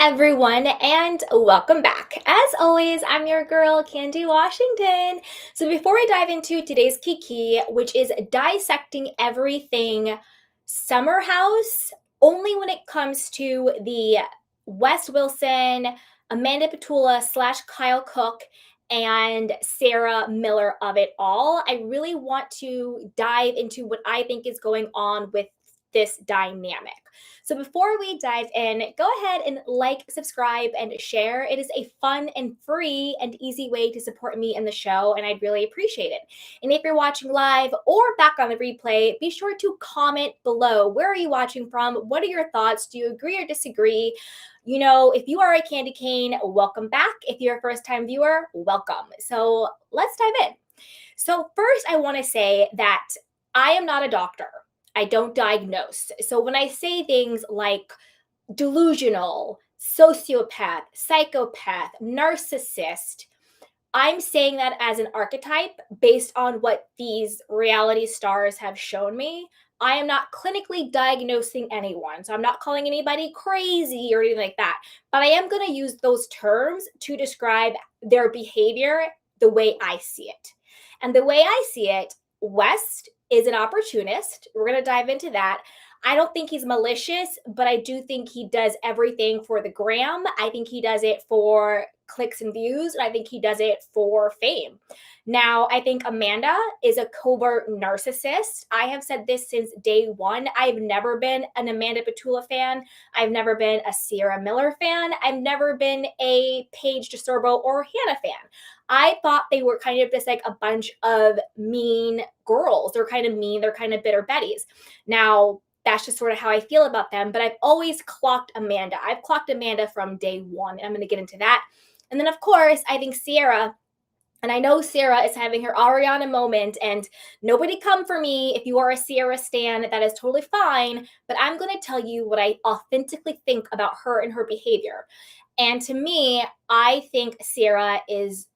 everyone, and welcome back. As always, I'm your girl, Candy Washington. So before I dive into today's Kiki, which is dissecting everything Summer House, only when it comes to the Wes Wilson, Amanda Batula / Kyle Cook, and Sarah Miller of it all, I really want to dive into what I think is going on with this dynamic. So before we dive in, go ahead and like, subscribe, and share. It is a fun and free and easy way to support me and the show, and I'd really appreciate it. And if you're watching live or back on the replay, be sure to comment below. Where are you watching from? What are your thoughts? Do you agree or disagree? You know, if you are a candy cane, welcome back. If you're a first-time viewer, welcome. So let's dive in. So first, I want to say that I am not a doctor. I don't diagnose. So when I say things like delusional, sociopath, psychopath, narcissist, I'm saying that as an archetype based on what these reality stars have shown me. I am not clinically diagnosing anyone. So I'm not calling anybody crazy or anything like that. But I am going to use those terms to describe their behavior the way I see it. And the way I see it, West is an opportunist. We're going to dive into that. I don't think he's malicious, but I do think he does everything for the gram. I think he does it for clicks and views, and I think he does it for fame. Now, I think Amanda is a covert narcissist. I have said this since day one. I've never been an Amanda Batula fan. I've never been a Ciara Miller fan. I've never been a Paige DeSorbo or Hannah fan. I thought they were kind of just like a bunch of mean girls. They're kind of mean. They're kind of bitter Bettys. Now, that's just sort of how I feel about them. But I've always clocked Amanda. I've clocked Amanda from day one. And I'm going to get into that. And then, of course, I think Ciara, and I know Ciara is having her Ariana moment, and nobody come for me if you are a Ciara stan. That is totally fine. But I'm going to tell you what I authentically think about her and her behavior. And to me, I think Ciara is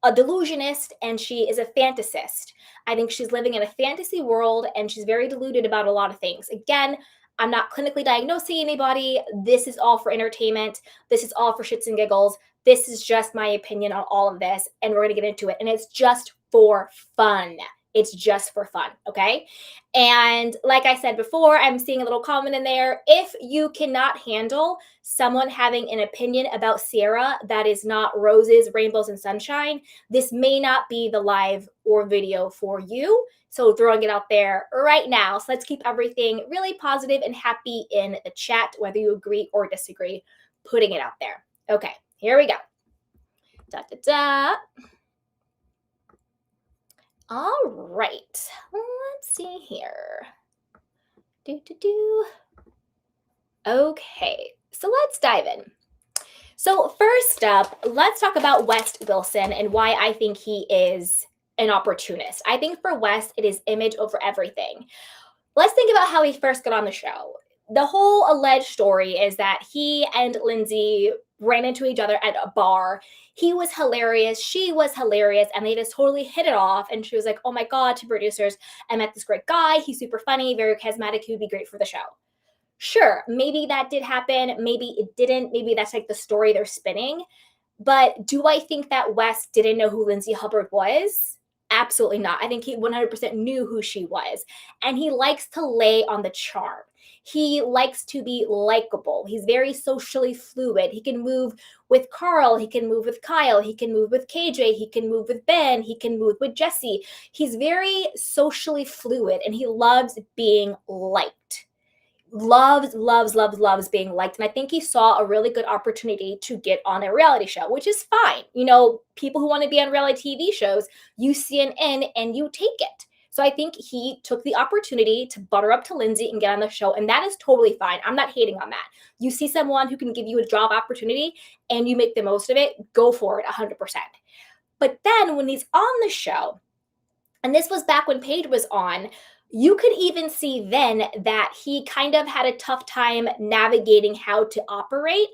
a delusionist and she is a fantasist. I think she's living in a fantasy world and she's very deluded about a lot of things. Again, I'm not clinically diagnosing anybody. This is all for entertainment. This is all for shits and giggles. This is just my opinion on all of this, and we're going to get into it. And it's just for fun. It's just for fun, okay? And like I said before, I'm seeing a little comment in there. If you cannot handle someone having an opinion about Ciara that is not roses, rainbows, and sunshine, this may not be the live or video for you. So throwing it out there right now. So let's keep everything really positive and happy in the chat, whether you agree or disagree, putting it out there. Okay, here we go. Da, da, da. All right, let's see here. Okay, so let's dive in. So first up, let's talk about Wes Wilson and why I think he is an opportunist. I think for Wes, it is image over everything. Let's think about how he first got on the show. The whole alleged story is that he and Lindsay ran into each other at a bar. He was hilarious. She was hilarious. And they just totally hit it off. And she was like, oh my God, to producers, I met this great guy. He's super funny, very charismatic. He would be great for the show. Sure, maybe that did happen. Maybe it didn't. Maybe that's like the story they're spinning. But do I think that Wes didn't know who Lindsay Hubbard was? Absolutely not. I think he 100% knew who she was. And he likes to lay on the charm. He likes to be likable. He's very socially fluid. He can move with Carl. He can move with Kyle. He can move with KJ. He can move with Ben. He can move with Jesse. He's very socially fluid and he loves being liked. Loves being liked. And I think he saw a really good opportunity to get on a reality show, which is fine. You know, people who want to be on reality TV shows, you see an in and you take it. So I think he took the opportunity to butter up to Lindsay and get on the show. And that is totally fine. I'm not hating on that. You see someone who can give you a job opportunity and you make the most of it, go for it 100%. But then when he's on the show, and this was back when Paige was on, you could even see then that he kind of had a tough time navigating how to operate.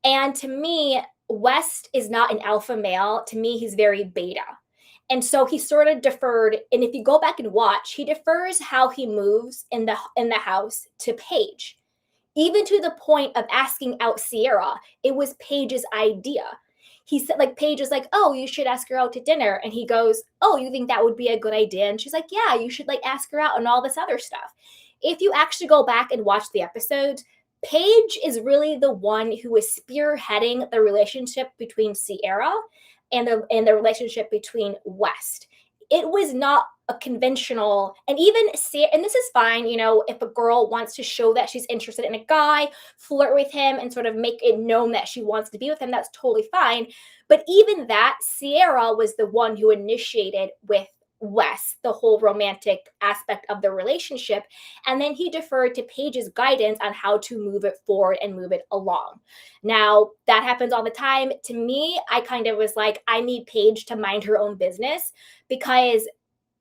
And to me, West is not an alpha male. To me, he's very beta. And so he sort of deferred. And if you go back and watch, he defers how he moves in the house to Paige. even to the point of asking out Ciara. It was Paige's idea. He said, like, Paige is like, oh, you should ask her out to dinner. And he goes, oh, you think that would be a good idea? And she's like, yeah, you should like ask her out and all this other stuff. If you actually go back and watch the episodes, Paige is really the one who is spearheading the relationship between Ciara and the relationship between West. It was not a conventional, and even and this is fine, you know, if a girl wants to show that she's interested in a guy, flirt with him and sort of make it known that she wants to be with him, that's totally fine. But even that, Ciara was the one who initiated with Wes the whole romantic aspect of the relationship, and then he deferred to Paige's guidance on how to move it forward and move it along. Now, that happens all the time. To me, I kind of was like, I need Paige to mind her own business, because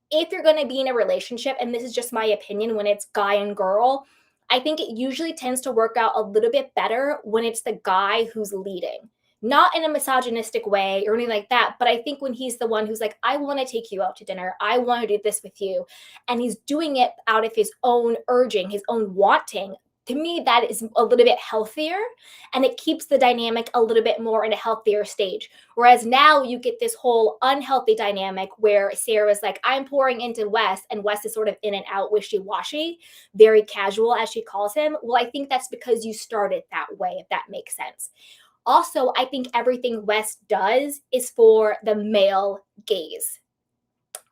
if you're going to be in a relationship, and this is just my opinion, when it's guy and girl, I think it usually tends to work out a little bit better when it's the guy who's leading. Not in a misogynistic way or anything like that, but I think when he's the one who's like, I want to take you out to dinner, I want to do this with you, and he's doing it out of his own urging, his own wanting, to me, that is a little bit healthier, and it keeps the dynamic a little bit more in a healthier stage. Whereas now you get this whole unhealthy dynamic where Sarah's like, I'm pouring into Wes, and Wes is sort of in and out, wishy-washy, very casual, as she calls him. Well, I think that's because you started that way, if that makes sense. Also, I think everything Wes does is for the male gaze.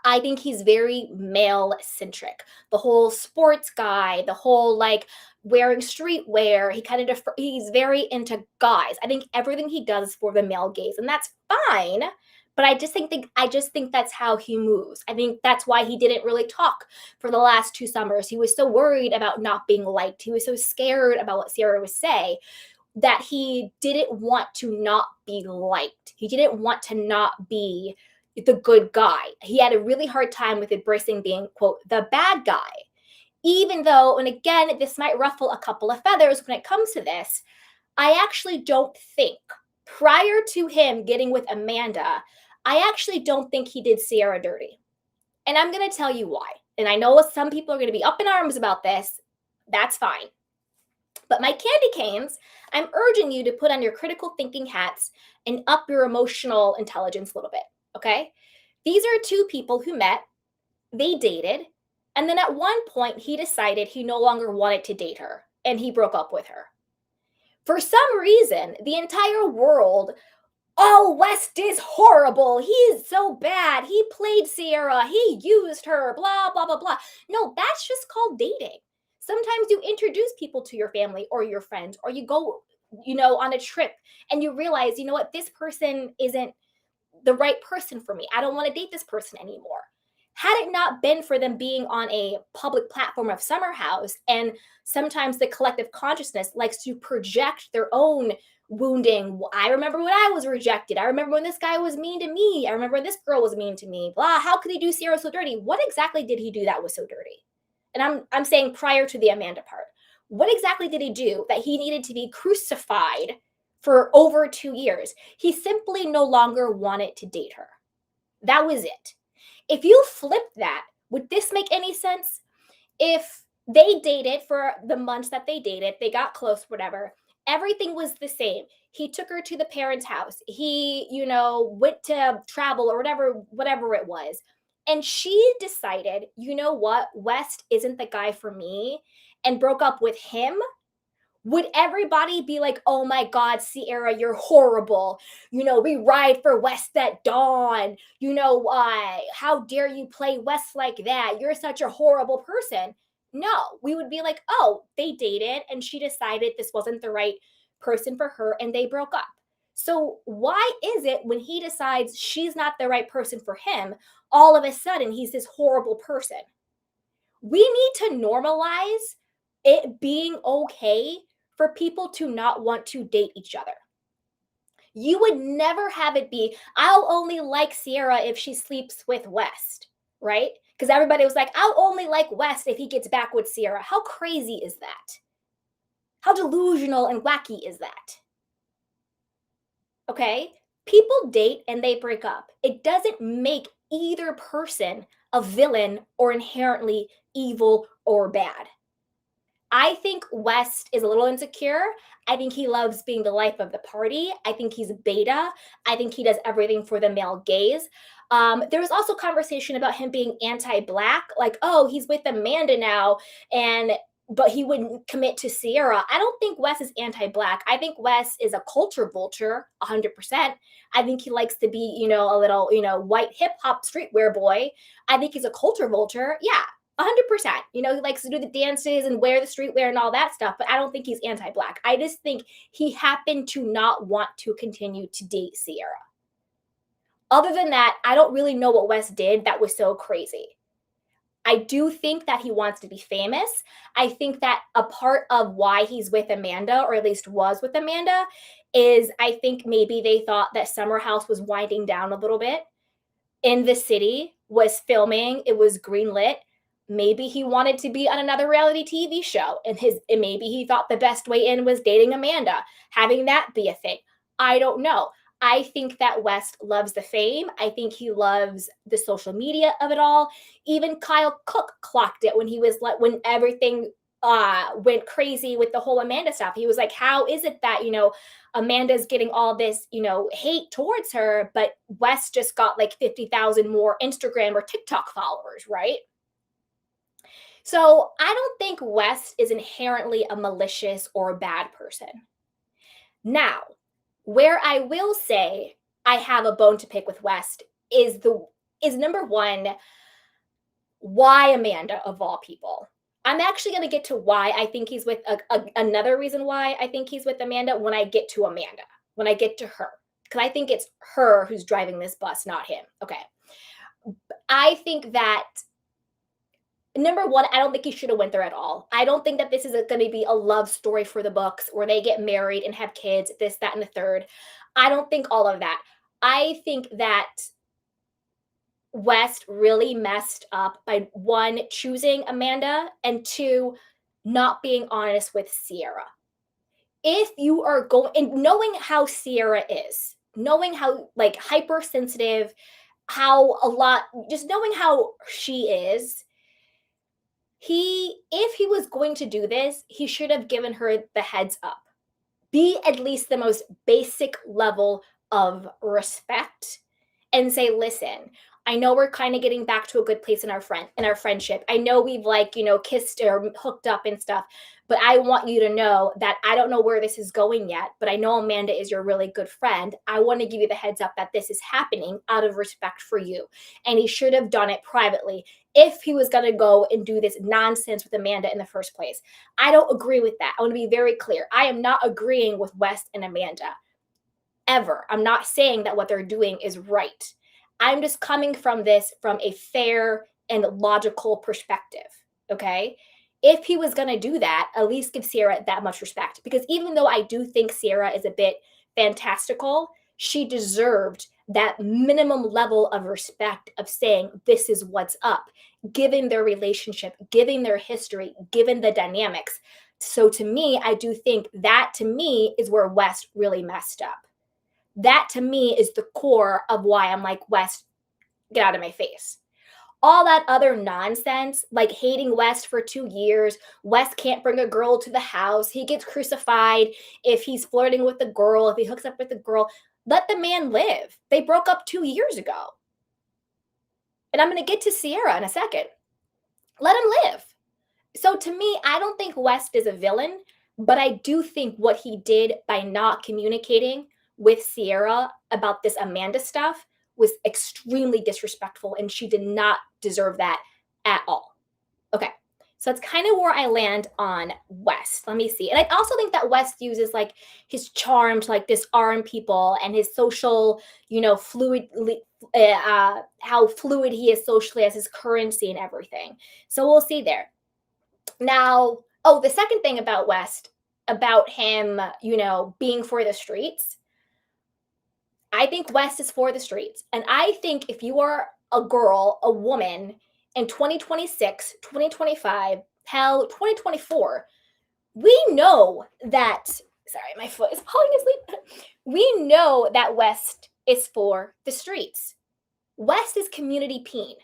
I think he's very male centric. The whole sports guy, the whole like wearing streetwear, he kind of he's very into guys. I think everything he does is for the male gaze, and that's fine. But I just think that's how he moves. I think that's why he didn't really talk for the last 2 summers. He was so worried about not being liked. He was so scared about what Ciara would say that he didn't want to not be liked. He didn't want to not be the good guy. He had a really hard time with embracing being, quote, the bad guy. Even though, and again, this might ruffle a couple of feathers when it comes to this, I actually don't think, prior to him getting with Amanda, I actually don't think he did Ciara dirty. And I'm going to tell you why. And I know some people are going to be up in arms about this. That's fine. But my candy canes, I'm urging you to put on your critical thinking hats and up your emotional intelligence a little bit, okay? These are two people who met, they dated, and then at one point he decided he no longer wanted to date her, and he broke up with her. For some reason, the entire world, oh, West is horrible. He's so bad. He played Ciara. He used her, blah, blah, blah, blah. No, that's just called dating. Sometimes you introduce people to your family or your friends, or you go, on a trip and you realize, you know what, this person isn't the right person for me. I don't want to date this person anymore. Had it not been for them being on a public platform of Summer House, and sometimes the collective consciousness likes to project their own wounding. I remember when I was rejected. I remember when this guy was mean to me. I remember this girl was mean to me. Blah, how could he do Ciara so dirty? What exactly did he do that was so dirty? And I'm saying prior to the Amanda part. What exactly did he do that he needed to be crucified for over 2 years? He simply no longer wanted to date her. That was it. If you flip that, would this make any sense? If they dated for the months that they dated, they got close, whatever, everything was the same. He took her to the parents' house. He, went to travel or whatever it was. And she decided, you know what, West isn't the guy for me, and broke up with him. Would everybody be like, oh my God, Ciara, you're horrible. We ride for West at dawn. How dare you play West like that? You're such a horrible person. No, we would be like, oh, they dated and she decided this wasn't the right person for her and they broke up. So why is it when he decides she's not the right person for him, all of a sudden he's this horrible person? We need to normalize it being okay for people to not want to date each other. You would never have it be, I'll only like Ciara if she sleeps with West, right? Because everybody was like, I'll only like West if he gets back with Ciara. How crazy is that? How delusional and wacky is that? Okay? People date and they break up. It doesn't make either person a villain or inherently evil or bad. I think West is a little insecure. I think he loves being the life of the party. I think he's beta. I think he does everything for the male gaze. There was also conversation about him being anti-black, like, oh, he's with Amanda now, and but he wouldn't commit to Ciara. I don't think Wes is anti-black. I think Wes is a culture vulture, 100%. I think he likes to be, a little, white hip hop streetwear boy. I think he's a culture vulture. Yeah, 100%. He likes to do the dances and wear the streetwear and all that stuff, but I don't think he's anti-black. I just think he happened to not want to continue to date Ciara. Other than that, I don't really know what Wes did that was so crazy. I do think that he wants to be famous. I think that a part of why he's with Amanda, or at least was with Amanda, is I think maybe they thought that Summer House was winding down a little bit. In the city, was filming, it was greenlit. Maybe he wanted to be on another reality TV show, and maybe he thought the best way in was dating Amanda, having that be a thing. I don't know. I think that West loves the fame. I think he loves the social media of it all. Even Kyle Cook clocked it when he was like, when everything went crazy with the whole Amanda stuff. He was like, how is it that, Amanda's getting all this, hate towards her, but West just got like 50,000 more Instagram or TikTok followers, right? So I don't think West is inherently a malicious or a bad person. Now, where I will say I have a bone to pick with West is number one, why Amanda of all people. I'm actually going to get to why I think he's with another reason why I think he's with Amanda when I get to Amanda, when I get to her, because I think it's her who's driving this bus, not him. Okay. I think that number one, I don't think he should have went there at all. I don't think that this is going to be a love story for the books where they get married and have kids, this, that, and the third. I don't think all of that. I think that West really messed up by one, choosing Amanda, and two, not being honest with Ciara. If you are going and knowing how Ciara is, knowing how like hypersensitive, just knowing how she is, if he was going to do this, he should have given her the heads up. Be at least the most basic level of respect and say, listen, I know we're kind of getting back to a good place in our friendship. I know we've kissed or hooked up and stuff, but I want you to know that I don't know where this is going yet, but I know Amanda is your really good friend. I want to give you the heads up that this is happening out of respect for you. And he should have done it privately if he was going to go and do this nonsense with Amanda in the first place. I don't agree with that. I want to be very clear. I am not agreeing with West and Amanda ever. I'm not saying that what they're doing is right. I'm just coming from this from a fair and logical perspective, okay? If he was going to do that, at least give Ciara that much respect. Because even though I do think Ciara is a bit fantastical, she deserved that minimum level of respect of saying, this is what's up, given their relationship, given their history, given the dynamics. So to me, I do think that to me is where West really messed up. That to me is the core of why I'm like, West, get out of my face. All that other nonsense, like hating West for 2 years, West can't bring a girl to the house, he gets crucified if he's flirting with a girl, if he hooks up with a girl, let the man live. They broke up 2 years ago. And I'm going to get to Ciara in a second. Let him live. So to me, I don't think West is a villain, but I do think what he did by not communicating with Ciara about this Amanda stuff was extremely disrespectful, and she did not deserve that at all. Okay, so that's kind of where I land on West. Let me see. And I also think that West uses like his charm to like disarm people and his social, how fluid he is socially as his currency and everything. So we'll see there. Now, the second thing about West, about him, being for the streets, I think West is for the streets. And I think if you are a girl, a woman in 2026, 2025, hell, 2024, we know that, sorry, my foot is falling asleep. We know that West is for the streets. West is community peen.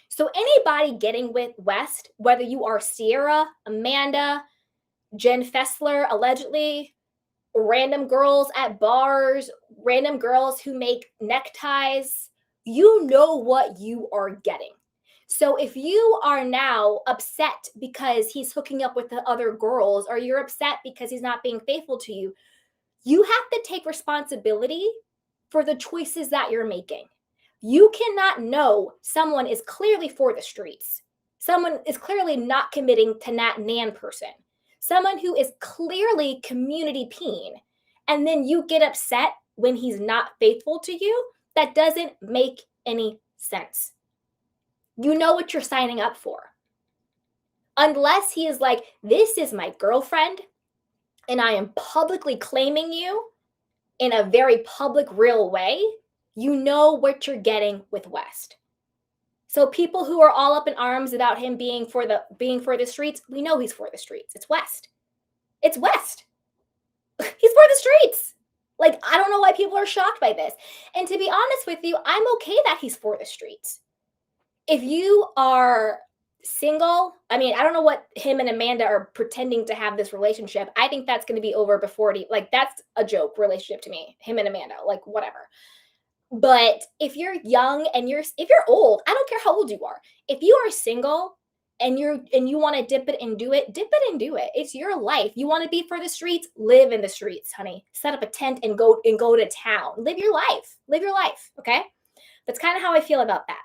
So anybody getting with West, whether you are Ciara, Amanda, Jen Fessler, allegedly, random girls at bars, random girls who make neckties. You know what you are getting. So if you are now upset because he's hooking up with the other girls, or you're upset because he's not being faithful to you, you have to take responsibility for the choices that you're making. You cannot know someone is clearly for the streets. Someone is clearly not committing to that Nan person. Someone who is clearly community peen. And then you get upset when he's not faithful to you. That doesn't make any sense. You know what you're signing up for. Unless he is like, this is my girlfriend, and I am publicly claiming you in a very public, real way, you know what you're getting with West. So people who are all up in arms about him being for the streets, we know he's for the streets. It's West. It's West. He's for the streets. Like, I don't know why people are shocked by this. And to be honest with you, I'm okay that he's for the streets. If you are single, I mean, I don't know what him and Amanda are pretending to have this relationship. I think that's going to be over before like, that's a joke relationship to me, him and Amanda, like, whatever. But if you're young and if you're old, I don't care how old you are. If you are single and you want to dip it and do it, It's your life. You want to be for the streets, live in the streets, honey. Set up a tent and go to town. Live your life. Okay? That's kind of how I feel about that.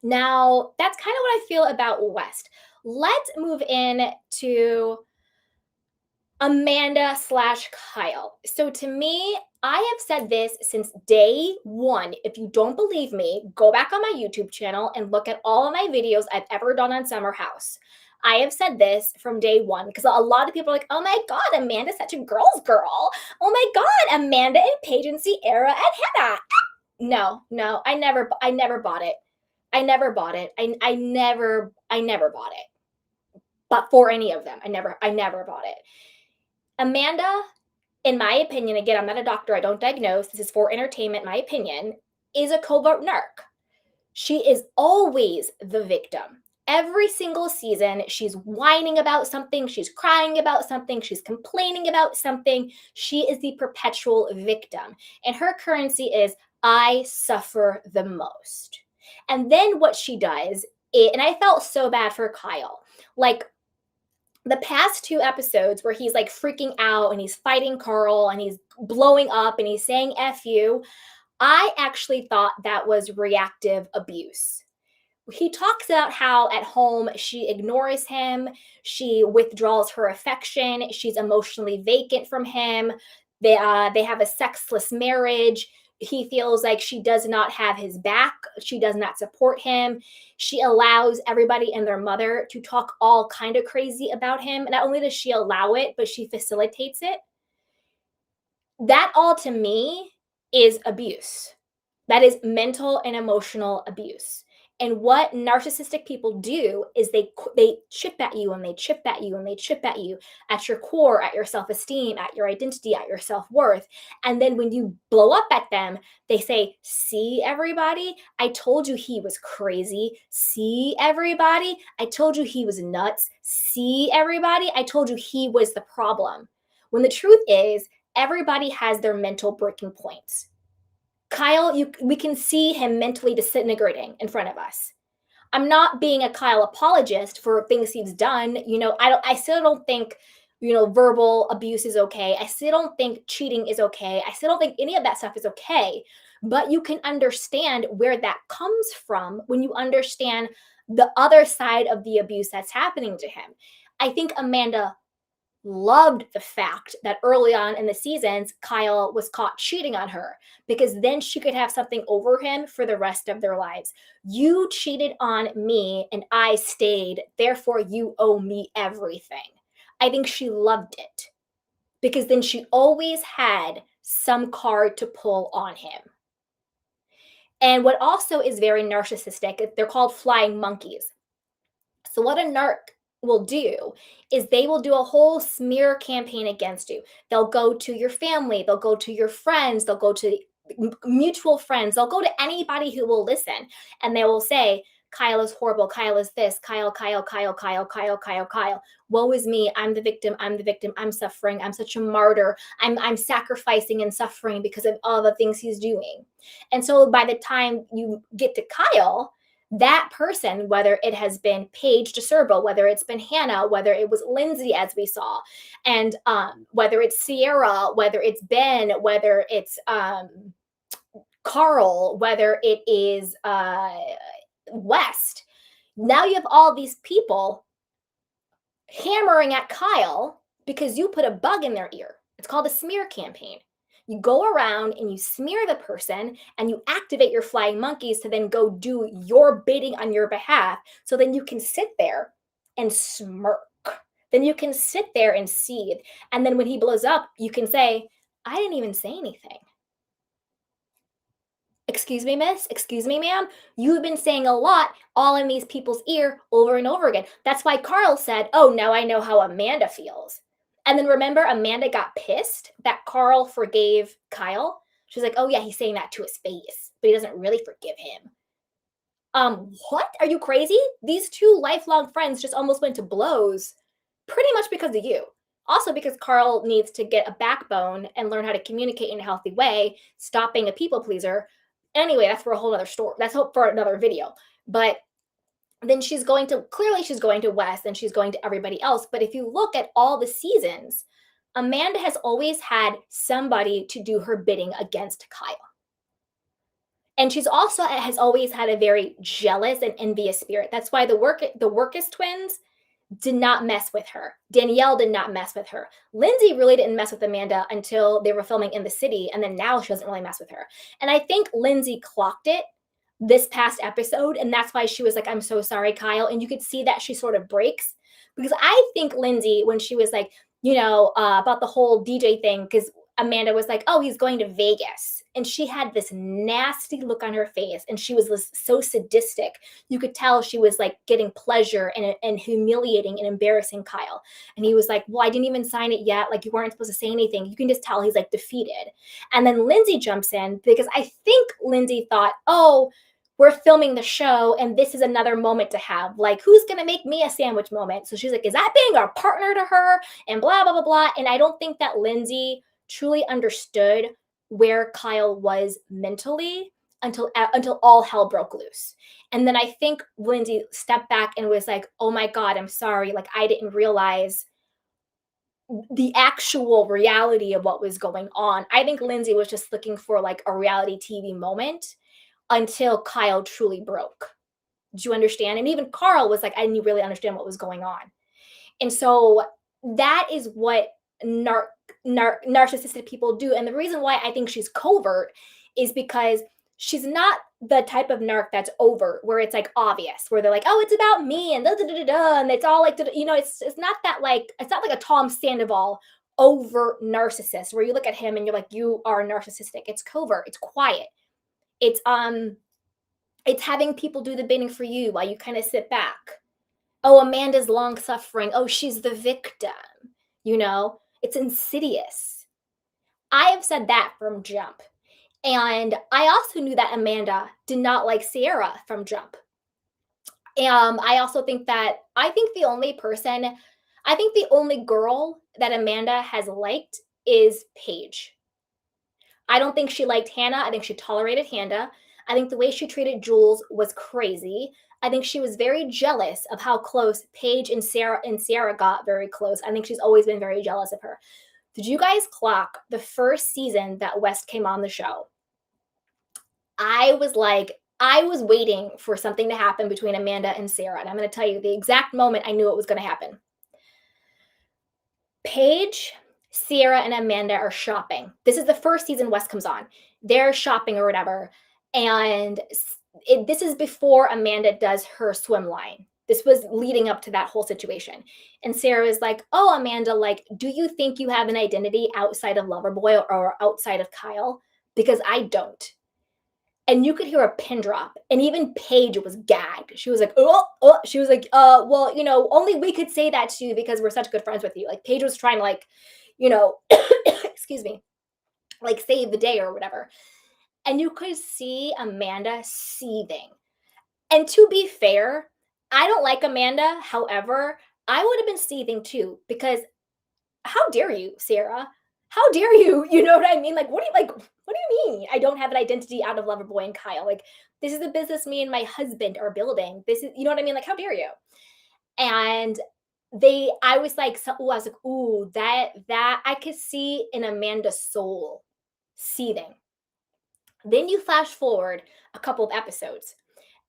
Now, that's kind of what I feel about West. Let's move in to Amanda/Kyle. So to me, I have said this since day one. If you don't believe me, go back on my YouTube channel and look at all of my videos I've ever done on Summer House. I have said this from day one because a lot of people are like, oh my God, Amanda's such a girl's girl. Oh my God, Amanda and Paige and Ciara and Hannah. No, I never bought it. I never bought it. I never bought it. But for any of them, I never bought it. Amanda, in my opinion, again, I'm not a doctor, I don't diagnose, this is for entertainment, my opinion, is a covert narc. She is always the victim. Every single season, she's whining about something, she's crying about something, she's complaining about something. She is the perpetual victim. And her currency is, I suffer the most. And then what she does, and I felt so bad for Kyle. Like, the past 2 episodes where he's like freaking out and he's fighting Carl and he's blowing up and he's saying F you, I actually thought that was reactive abuse. He talks about how at home she ignores him, she withdraws her affection, she's emotionally vacant from him. They have a sexless marriage. He feels like she does not have his back. She does not support him. She allows everybody and their mother to talk all kind of crazy about him. Not only does she allow it, but she facilitates it. That all to me is abuse. That is mental and emotional abuse. And what narcissistic people do is they chip at you and they chip at you and they chip at you at your core, at your self-esteem, at your identity, at your self-worth. And then when you blow up at them, they say, see, everybody, I told you he was crazy. See, everybody, I told you he was nuts. See, everybody, I told you he was the problem. When the truth is, everybody has their mental breaking points. Kyle, we can see him mentally disintegrating in front of us. I'm not being a Kyle apologist for things he's done. I still don't think, verbal abuse is okay. I still don't think cheating is okay. I still don't think any of that stuff is okay. But you can understand where that comes from when you understand the other side of the abuse that's happening to him. I think Amanda loved the fact that early on in the seasons, Kyle was caught cheating on her because then she could have something over him for the rest of their lives. You cheated on me and I stayed, therefore you owe me everything. I think she loved it because then she always had some card to pull on him. And what also is very narcissistic, they're called flying monkeys. So what a narc will do is they will do a whole smear campaign against you. They'll go to your family, they'll go to your friends, they'll go to mutual friends, they'll go to anybody who will listen, and they will say, Kyle is horrible. Kyle is this. Kyle. Woe is me. I'm the victim. I'm suffering. I'm such a martyr. I'm sacrificing and suffering because of all the things he's doing. And so by the time you get to Kyle, that person, whether it has been Paige DeSerbo, whether it's been Hannah, whether it was Lindsay, as we saw, and whether it's Ciara, whether it's Ben, whether it's Carl, whether it is West, now you have all these people hammering at Kyle because you put a bug in their ear. It's called a smear campaign. You go around and you smear the person and you activate your flying monkeys to then go do your bidding on your behalf. So then you can sit there and smirk. Then you can sit there and seethe. And then when he blows up, you can say, I didn't even say anything. Excuse me, miss? Excuse me, ma'am? You've been saying a lot all in these people's ear over and over again. That's why Carl said, oh, now I know how Amanda feels. And then remember, Amanda got pissed that Carl forgave Kyle. She's like, oh, yeah, he's saying that to his face, but he doesn't really forgive him. What? Are you crazy? These two lifelong friends just almost went to blows pretty much because of you. Also because Carl needs to get a backbone and learn how to communicate in a healthy way, stop being a people pleaser. Anyway, that's for a whole other story. That's for another video. But then she's going to Wes and she's going to everybody else. But if you look at all the seasons, Amanda has always had somebody to do her bidding against Kyle. And she's also has always had a very jealous and envious spirit. That's why the Workus twins did not mess with her. Danielle did not mess with her. Lindsay really didn't mess with Amanda until they were filming in the city. And then now she doesn't really mess with her. And I think Lindsay clocked it this past episode. And that's why she was like, I'm so sorry, Kyle. And you could see that she sort of breaks. Because I think Lindsay, when she was like, about the whole DJ thing, because Amanda was like, oh, he's going to Vegas. And she had this nasty look on her face. And she was so sadistic. You could tell she was like getting pleasure and humiliating and embarrassing Kyle. And he was like, well, I didn't even sign it yet. Like, you weren't supposed to say anything. You can just tell he's like defeated. And then Lindsay jumps in because I think Lindsay thought, oh, we're filming the show and this is another moment to have. Like, who's going to make me a sandwich moment? So she's like, is that being a partner to her? And blah, blah, blah, blah. And I don't think that Lindsay truly understood where Kyle was mentally until all hell broke loose. And then I think Lindsay stepped back and was like, oh my God, I'm sorry. Like, I didn't realize the actual reality of what was going on. I think Lindsay was just looking for like a reality TV moment until Kyle truly broke. Do you understand? And even Carl was like, I didn't really understand what was going on. And so that is what narcissistic people do. And the reason why I think she's covert is because she's not the type of narc that's overt, where it's like obvious, where they're like, oh, it's about me and da da da da, and it's all like, it's not that like, it's not like a Tom Sandoval overt narcissist where you look at him and you're like, you are narcissistic. It's covert. It's quiet. It's having people do the bidding for you while you kind of sit back. Oh, Amanda's long suffering. Oh, she's the victim. It's insidious. I have said that from jump. And I also knew that Amanda did not like Ciara from jump. I also think the only girl that Amanda has liked is Paige. I don't think she liked Hannah. I think she tolerated Hannah. I think the way she treated Jules was crazy. I think she was very jealous of how close Paige and Ciara got very close. I think she's always been very jealous of her. Did you guys clock the first season that West came on the show? I was waiting for something to happen between Amanda and Ciara. And I'm going to tell you the exact moment I knew it was going to happen. Paige, Ciara, and Amanda are shopping. This is the first season West comes on. They're shopping or whatever. And this is before Amanda does her swim line. This was leading up to that whole situation. And Sarah is like, oh, Amanda, like, do you think you have an identity outside of Loverboy or outside of Kyle? Because I don't. And you could hear a pin drop. And even Paige was gagged. She was like, oh. She was like, well, only we could say that to you because we're such good friends with you. Like, Paige was trying to, like, excuse me, like, save the day or whatever. And you could see Amanda seething. And to be fair, I don't like Amanda. However, I would have been seething too because how dare you, Ciara? How dare you? You know what I mean? Like, what do you mean? I don't have an identity out of Loverboy and Kyle. Like, this is a business me and my husband are building. This is, you know what I mean? Like, how dare you? And I was like, so, ooh, I was like, ooh, that I could see in Amanda's soul seething. Then you flash forward a couple of episodes,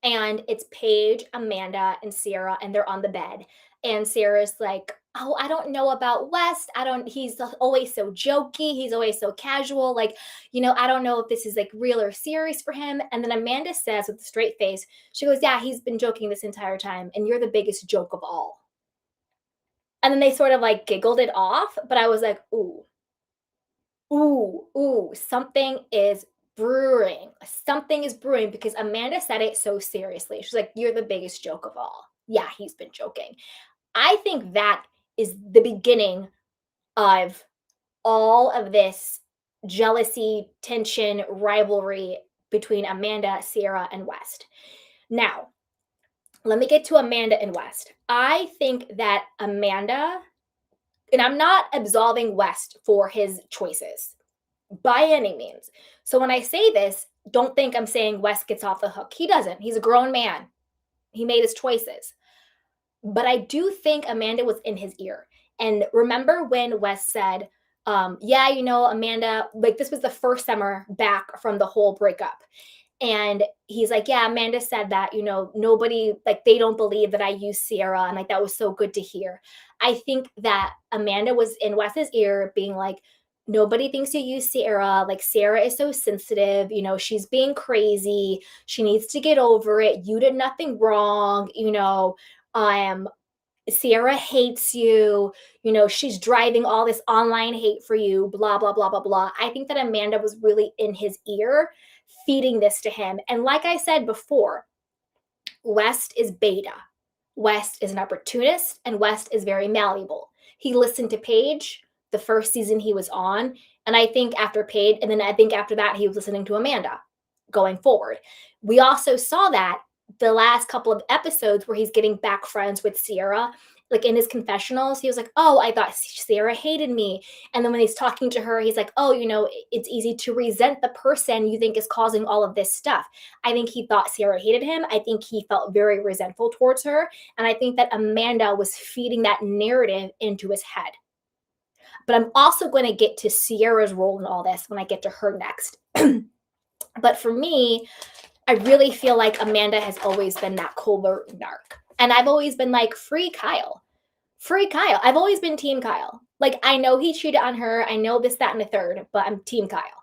and it's Paige, Amanda, and Ciara, and they're on the bed. And Sarah's like, "Oh, I don't know about West. I don't, he's always so jokey. He's always so casual. Like, I don't know if this is like real or serious for him." And then Amanda says with a straight face, she goes, "Yeah, he's been joking this entire time, and you're the biggest joke of all." And then they sort of like giggled it off, but I was like, ooh, ooh, something is brewing. Something is brewing because Amanda said it so seriously. She's like, "You're the biggest joke of all." Yeah, he's been joking. I think that is the beginning of all of this jealousy, tension, rivalry between Amanda, Ciara, and West. Now, let me get to Amanda and West. I think that Amanda, and I'm not absolving West for his choices by any means. So when I say this, don't think I'm saying West gets off the hook. He doesn't. He's a grown man. He made his choices. But I do think Amanda was in his ear. And remember when Wes said, yeah, Amanda, like this was the first summer back from the whole breakup. And he's like, "Yeah, Amanda said that, nobody, like, they don't believe that I use Ciara." And like, that was so good to hear. I think that Amanda was in Wes's ear being like, "Nobody thinks you use Ciara. Like, Ciara is so sensitive. She's being crazy. She needs to get over it. You did nothing wrong. Um, Ciara hates you. She's driving all this online hate for you, blah, blah, blah, blah, blah." I think that Amanda was really in his ear, feeding this to him. And like I said before, West is beta. West is an opportunist, and West is very malleable. He listened to Paige the first season he was on, and I think after Paige, and then I think after that, he was listening to Amanda going forward. We also saw that the last couple of episodes where he's getting back friends with Ciara, like in his confessionals, he was like, "Oh, I thought Ciara hated me." And then when he's talking to her, he's like, "Oh, it's easy to resent the person you think is causing all of this stuff." I think he thought Ciara hated him. I think he felt very resentful towards her. And I think that Amanda was feeding that narrative into his head. But I'm also going to get to Ciara's role in all this when I get to her next. But for me, I really feel like Amanda has always been that covert narc. And I've always been like, free Kyle. Free Kyle. I've always been team Kyle. Like, I know he cheated on her. I know this, that, and the third, but I'm team Kyle.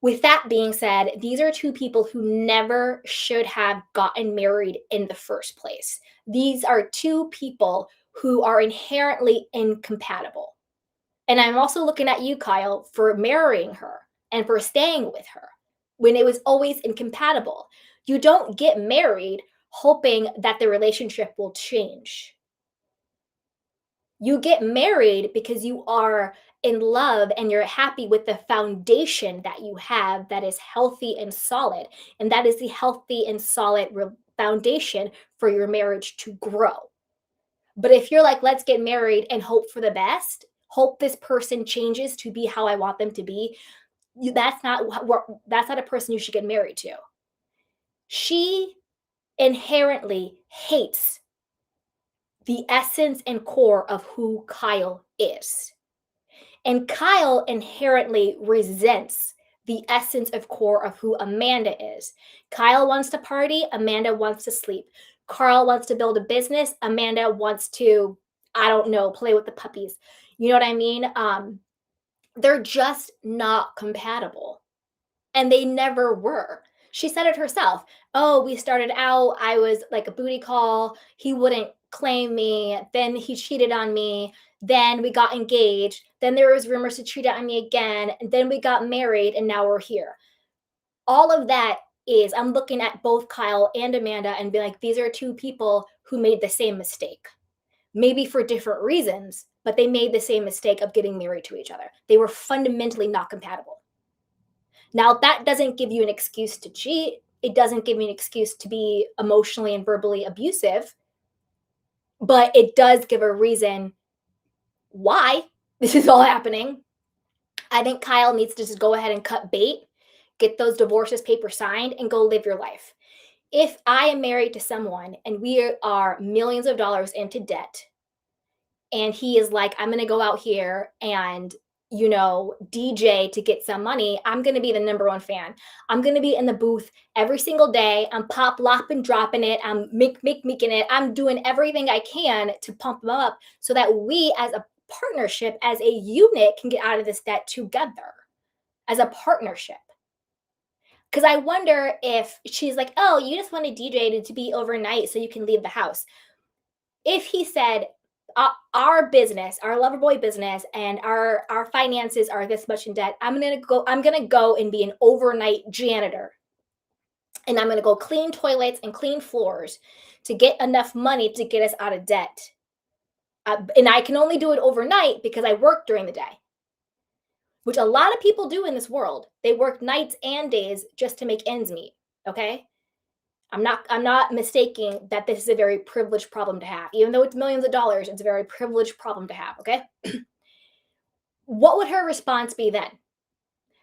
With that being said, these are two people who never should have gotten married in the first place. These are two people who are inherently incompatible. And I'm also looking at you, Kyle, for marrying her and for staying with her when it was always incompatible. You don't get married hoping that the relationship will change. You get married because you are in love and you're happy with the foundation that you have that is healthy and solid. And that is the healthy and solid foundation for your marriage to grow. But if you're like, let's get married and hope for the best, hope this person changes to be how I want them to be, that's not a person you should get married to. She inherently hates the essence and core of who Kyle is. And Kyle inherently resents the essence of core of who Amanda is. Kyle wants to party, Amanda wants to sleep. Carl wants to build a business, Amanda wants to, I don't know, play with the puppies. You know what I mean? They're just not compatible. And they never were. She said it herself. "Oh, we started out, I was like a booty call. He wouldn't claim me. Then he cheated on me. Then we got engaged. Then there was rumors to cheat on me again. And then we got married and now we're here." All of that is, I'm looking at both Kyle and Amanda and be like, these are two people who made the same mistake. Maybe for different reasons, but they made the same mistake of getting married to each other. They were fundamentally not compatible. Now, that doesn't give you an excuse to cheat. it doesn't give me an excuse to be emotionally and verbally abusive, but it does give a reason why this is all happening. I think Kyle needs to just go ahead and cut bait, get those divorces papers signed, and go live your life. If I am married to someone and we are millions of dollars into debt, and he is like, I'm going to go out here and, DJ to get some money, I'm going to be the number one fan. I'm going to be in the booth every single day. I'm pop lopping, dropping it. I'm making it. I'm doing everything I can to pump them up so that we as a partnership, as a unit, can get out of this debt together as a partnership. Because I wonder if she's like, oh, you just want a DJ to be overnight so you can leave the house. If he said, our business, our Loverboy business, and our finances are this much in debt, I'm gonna go and be an overnight janitor, and I'm gonna go clean toilets and clean floors to get enough money to get us out of debt. And I can only do it overnight because I work during the day, which a lot of people do in this world. They work nights and days just to make ends meet. Okay. I'm not mistaking that this is a very privileged problem to have. Even though it's millions of dollars, it's a very privileged problem to have, okay? What would her response be then?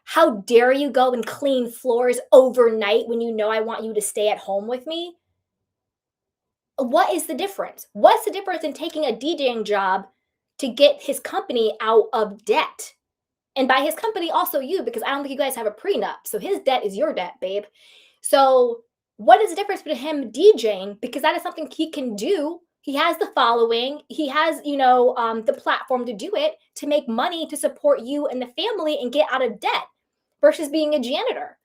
How dare you go and clean floors overnight when you know I want you to stay at home with me? What is the difference? What's the difference in taking a DJing job to get his company out of debt? And by his company, also you, because I don't think you guys have a prenup. So his debt is your debt, babe. So what is the difference between him DJing? Because that is something he can do. He has the following. He has, the platform to do it, to make money to support you and the family and get out of debt versus being a janitor.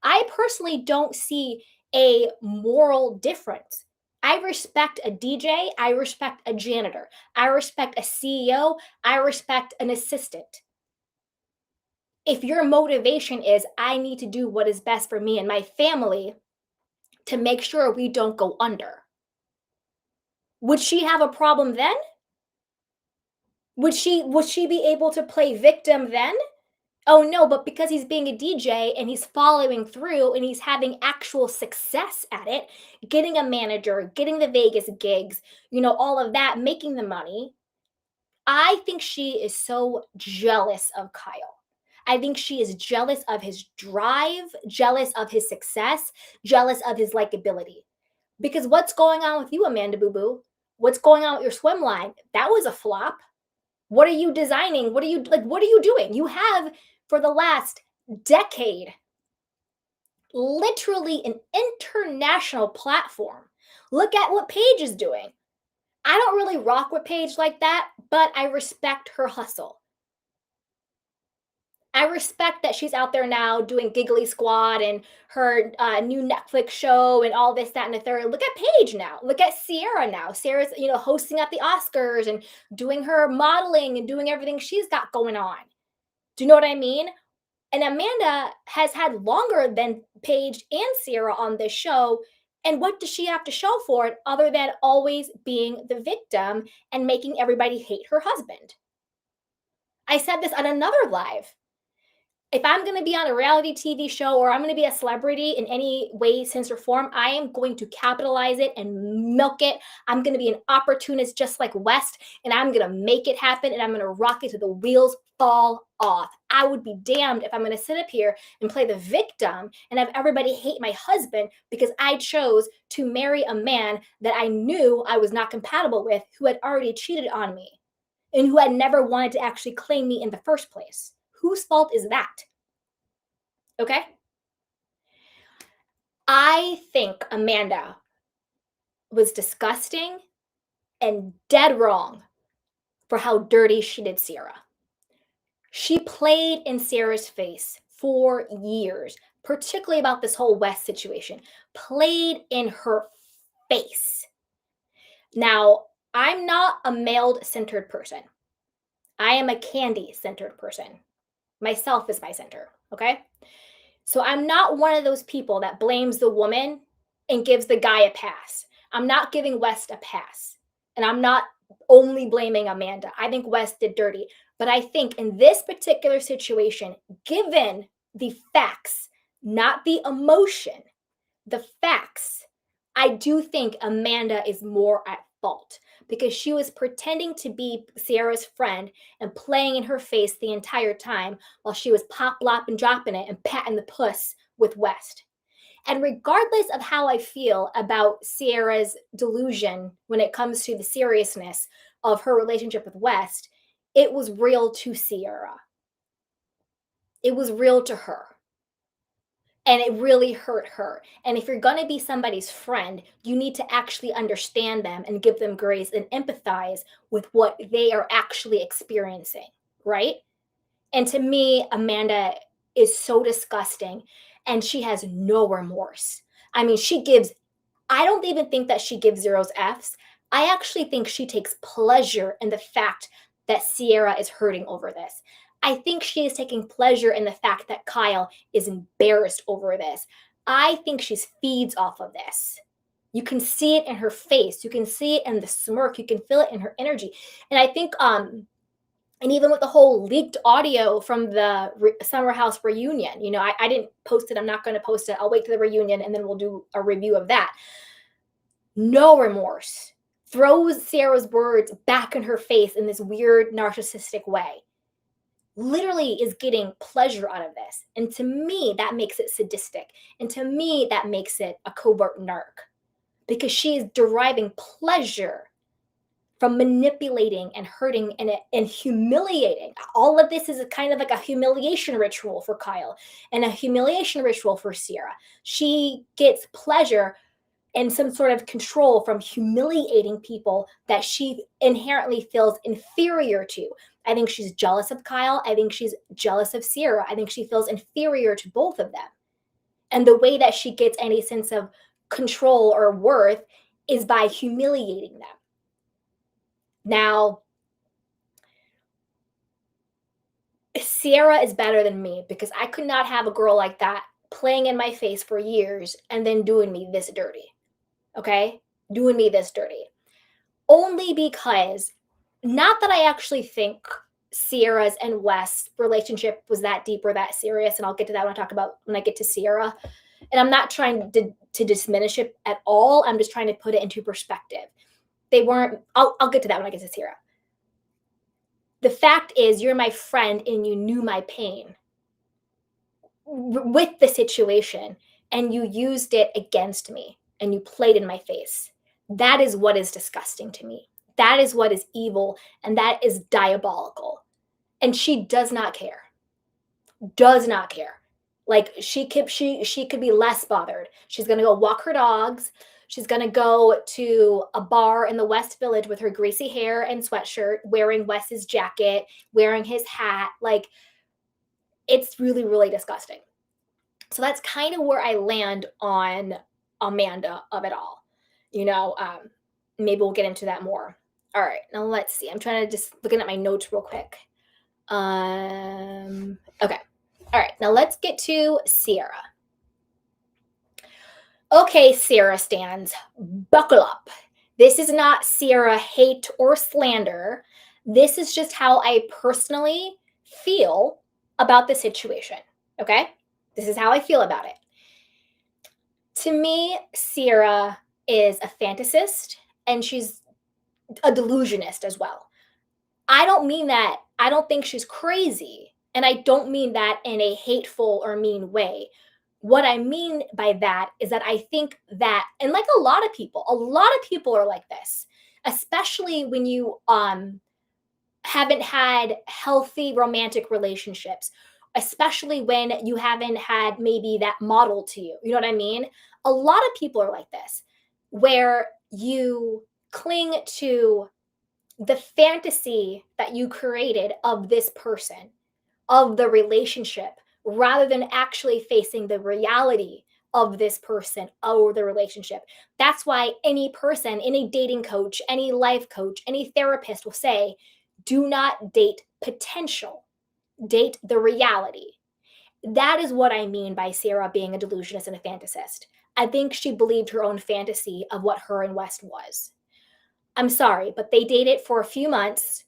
I personally don't see a moral difference. I respect a DJ. I respect a janitor. I respect a CEO. I respect an assistant. If your motivation is, I need to do what is best for me and my family to make sure we don't go under, would she have a problem then? Would she be able to play victim then? Oh no, but because he's being a DJ and he's following through and he's having actual success at it, getting a manager, getting the Vegas gigs, all of that, making the money. I think she is so jealous of Kyle. I think she is jealous of his drive, jealous of his success, jealous of his likability. Because what's going on with you, Amanda Boo Boo? What's going on with your swim line? That was a flop. What are you designing? What are you doing? You have, for the last decade, literally an international platform. Look at what Paige is doing. I don't really rock with Paige like that, but I respect her hustle. I respect that she's out there now doing Giggly Squad and her new Netflix show and all this, that, and the third. Look at Paige now. Look at Ciara now. Ciara's, hosting at the Oscars and doing her modeling and doing everything she's got going on. Do you know what I mean? And Amanda has had longer than Paige and Ciara on this show. And what does she have to show for it other than always being the victim and making everybody hate her husband? I said this on another live. If I'm going to be on a reality TV show or I'm going to be a celebrity in any way, sense, or form, I am going to capitalize it and milk it. I'm going to be an opportunist just like West, and I'm going to make it happen, and I'm going to rock it till the wheels fall off. I would be damned if I'm going to sit up here and play the victim and have everybody hate my husband because I chose to marry a man that I knew I was not compatible with, who had already cheated on me and who had never wanted to actually claim me in the first place. Whose fault is that? Okay? I think Amanda was disgusting and dead wrong for how dirty she did Ciara. She played in Ciara's face for years, particularly about this whole West situation. Played in her face. Now, I'm not a male-centered person. I am a candy-centered person. Myself is my center, okay? So I'm not one of those people that blames the woman and gives the guy a pass. I'm not giving West a pass. And I'm not only blaming Amanda. I think West did dirty. But I think in this particular situation, given the facts, not the emotion, the facts, I do think Amanda is more at fault because she was pretending to be Ciara's friend and playing in her face the entire time while she was pop lopping dropping it and patting the puss with West. And regardless of how I feel about Ciara's delusion when it comes to the seriousness of her relationship with West, it was real to Ciara. It was real to her. And it really hurt her. And if you're going to be somebody's friend, you need to actually understand them and give them grace and empathize with what they are actually experiencing, right? And to me, Amanda is so disgusting and she has no remorse. I mean, I don't even think that she gives zeros F's. I actually think she takes pleasure in the fact that Ciara is hurting over this. I think she is taking pleasure in the fact that Kyle is embarrassed over this. I think she feeds off of this. You can see it in her face. You can see it in the smirk. You can feel it in her energy. And I think and even with the whole leaked audio from the Summer House reunion, I didn't post it. I'm not going to post it. I'll wait to the reunion and then we'll do a review of that. No remorse. Throws Ciara's words back in her face in this weird narcissistic way. Literally is getting pleasure out of this. And to me, that makes it sadistic. And to me, that makes it a covert narc because she is deriving pleasure from manipulating and hurting and humiliating. All of this is a kind of like a humiliation ritual for Kyle and a humiliation ritual for Ciara. She gets pleasure and some sort of control from humiliating people that she inherently feels inferior to. I think she's jealous of Kyle. I think she's jealous of Ciara. I think she feels inferior to both of them. And the way that she gets any sense of control or worth is by humiliating them. Now, Ciara is better than me because I could not have a girl like that playing in my face for years and then doing me this dirty. Okay? Doing me this dirty. Only because, not that I actually think Ciara's and West's relationship was that deep or that serious, and I'll get to that when I get to Ciara. And I'm not trying to diminish it at all. I'm just trying to put it into perspective. They weren't, I'll get to that when I get to Ciara. The fact is, you're my friend and you knew my pain with the situation and you used it against me and you played in my face. That is what is disgusting to me. That is what is evil and that is diabolical. And she does not care. Does not care. Like she could be less bothered. She's going to go walk her dogs. She's going to go to a bar in the West Village with her greasy hair and sweatshirt, wearing Wes's jacket, wearing his hat. Like, it's really, really disgusting. So that's kind of where I land on Amanda of it all. Maybe we'll get into that more. All right, now let's see. I'm trying to just looking at my notes real quick. Okay. All right, now let's get to Ciara. Okay, Ciara stands, buckle up. This is not Ciara hate or slander. This is just how I personally feel about the situation, okay? This is how I feel about it. To me, Ciara is a fantasist, and she's a delusionist as well. I don't mean that. I don't think she's crazy, and I don't mean that in a hateful or mean way. What I mean by that is that I think that, and like a lot of people are like this, especially when you haven't had healthy romantic relationships, especially when you haven't had maybe that model to you. You know what I mean? A lot of people are like this, where you cling to the fantasy that you created of this person, of the relationship, rather than actually facing the reality of this person or the relationship. That's why any person, any dating coach, any life coach, any therapist will say, do not date potential, date the reality. That is what I mean by Ciara being a delusionist and a fantasist. I think she believed her own fantasy of what her and West was. I'm sorry, but they dated for a few months,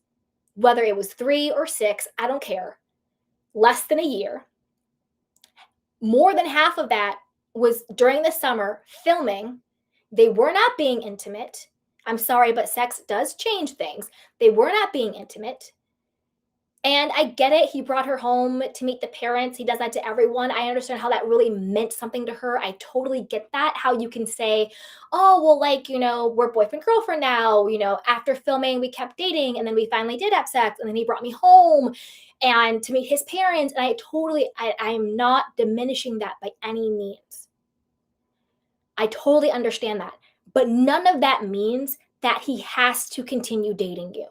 whether it was 3 or 6, I don't care, less than a year. More than half of that was during the summer filming. They were not being intimate. I'm sorry, but sex does change things. They were not being intimate. And I get it. He brought her home to meet the parents. He does that to everyone. I understand how that really meant something to her. I totally get that. How you can say, oh, well, like, we're boyfriend, girlfriend now. After filming, we kept dating and then we finally did have sex. And then he brought me home and to meet his parents. And I'm not diminishing that by any means. I totally understand that. But none of that means that he has to continue dating you.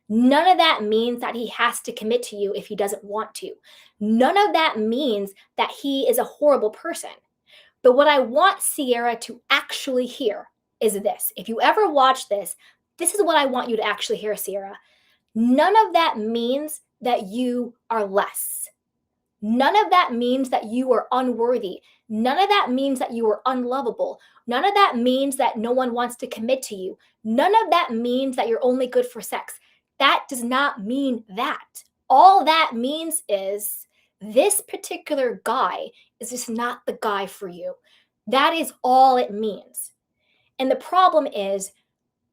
None of that means that he has to commit to you if he doesn't want to. None of that means that he is a horrible person. But what I want Ciara to actually hear is this. If you ever watch this, this is what I want you to actually hear, Ciara. None of that means that you are less. None of that means that you are unworthy. None of that means that you are unlovable. None of that means that no one wants to commit to you. None of that means that you're only good for sex. That does not mean that. All that means is this particular guy is just not the guy for you. That is all it means. And the problem is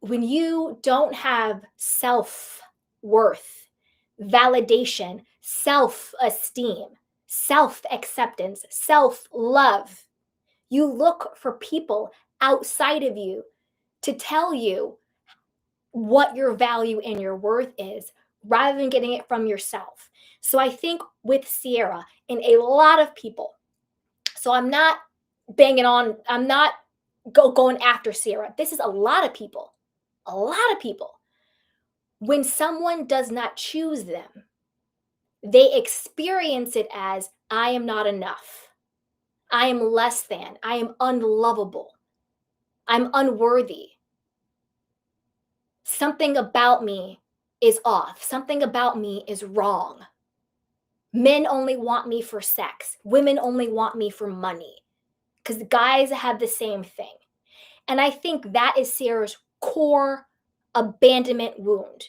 when you don't have self-worth, validation, self-esteem, self-acceptance, self-love, you look for people outside of you to tell you what your value and your worth is rather than getting it from yourself. So I think with Ciara and a lot of people, so I'm not banging on, I'm not going after Ciara. This is a lot of people, a lot of people. When someone does not choose them, they experience it as I am not enough. I am less than. I am unlovable. I'm unworthy. Something about me is off. Something about me is wrong. Men only want me for sex. Women only want me for money. Because guys have the same thing. And I think that is Ciara's core abandonment wound.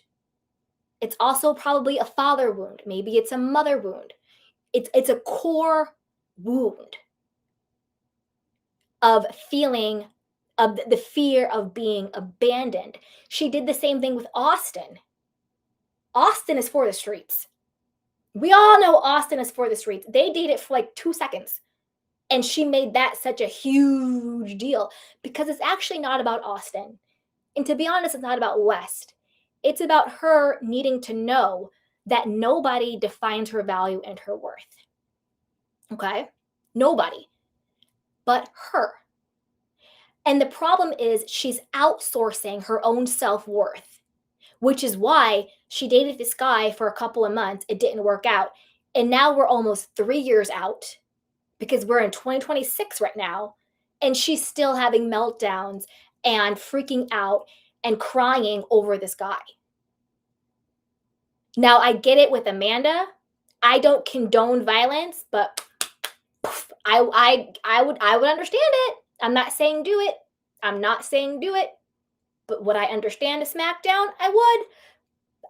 It's also probably a father wound. Maybe it's a mother wound. It's a core wound of feeling of the fear of being abandoned. She did the same thing with Austin. Austin is for the streets. We all know Austin is for the streets. They dated for like 2 seconds. And she made that such a huge deal because it's actually not about Austin. And to be honest, it's not about West. It's about her needing to know that nobody defines her value and her worth. Okay? Nobody. But her. And the problem is she's outsourcing her own self-worth, which is why she dated this guy for a couple of months. It didn't work out. And now we're almost 3 years out because we're in 2026 right now. And she's still having meltdowns and freaking out and crying over this guy. Now, I get it with Amanda. I don't condone violence, but I would understand it. I'm not saying do it. I'm not saying do it. But would I understand a smackdown? I would.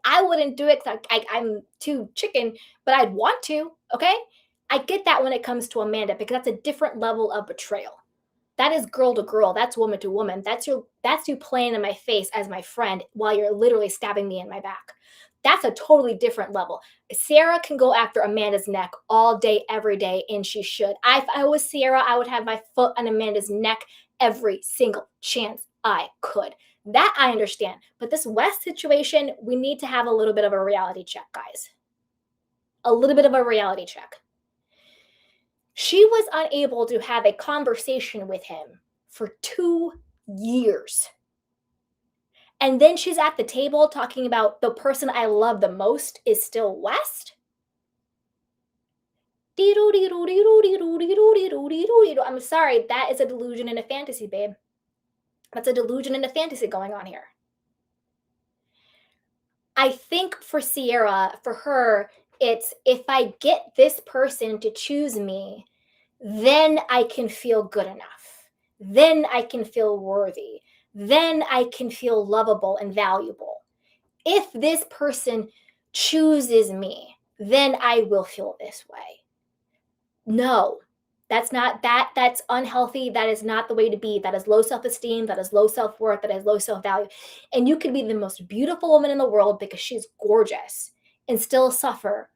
I wouldn't do it because I'm too chicken, but I'd want to, okay? I get that when it comes to Amanda because that's a different level of betrayal. That is girl to girl. That's woman to woman. That's you playing in my face as my friend while you're literally stabbing me in my back. That's a totally different level. Ciara can go after Amanda's neck all day, every day, and she should. If I was Ciara, I would have my foot on Amanda's neck every single chance I could. That I understand. But this West situation, we need to have a little bit of a reality check, guys. A little bit of a reality check. She was unable to have a conversation with him for 2 years. And then she's at the table talking about the person I love the most is still West. I'm sorry, that is a delusion and a fantasy, babe. That's a delusion and a fantasy going on here. I think for Ciara, for her, it's if I get this person to choose me, then I can feel good enough. Then I can feel worthy. Then I can feel lovable and valuable. If this person chooses me, then I will feel this way. No, That's unhealthy. That is not the way to be. That is low self-esteem, that is low self-worth, that is low self-value. And you could be the most beautiful woman in the world because she's gorgeous and still suffer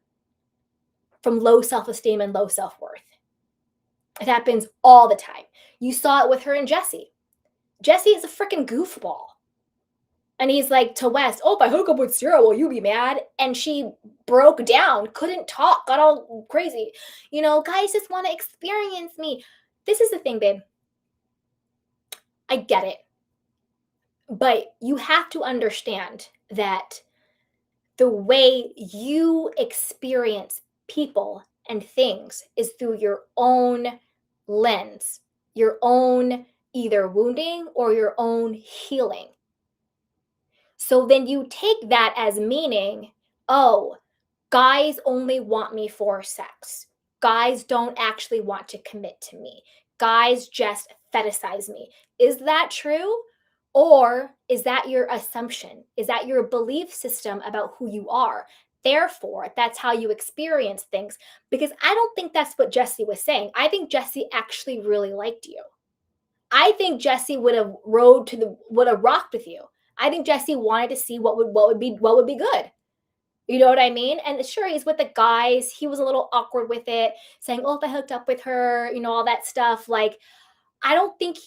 from low self-esteem and low self-worth. It happens all the time. You saw it with her and Jesse. Jesse is a freaking goofball. And he's like to West, oh, if I hook up with Ciara, will you be mad? And she broke down, couldn't talk, got all crazy. Guys just want to experience me. This is the thing, babe. I get it. But you have to understand that the way you experience people and things is through your own lens, your own either wounding or your own healing. So then you take that as meaning, oh, guys only want me for sex. Guys don't actually want to commit to me. Guys just fetishize me. Is that true? Or is that your assumption? Is that your belief system about who you are? Therefore, that's how you experience things. Because I don't think that's what Jesse was saying. I think Jesse actually really liked you. I think Jesse would have rocked with you. I think Jesse wanted to see what would be good. You know what I mean? And sure, he's with the guys. He was a little awkward with it, saying, "Oh, if I hooked up with her, all that stuff." Like, I don't think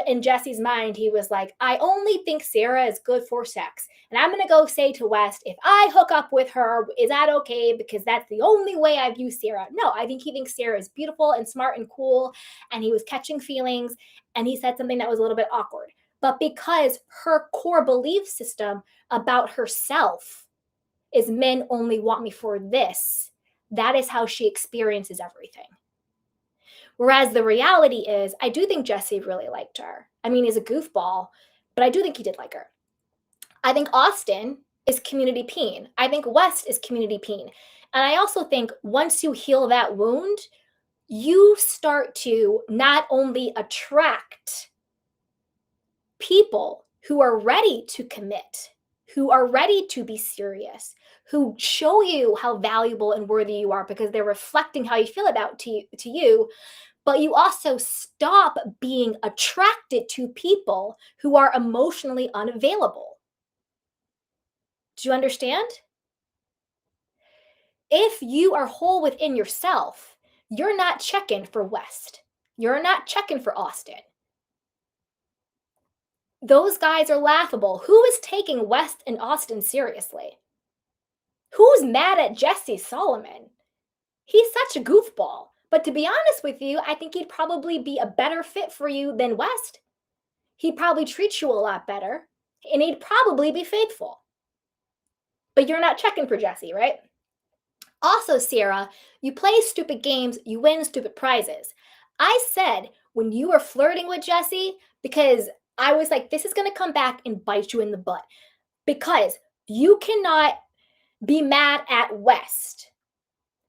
in Jesse's mind he was like, I only think Ciara is good for sex. And I'm going to go say to West, if I hook up with her, is that okay? Because that's the only way I view Ciara. No, I think he thinks Ciara is beautiful and smart and cool. And he was catching feelings. And he said something that was a little bit awkward. But because her core belief system about herself is men only want me for this, that is how she experiences everything. Whereas the reality is, I do think Jesse really liked her. I mean, he's a goofball, but I do think he did like her. I think Austin is community peen. I think West is community peen. And I also think once you heal that wound, you start to not only attract people who are ready to commit, who are ready to be serious, who show you how valuable and worthy you are because they're reflecting how you feel to you, but you also stop being attracted to people who are emotionally unavailable. Do you understand? If you are whole within yourself, you're not checking for West. You're not checking for Austin. Those guys are laughable. Who is taking West and Austin seriously? Who's mad at Jesse Solomon? He's such a goofball. But to be honest with you, I think he'd probably be a better fit for you than West. He'd probably treat you a lot better, and he'd probably be faithful. But you're not checking for Jesse, right? Also, Ciara, you play stupid games, you win stupid prizes. I said when you were flirting with Jesse, because I was like, this is going to come back and bite you in the butt. Because you cannot be mad at West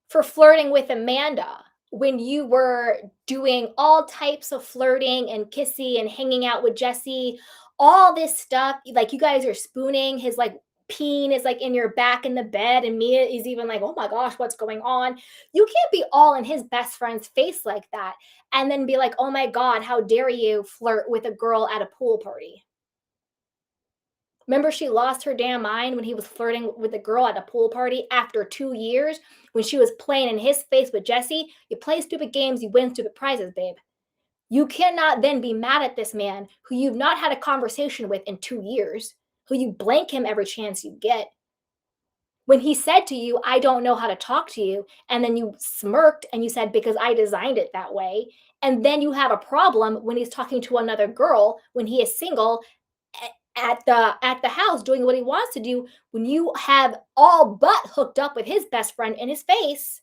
for flirting with Amanda when you were doing all types of flirting and kissy and hanging out with Jesse, all this stuff. Like, you guys are spooning. His like peen is like in your back in the bed, and Mia is even like, oh my gosh, what's going on? You can't be all in his best friend's face like that and then be like, oh my God, how dare you flirt with a girl at a pool party? Remember, she lost her damn mind when he was flirting with a girl at a pool party after 2 years when she was playing in his face with Jesse. You play stupid games, you win stupid prizes, babe. You cannot then be mad at this man who you've not had a conversation with in 2 years, who you blank him every chance you get. When he said to you, I don't know how to talk to you, and then you smirked and you said, because I designed it that way. And then you have a problem when he's talking to another girl when he is single at the house doing what he wants to do, when you have all but hooked up with his best friend in his face.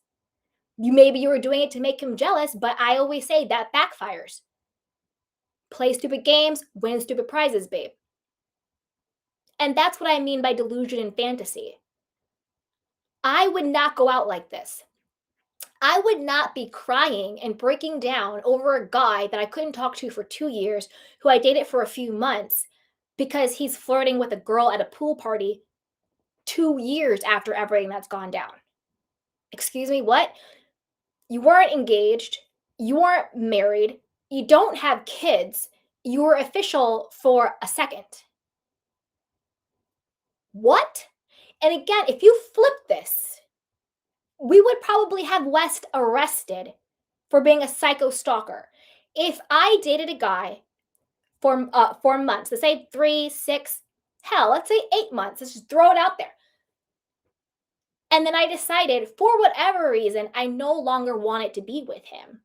Maybe you were doing it to make him jealous, but I always say that backfires. Play stupid games, win stupid prizes, babe. And that's what I mean by delusion and fantasy. I would not go out like this. I would not be crying and breaking down over a guy that I couldn't talk to for 2 years, who I dated for a few months, because he's flirting with a girl at a pool party 2 years after everything that's gone down. Excuse me, what? You weren't engaged. You aren't married. You don't have kids. You were official for a second. What? And again, if you flip this, we would probably have West arrested for being a psycho stalker. If I dated a guy for 4 months, let's say 3, 6, hell, let's say 8 months, let's just throw it out there. And then I decided for whatever reason, I no longer wanted to be with him.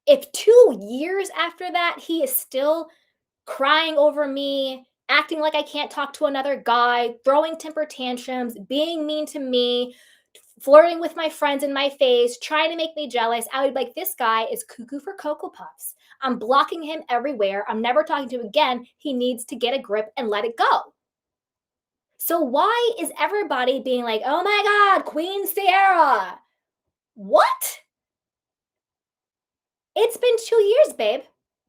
If 2 years after that, he is still crying over me, acting like I can't talk to another guy, throwing temper tantrums, being mean to me, flirting with my friends in my face, trying to make me jealous, I would be like, this guy is cuckoo for Cocoa Puffs. I'm blocking him everywhere. I'm never talking to him again. He needs to get a grip and let it go. So why is everybody being like, oh my God, Queen Ciara? What? It's been 2 years, babe.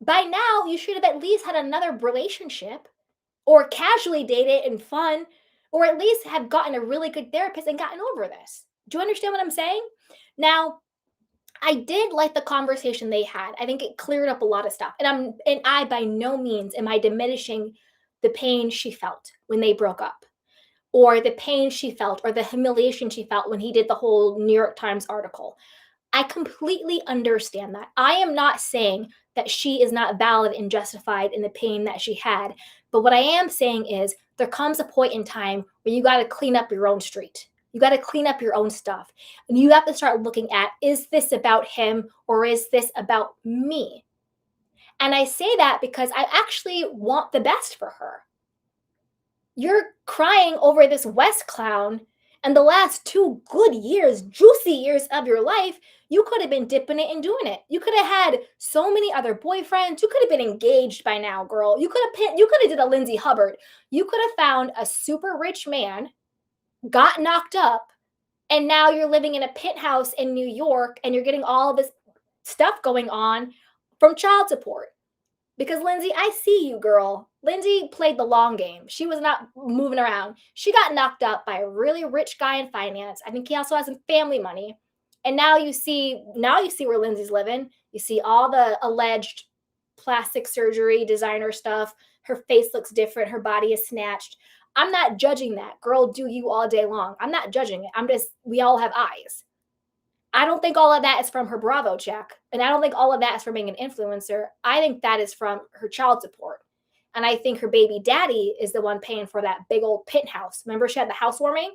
By now, you should have at least had another relationship or casually dated and fun, or at least have gotten a really good therapist and gotten over this. Do you understand what I'm saying? Now, I did like the conversation they had. I think it cleared up a lot of stuff. And I by no means am I diminishing the pain she felt when they broke up, or the pain she felt, or the humiliation she felt when he did the whole New York Times article. I completely understand that. I am not saying that she is not valid and justified in the pain that she had. But what I am saying is there comes a point in time where you got to clean up your own street. You got to clean up your own stuff. And you have to start looking at, is this about him or is this about me? And I say that because I actually want the best for her. You're crying over this West clown, and the last 2 good years, juicy years of your life, you could have been dipping it and doing it. You could have had so many other boyfriends. You could have been engaged by now, girl. You could have did a Lindsay Hubbard. You could have found a super rich man, got knocked up, and now you're living in a penthouse in New York and you're getting all this stuff going on from child support. Because Lindsay, I see you, girl. Lindsay played the long game. She was not moving around. She got knocked up by a really rich guy in finance. I think he also has some family money. And now you see where Lindsay's living. You see all the alleged plastic surgery, designer stuff. Her face looks different. Her body is snatched. I'm not judging that. Girl, do you all day long. I'm not judging it. We all have eyes. I don't think all of that is from her Bravo check. And I don't think all of that is from being an influencer. I think that is from her child support. And I think her baby daddy is the one paying for that big old penthouse. Remember she had the housewarming?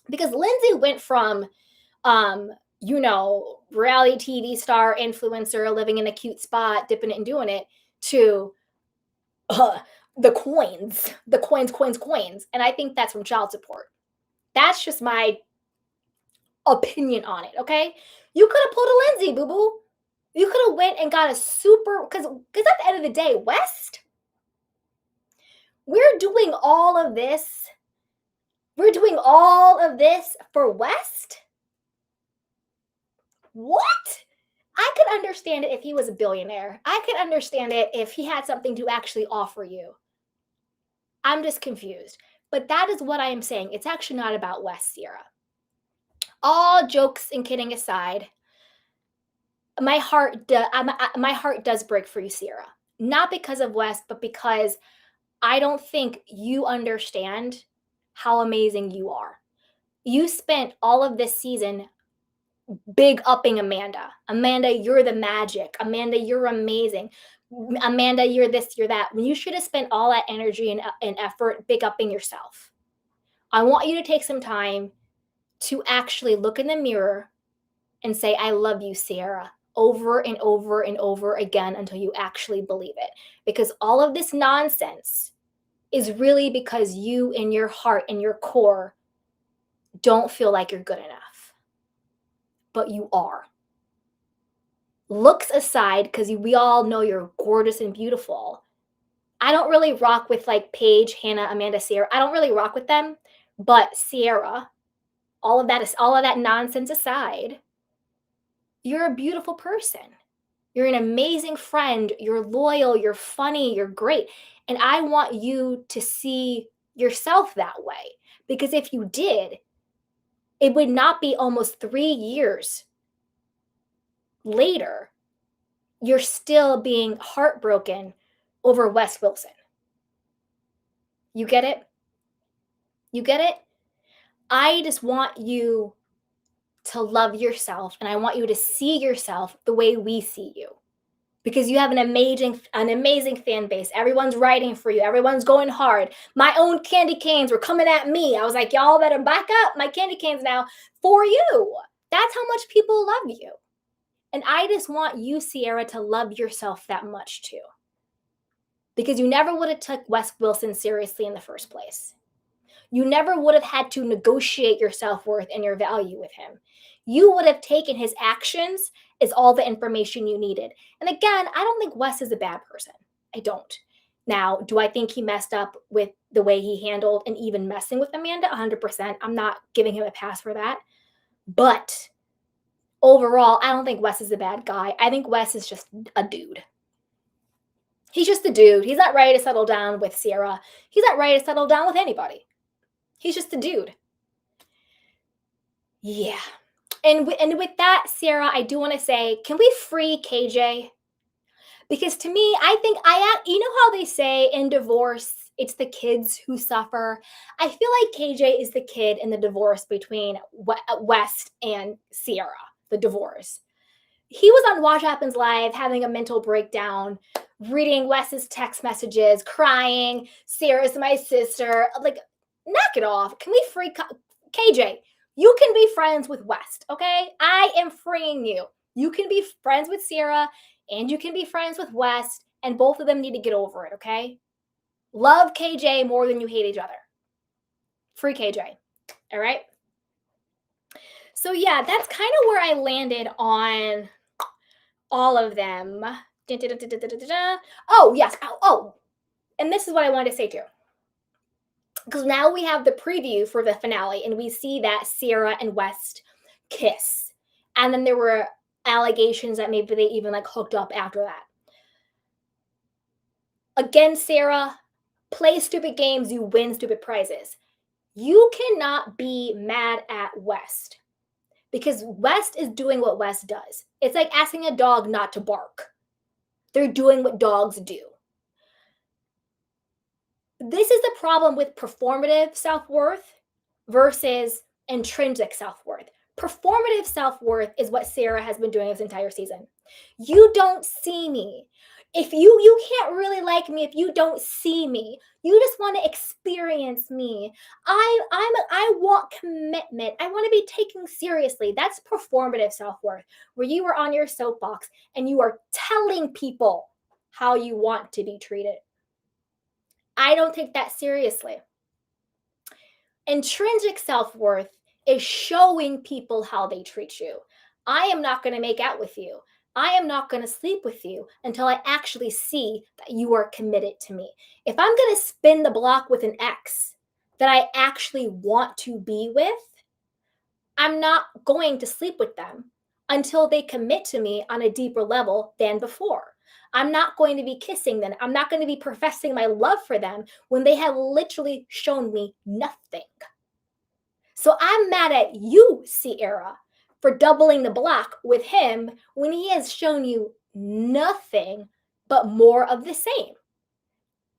Because Lindsay went from, reality TV star, influencer, living in a cute spot, dipping it and doing it, to the coins. And I think that's from child support. That's just my opinion on it, okay? You could have pulled a Lindsay, boo boo. You could have went and got a super, because at the end of the day, West, we're doing all of this. We're doing all of this for West? What? I could understand it if he was a billionaire. I could understand it if he had something to actually offer you. I'm just confused. But that is what I am saying. It's actually not about West, Ciara. All jokes and kidding aside, my heart does break for you, Ciara. Not because of West, but because I don't think you understand how amazing you are. You spent all of this season big upping Amanda. Amanda, you're the magic. Amanda, you're amazing. Amanda, you're this, you're that. When you should have spent all that energy and effort big upping yourself. I want you to take some time to actually look in the mirror and say, I love you, Ciara, over and over and over again until you actually believe it. Because all of this nonsense is really because you in your heart and your core don't feel like you're good enough. But you are. Looks aside, because we all know you're gorgeous and beautiful. I don't really rock with like Paige, Hannah, Amanda, Ciara. I don't really rock with them. But Ciara, all of that nonsense aside, you're a beautiful person. You're an amazing friend. You're loyal. You're funny. You're great. And I want you to see yourself that way. Because if you did, it would not be almost 3 years later you're still being heartbroken over Wes Wilson. You get it? You get it? I just want you to love yourself, and I want you to see yourself the way we see you. Because you have an amazing fan base. Everyone's writing for you. Everyone's going hard. My own candy canes were coming at me. I was like, y'all better back up my candy canes now for you. That's how much people love you. And I just want you, Ciara, to love yourself that much too. Because you never would have took Wes Wilson seriously in the first place. You never would have had to negotiate your self-worth and your value with him. You would have taken his actions as all the information you needed. And again, I don't think Wes is a bad person. I don't. Now, do I think he messed up with the way he handled and even messing with Amanda? 100%. I'm not giving him a pass for that. But overall, I don't think Wes is a bad guy. I think Wes is just a dude. He's just a dude. He's not ready to settle down with Ciara. He's not ready to settle down with anybody. He's just a dude. Yeah. And with that, Ciara, I do want to say, can we free KJ? Because to me, you know how they say in divorce, it's the kids who suffer. I feel like KJ is the kid in the divorce between West and Ciara, the divorce. He was on Watch Happens Live having a mental breakdown, reading Wes's text messages, crying, Ciara's my sister. Like, knock it off. Can we free KJ? You can be friends with West, okay? I am freeing you. You can be friends with Ciara and you can be friends with West, and both of them need to get over it, okay? Love KJ more than you hate each other. Free KJ, all right? So yeah, that's kind of where I landed on all of them. Oh, yes. Oh, and this is what I wanted to say too. Because now we have the preview for the finale, and we see that Ciara and West kiss. And then there were allegations that maybe they even like hooked up after that. Again, Ciara, play stupid games, you win stupid prizes. You cannot be mad at West because West is doing what West does. It's like asking a dog not to bark. They're doing what dogs do. This is the problem with performative self-worth versus intrinsic self-worth. Performative self-worth is what Ciara has been doing this entire season. You don't see me. If you can't really like me if you don't see me. You just want to experience me. I want commitment. I want to be taken seriously. That's performative self-worth, where you are on your soapbox and you are telling people how you want to be treated. I don't take that seriously. Intrinsic self-worth is showing people how they treat you. I am not going to make out with you. I am not going to sleep with you until I actually see that you are committed to me. If I'm going to spin the block with an ex that I actually want to be with, I'm not going to sleep with them until they commit to me on a deeper level than before. I'm not going to be kissing them. I'm not going to be professing my love for them when they have literally shown me nothing. So I'm mad at you, Ciara, for doubling the block with him when he has shown you nothing but more of the same.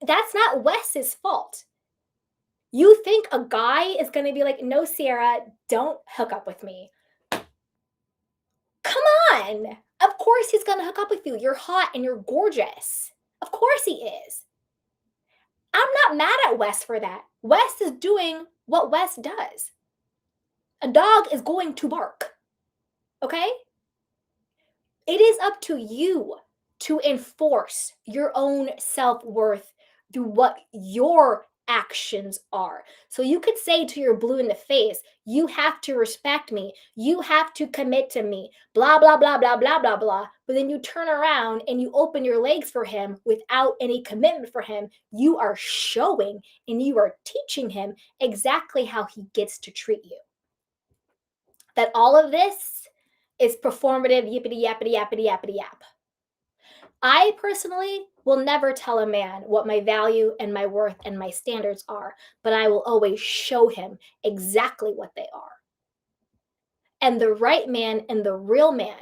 That's not Wes's fault. You think a guy is going to be like, no, Ciara, don't hook up with me. Come on. Of course he's going to hook up with you. You're hot and you're gorgeous. Of course he is. I'm not mad at Wes for that. Wes is doing what Wes does. A dog is going to bark. Okay? It is up to you to enforce your own self-worth through what your actions are. So you could say to your blue in the face, you have to respect me. You have to commit to me. Blah, blah, blah, blah, blah, blah, blah. But then you turn around and you open your legs for him without any commitment for him. You are showing and you are teaching him exactly how he gets to treat you. That all of this is performative yippity yappity yappity yappity yap. I personally will never tell a man what my value and my worth and my standards are, but I will always show him exactly what they are. And the right man and the real man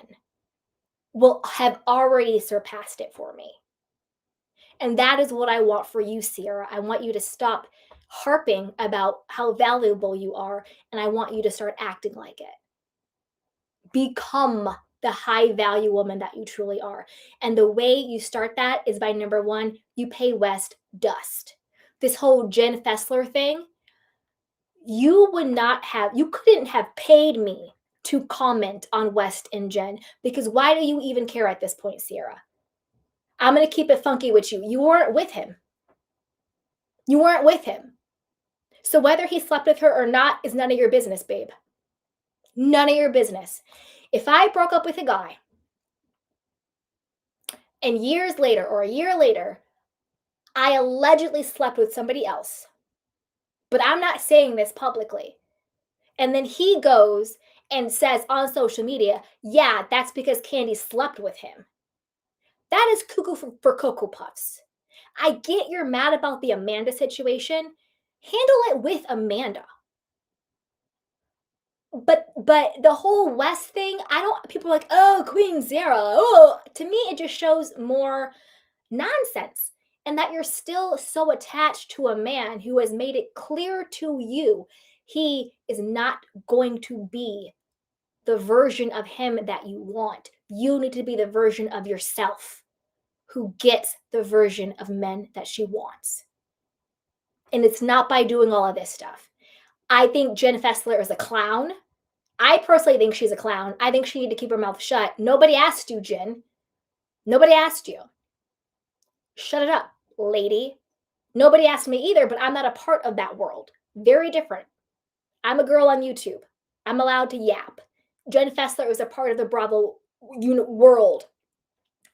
will have already surpassed it for me. And that is what I want for you, Ciara. I want you to stop harping about how valuable you are, and I want you to start acting like it. Become the high value woman that you truly are. And the way you start that is by number one, you pay West dust. This whole Jen Fessler thing, you couldn't have paid me to comment on West and Jen, because why do you even care at this point, Ciara? I'm going to keep it funky with you. You weren't with him. You weren't with him. So whether he slept with her or not is none of your business, babe. None of your business. If I broke up with a guy and years later or a year later, I allegedly slept with somebody else, but I'm not saying this publicly, and then he goes and says on social media, yeah, that's because Candy slept with him. That is cuckoo for Cocoa Puffs. I get you're mad about the Amanda situation. Handle it with Amanda. But the whole West thing, I don't people are like, "Oh, Queen Ciara." Oh, to me it just shows more nonsense, and that you're still so attached to a man who has made it clear to you he is not going to be the version of him that you want. You need to be the version of yourself who gets the version of men that she wants. And it's not by doing all of this stuff. I think Jen Fessler is a clown. I personally think she's a clown. I think she need to keep her mouth shut. Nobody asked you, Jen. Nobody asked you. Shut it up, lady. Nobody asked me either, but I'm not a part of that world. Very different. I'm a girl on YouTube. I'm allowed to yap. Jen Fessler is a part of the Bravo world.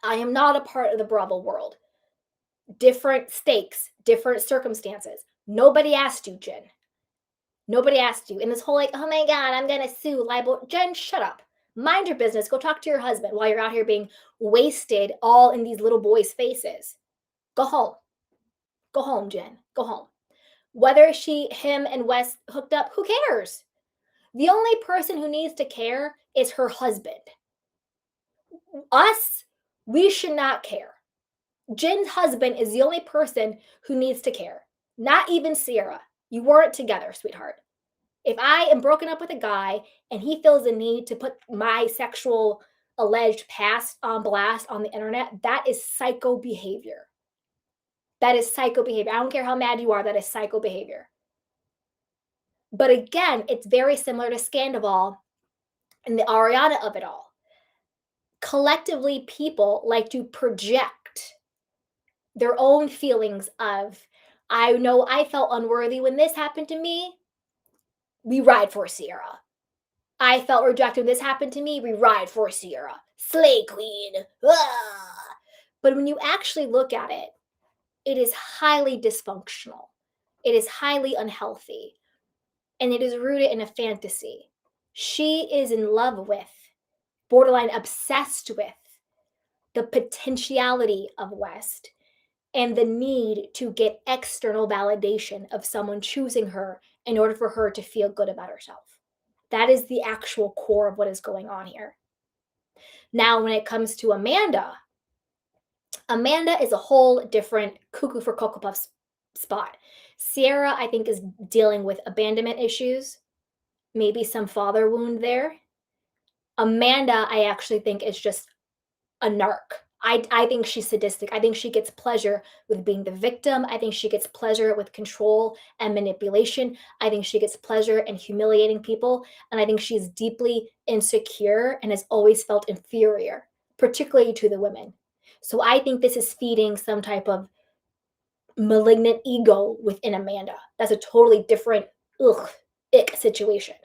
I am not a part of the Bravo world. Different stakes, different circumstances. Nobody asked you, Jen. Nobody asked you. And this whole like, oh my God, I'm going to sue, libel. Jen, shut up. Mind your business. Go talk to your husband while you're out here being wasted all in these little boys' faces. Go home. Go home, Jen. Go home. Whether him and Wes hooked up, who cares? The only person who needs to care is her husband. Us, we should not care. Jen's husband is the only person who needs to care. Not even Ciara. You weren't together, sweetheart. If I am broken up with a guy and he feels the need to put my sexual alleged past on blast on the internet, that is psycho behavior. That is psycho behavior. I don't care how mad you are, that is psycho behavior. But again, it's very similar to Scandival and the Ariana of it all. Collectively, people like to project their own feelings of, I know I felt unworthy when this happened to me. We ride for Ciara. I felt rejected when this happened to me. We ride for Ciara. Slay queen. Ah. But when you actually look at it, it is highly dysfunctional. It is highly unhealthy. And it is rooted in a fantasy. She is in love with, borderline obsessed with, the potentiality of West and the need to get external validation of someone choosing her in order for her to feel good about herself. That is the actual core of what is going on here. Now, when it comes to Amanda, Amanda is a whole different cuckoo for Cocoa Puffs spot. Ciara, I think, is dealing with abandonment issues, maybe some father wound there. Amanda, I actually think, is just a narc. I think she's sadistic. I think she gets pleasure with being the victim. I think she gets pleasure with control and manipulation. I think she gets pleasure in humiliating people. And I think she's deeply insecure and has always felt inferior, particularly to the women. So I think this is feeding some type of malignant ego within Amanda. That's a totally different ick situation.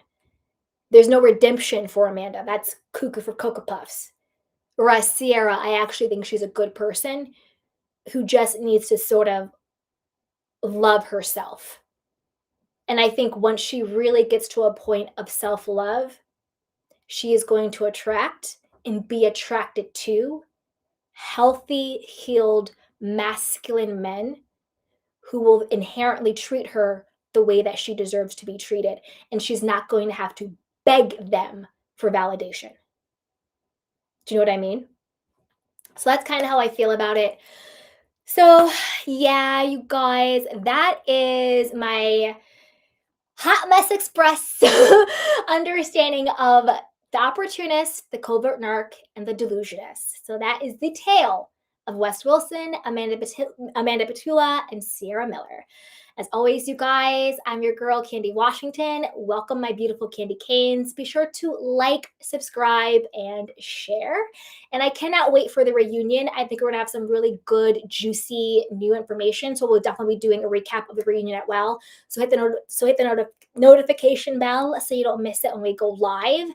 There's no redemption for Amanda. That's cuckoo for Cocoa Puffs. Whereas Ciara, I actually think she's a good person who just needs to sort of love herself. And I think once she really gets to a point of self-love, she is going to attract and be attracted to healthy, healed, masculine men who will inherently treat her the way that she deserves to be treated. And she's not going to have to beg them for validation. Do you know what I mean? So that's kind of how I feel about it. So, yeah, you guys, that is my Hot Mess Express understanding of the Opportunist, the Covert Narc, and the Delusionist. So that is the tale of Wes Wilson, Amanda Batula, and Ciara Miller. As always, you guys, I'm your girl, Candy Washington. Welcome, my beautiful candy canes. Be sure to like, subscribe, and share. And I cannot wait for the reunion. I think we're going to have some really good, juicy new information. So we'll definitely be doing a recap of the reunion as well. So hit the notification bell so you don't miss it when we go live.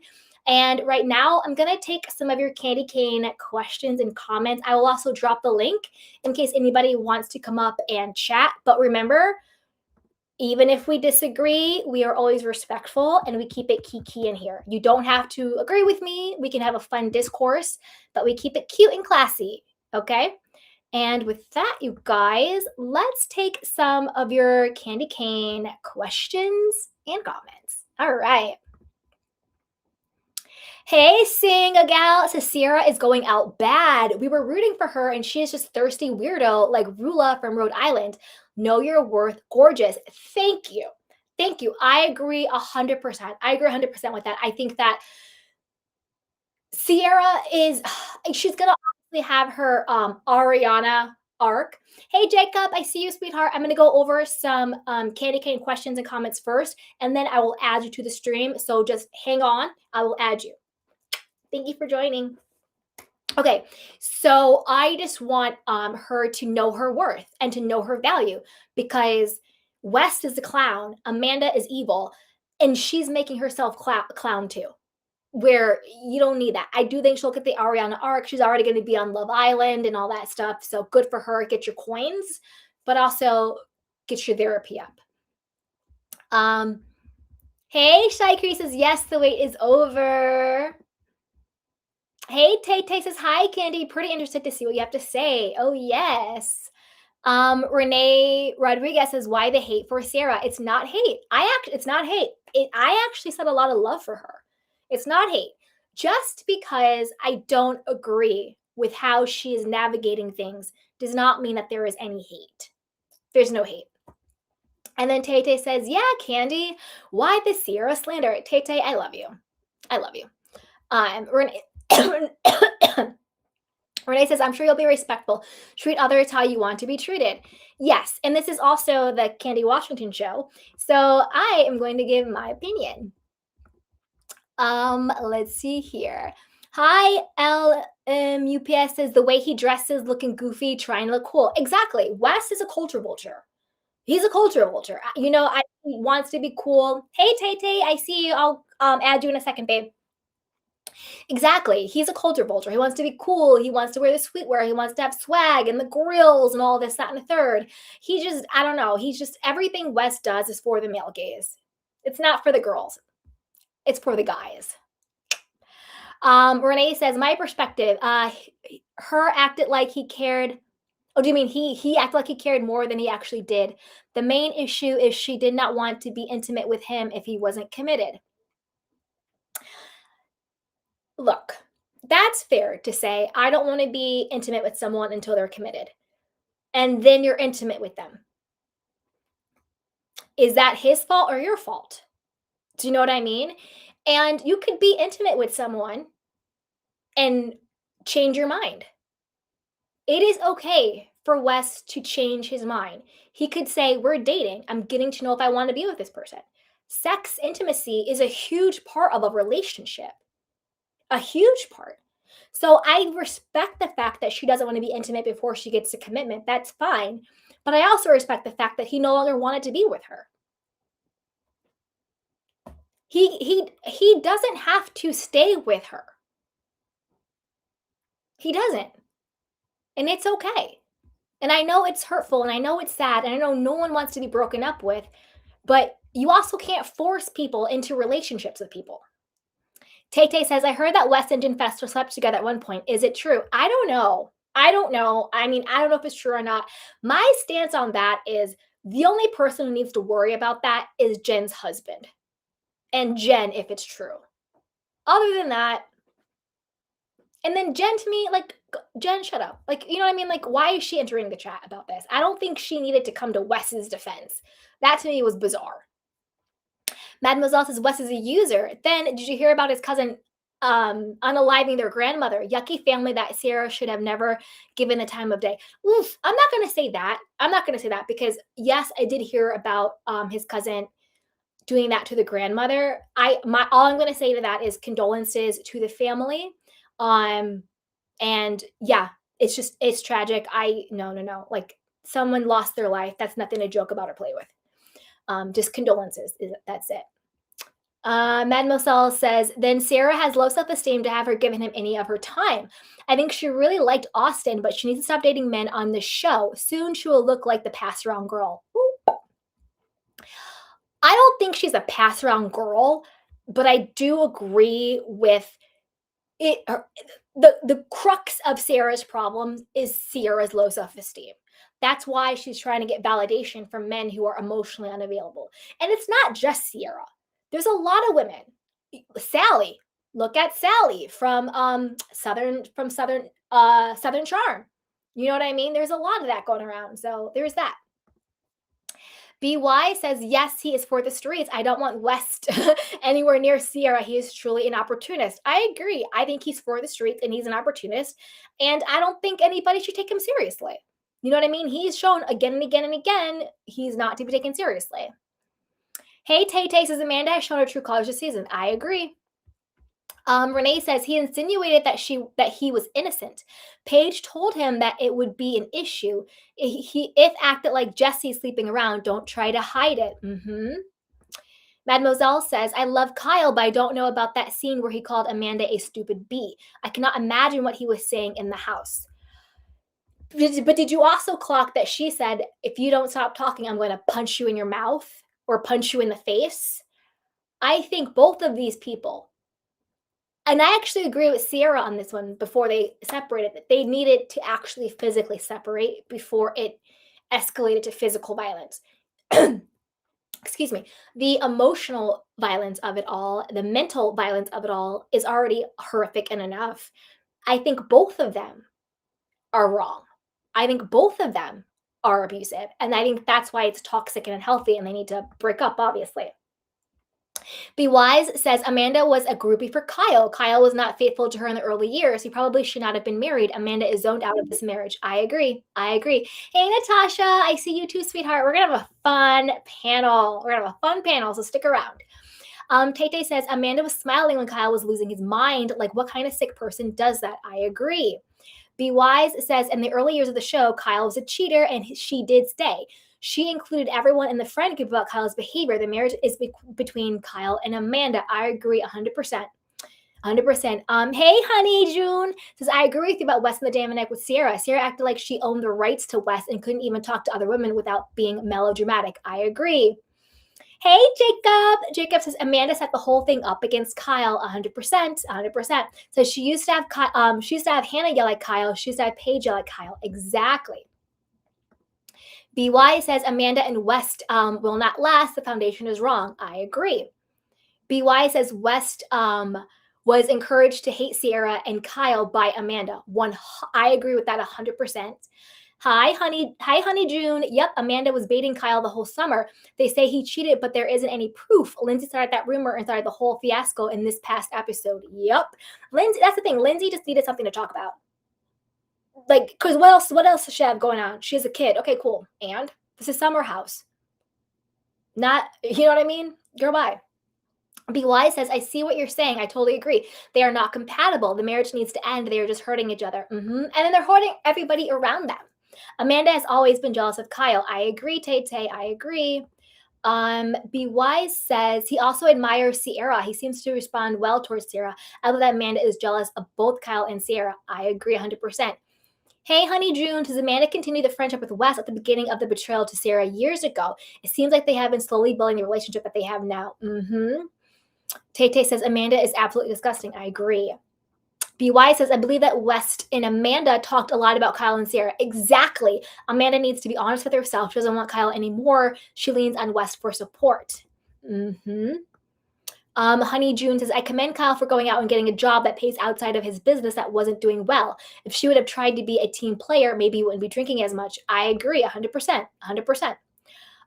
And right now, I'm going to take some of your candy cane questions and comments. I will also drop the link in case anybody wants to come up and chat. But remember, even if we disagree, we are always respectful and we keep it kiki in here. You don't have to agree with me. We can have a fun discourse, but we keep it cute and classy. Okay? And with that, you guys, let's take some of your candy cane questions and comments. All right. Hey, sing a gal. So Ciara is going out bad. We were rooting for her, and she is just thirsty weirdo like Rula from Rhode Island. Know your worth, gorgeous. Thank you. Thank you. I agree 100%. I agree 100% with that. I think that Ciara is she's gonna obviously have her Ariana arc. Hey Jacob, I see you, sweetheart. I'm gonna go over some candy cane questions and comments first, and then I will add you to the stream. So just hang on, I will add you. Thank you for joining. Okay, so I just want her to know her worth and to know her value because West is a clown, Amanda is evil, and she's making herself a clown too. Where you don't need that. I do think she'll get the Ariana arc. She's already going to be on Love Island and all that stuff. So good for her. Get your coins, but also get your therapy up. Hey, Shy Cree says, yes, the wait is over. Hey, Tay Tay says, hi, Candy. Pretty interested to see what you have to say. Oh, yes. Renee Rodriguez says, why the hate for Ciara? It's not hate. It's not hate. I actually said a lot of love for her. It's not hate. Just because I don't agree with how she is navigating things does not mean that there is any hate. There's no hate. And then Tay Tay says, yeah, Candy, why the Ciara slander? Tay Tay, I love you. I love you. Renee says, I'm sure you'll be respectful. Treat others how you want to be treated. Yes. And this is also the Candy Washington show. So I am going to give my opinion. Let's see here. Hi, UPS says, the way he dresses, looking goofy, trying to look cool. Exactly. Wes is a culture vulture. He's a culture vulture. He wants to be cool. Hey, Tay Tay, I see you. I'll add you in a second, babe. Exactly. He's a culture vulture. He wants to be cool. He wants to wear the sweetwear. He wants to have swag and the grills and all this, that, and the third. I don't know. He's just, everything Wes does is for the male gaze. It's not for the girls. It's for the guys. Renee says, my perspective, her acted like he cared. Oh, do you mean he acted like he cared more than he actually did? The main issue is she did not want to be intimate with him if he wasn't committed. Look, that's fair to say, I don't want to be intimate with someone until they're committed. And then you're intimate with them. Is that his fault or your fault? Do you know what I mean? And you could be intimate with someone and change your mind. It is okay for Wes to change his mind. He could say, we're dating. I'm getting to know if I want to be with this person. Sex, intimacy is a huge part of a relationship. A huge part. So I respect the fact that she doesn't want to be intimate before she gets to commitment. That's fine. But I also respect the fact that he no longer wanted to be with her. He doesn't have to stay with her. He doesn't. And it's okay. And I know it's hurtful and I know it's sad and I know no one wants to be broken up with, but you also can't force people into relationships with people. Tay Tay says, I heard that Wes and Jen Fester slept together at one point. Is it true? I don't know. I don't know if it's true or not. My stance on that is the only person who needs to worry about that is Jen's husband. And Jen, if it's true. Other than that, And then Jen, to me, like, Jen, shut up. Like, you know what I mean? Like, why is she entering the chat about this? I don't think she needed to come to Wes's defense. That to me was bizarre. Mademoiselle says Wes is a user. Then did you hear about his cousin unaliving their grandmother? Yucky family that Ciara should have never given the time of day. Oof, I'm not gonna say that. I'm not gonna say that because yes, I did hear about his cousin doing that to the grandmother. All I'm gonna say to that is condolences to the family. And yeah, it's tragic. No. Like someone lost their life. That's nothing to joke about or play with. Just condolences. That's it. Mademoiselle says, then Ciara has low self-esteem to have her given him any of her time. I think she really liked Austin, but she needs to stop dating men on the show. Soon she will look like the pass-around girl. I don't think she's a pass-around girl, but I do agree with it. The crux of Ciara's problem is Ciara's low self-esteem. That's why she's trying to get validation from men who are emotionally unavailable. And it's not just Ciara. There's a lot of women. Sally, look at Sally from Southern Charm. You know what I mean? There's a lot of that going around. So there's that. BY says, yes, he is for the streets. I don't want West anywhere near Ciara. He is truly an opportunist. I agree. I think he's for the streets and he's an opportunist. And I don't think anybody should take him seriously. You know what I mean? He's shown again and again and again he's not to be taken seriously. Hey, Tay Tay says, Amanda has shown her true colors this season. I agree. Renee says he insinuated that he was innocent. Paige told him that it would be an issue. If acted like Jesse sleeping around, don't try to hide it. Mademoiselle says, I love Kyle, but I don't know about that scene where he called Amanda a stupid bee. I cannot imagine what he was saying in the house. But did you also clock that she said, if you don't stop talking, I'm going to punch you in your mouth or punch you in the face? I think both of these people, and I actually agree with Ciara on this one before they separated, that they needed to actually physically separate before it escalated to physical violence. Excuse me. The emotional violence of it all, the mental violence of it all is already horrific and enough. I think both of them are wrong. I think both of them are abusive. And I think that's why it's toxic and unhealthy and they need to break up, obviously. Be Wise says Amanda was a groupie for Kyle. Kyle was not faithful to her in the early years. He probably should not have been married. Amanda is zoned out of this marriage. I agree. Hey, Natasha, I see you too, sweetheart. We're going to have a fun panel. So stick around. Tay says Amanda was smiling when Kyle was losing his mind. Like, what kind of sick person does that? I agree. Be Wise says in the early years of the show, Kyle was a cheater and she did stay. She included everyone in the friend group about Kyle's behavior. The marriage is between Kyle and Amanda. I agree 100%. 100%. Hey, honey, June says, I agree with you about Wes and the dynamic with Ciara. Ciara acted like she owned the rights to Wes and couldn't even talk to other women without being melodramatic. I agree. Hey, Jacob. Jacob says Amanda set the whole thing up against Kyle 100%. So she used to have Hannah yell at Kyle. She used to have Paige yell at Kyle. Exactly. BY says Amanda and West will not last. The foundation is wrong. I agree. BY says West was encouraged to hate Ciara and Kyle by Amanda. I agree with that 100%. Hi, honey, June. Yep, Amanda was baiting Kyle the whole summer. They say he cheated, but there isn't any proof. Lindsay started that rumor and started the whole fiasco in this past episode. Yep. Lindsay, that's the thing. Lindsay just needed something to talk about. Like, because what else does she have going on? She has a kid. Okay, cool. And this is Summer House. Not, you know what I mean? Girl, bye. BY says, I see what you're saying. I totally agree. They are not compatible. The marriage needs to end. They are just hurting each other. And then they're hurting everybody around them. Amanda has always been jealous of Kyle. I agree, Tay. I agree. BY says he also admires Ciara. He seems to respond well towards Ciara. I love that Amanda is jealous of both Kyle and Ciara. I agree 100%. Hey, honey, June, does Amanda continue the friendship with Wes at the beginning of the betrayal to Ciara years ago? It seems like they have been slowly building the relationship that they have now. Tay says Amanda is absolutely disgusting. I agree. BY says, I believe that West and Amanda talked a lot about Kyle and Ciara. Exactly. Amanda needs to be honest with herself. She doesn't want Kyle anymore. She leans on West for support. Honey June says, I commend Kyle for going out and getting a job that pays outside of his business that wasn't doing well. If she would have tried to be a team player, maybe he wouldn't be drinking as much. I agree, 100%. 100%.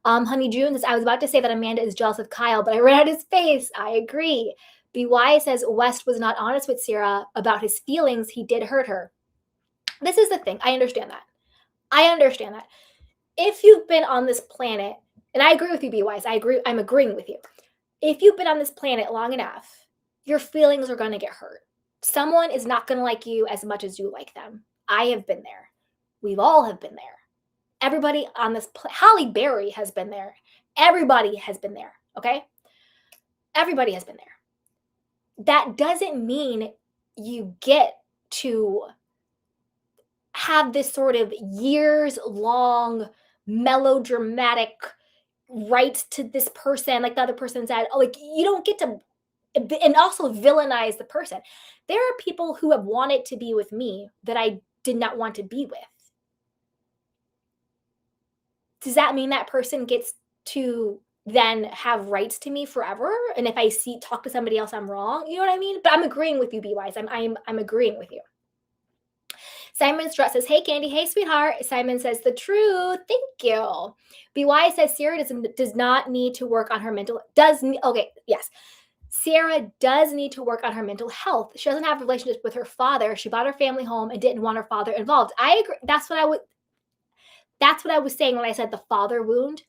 Honey June says, I was about to say that Amanda is jealous of Kyle, but I ran out his face. I agree. BY says, West was not honest with Ciara about his feelings. He did hurt her. This is the thing. I understand that. If you've been on this planet, and I agree with you, BY, I'm agreeing with you. If you've been on this planet long enough, your feelings are going to get hurt. Someone is not going to like you as much as you like them. I have been there. We've all have been there. Everybody on this Halle Berry has been there. Everybody has been there, okay? Everybody has been there. That doesn't mean you get to have this sort of years-long melodramatic right to this person, like the other person said. Like, you don't get to, and also villainize the person. There are people who have wanted to be with me that I did not want to be with. Does that mean that person gets to then have rights to me forever? And if I talk to somebody else, I'm wrong. You know what I mean? But I'm agreeing with you, B-Wise. I'm agreeing with you. Simon Strutt says, hey, Candy. Hey, sweetheart. Simon says, the truth. Thank you. BY says, Ciara does not need to work on her mental, okay, yes. Ciara does need to work on her mental health. She doesn't have a relationship with her father. She brought her family home and didn't want her father involved. I agree. That's what I was saying when I said the father wound.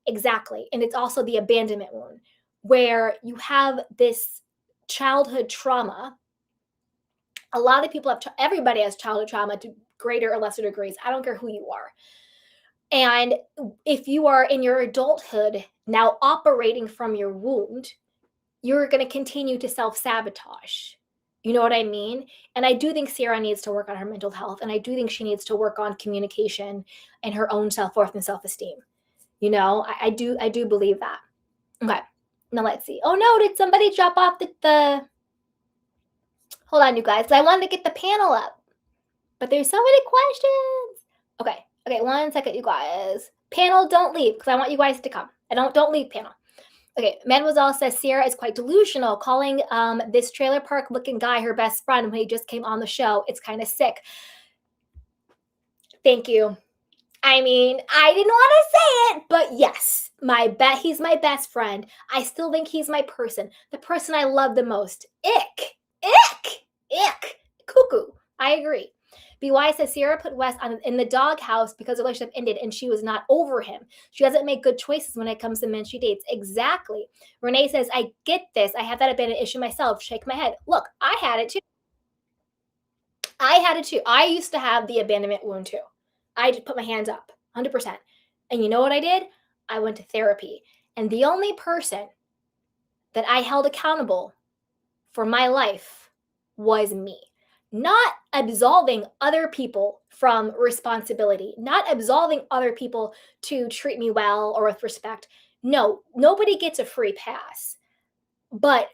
Exactly. And it's also the abandonment wound, where you have this childhood trauma. A lot of people everybody has childhood trauma to greater or lesser degrees. I don't care who you are. And if you are in your adulthood now operating from your wound, you're going to continue to self-sabotage. You know what I mean? And I do think Ciara needs to work on her mental health. And I do think she needs to work on communication and her own self-worth and self-esteem. You know, I do believe that. Okay. Now let's see. Oh no, did somebody drop off the hold on, you guys. I wanted to get the panel up. But there's so many questions. Okay, 1 second, you guys. Panel, don't leave, because I want you guys to come. Don't leave, panel. Okay, Mademoiselle says Ciara is quite delusional, calling this trailer park looking guy her best friend when he just came on the show. It's kind of sick. Thank you. I mean, I didn't want to say it, but yes, he's my best friend. I still think he's my person, the person I love the most. Ick, cuckoo. I agree. BY says Ciara put Wes in the doghouse because the relationship ended and she was not over him. She doesn't make good choices when it comes to men she dates. Exactly. Renee says, I get this. I have that abandonment issue myself. Shake my head. Look, I had it too. I used to have the abandonment wound too. I just put my hands up, 100%. And you know what I did? I went to therapy. And the only person that I held accountable for my life was me. Not absolving other people from responsibility, not absolving other people to treat me well or with respect. No, nobody gets a free pass. But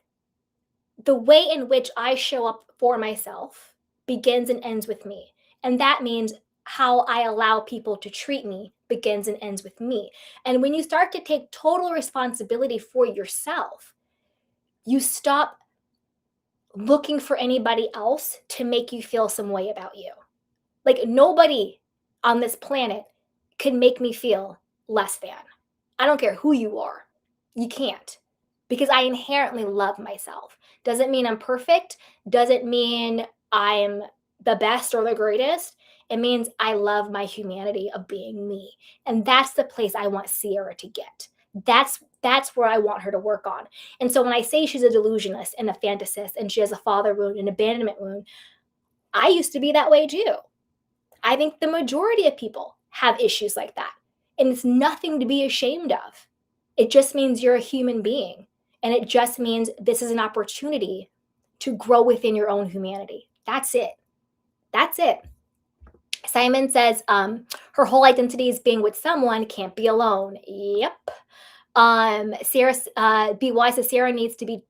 the way in which I show up for myself begins and ends with me. And that means how I allow people to treat me begins and ends with me. And when you start to take total responsibility for yourself, you stop looking for anybody else to make you feel some way about you. Like, nobody on this planet can make me feel less than. I don't care who you are. You can't. Because I inherently love myself. Doesn't mean I'm perfect. Doesn't mean I'm the best or the greatest. It means I love my humanity of being me. And that's the place I want Ciara to get. That's where I want her to work on. And so when I say she's a delusionist and a fantasist and she has a father wound, an abandonment wound, I used to be that way too. I think the majority of people have issues like that. And it's nothing to be ashamed of. It just means you're a human being. And it just means this is an opportunity to grow within your own humanity. That's it. Simon says her whole identity is being with someone, can't be alone. Yep. Ciara, BY says Ciara needs to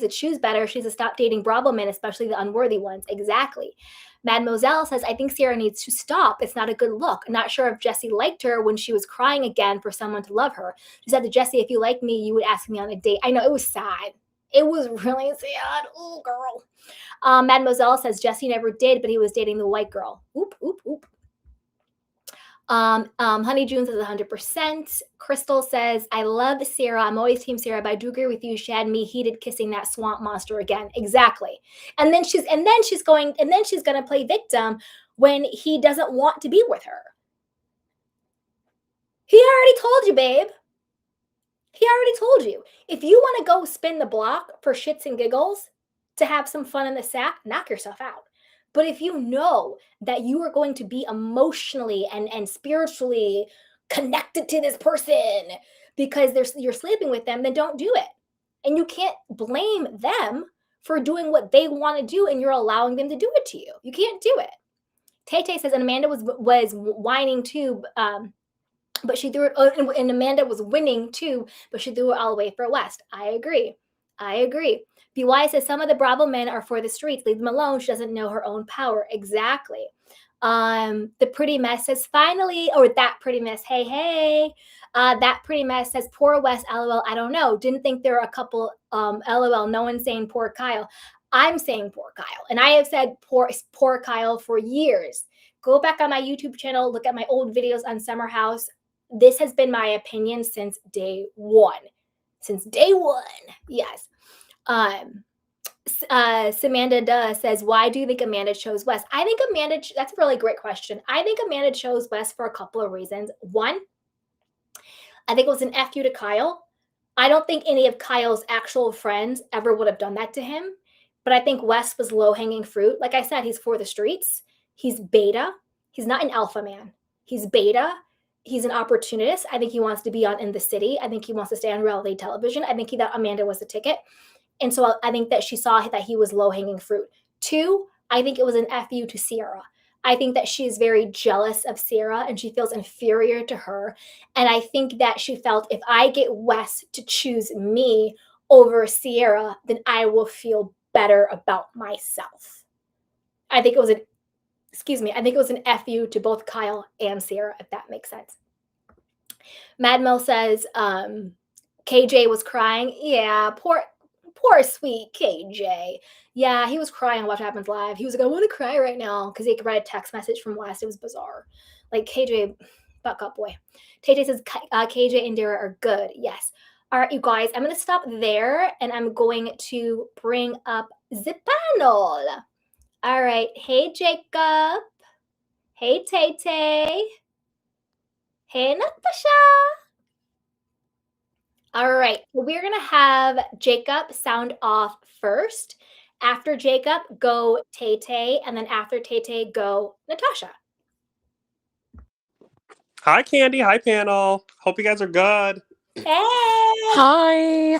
choose better. She needs to stop dating Bravo men, especially the unworthy ones. Exactly. Mademoiselle says, I think Ciara needs to stop. It's not a good look. Not sure if Jesse liked her when she was crying again for someone to love her. She said to Jesse, if you like me, you would ask me on a date. I know, it was sad. It was really sad. Oh, girl. Mademoiselle says Jesse never did, but he was dating the white girl. Oop, oop, oop. Honey June says 100%. Crystal says, I love Ciara. I'm always team Ciara, but I do agree with you. She had me heated kissing that swamp monster again. Exactly. And then she's gonna play victim when he doesn't want to be with her. He already told you, babe. He already told you. If you want to go spin the block for shits and giggles to have some fun in the sack, knock yourself out. But if you know that you are going to be emotionally and spiritually connected to this person because you're sleeping with them, then don't do it. And you can't blame them for doing what they want to do, and you're allowing them to do it to you. You can't do it. Tay Tay says, and Amanda was whining too, but she threw it, and Amanda was winning too, but she threw it all the way for West. I agree. BY says some of the Bravo men are for the streets. Leave them alone. She doesn't know her own power. Exactly. The pretty mess says finally, or that pretty mess. Hey. That pretty mess says poor West. LOL. I don't know. Didn't think there were a couple. LOL. No one's saying poor Kyle. I'm saying poor Kyle, and I have said poor Kyle for years. Go back on my YouTube channel. Look at my old videos on Summer House. This has been my opinion since day one. Yes. Samantha says, why do you think Amanda chose West? I think that's a really great question. I think Amanda chose West for a couple of reasons. One, I think it was an F you to Kyle. I don't think any of Kyle's actual friends ever would have done that to him. But I think West was low-hanging fruit. Like I said, he's for the streets. He's beta. He's not an alpha man. He's beta. He's an opportunist. I think he wants to be in the city. I think he wants to stay on reality television. I think that Amanda was the ticket. And so I think that she saw that he was low-hanging fruit. Two, I think it was an FU to Ciara. I think that she is very jealous of Ciara and she feels inferior to her. And I think that she felt if I get Wes to choose me over Ciara, then I will feel better about myself. I think it was an FU to both Kyle and Ciara, if that makes sense. Mad Mel says, KJ was crying. Yeah, poor sweet KJ. Yeah, he was crying on What Happens Live. He was like, I want to cry right now because he could write a text message from West. It was bizarre. Like, KJ, buck up, boy. TJ says, KJ and Dara are good. Yes. All right, you guys, I'm going to stop there and I'm going to bring up the panel. All right. Hey, Jacob. Hey, Tay Tay. Hey, Natasha. All right. We're going to have Jacob sound off first. After Jacob, go Tay Tay. And then after Tay Tay, go Natasha. Hi, Candy. Hi, panel. Hope you guys are good. Hey. Hi.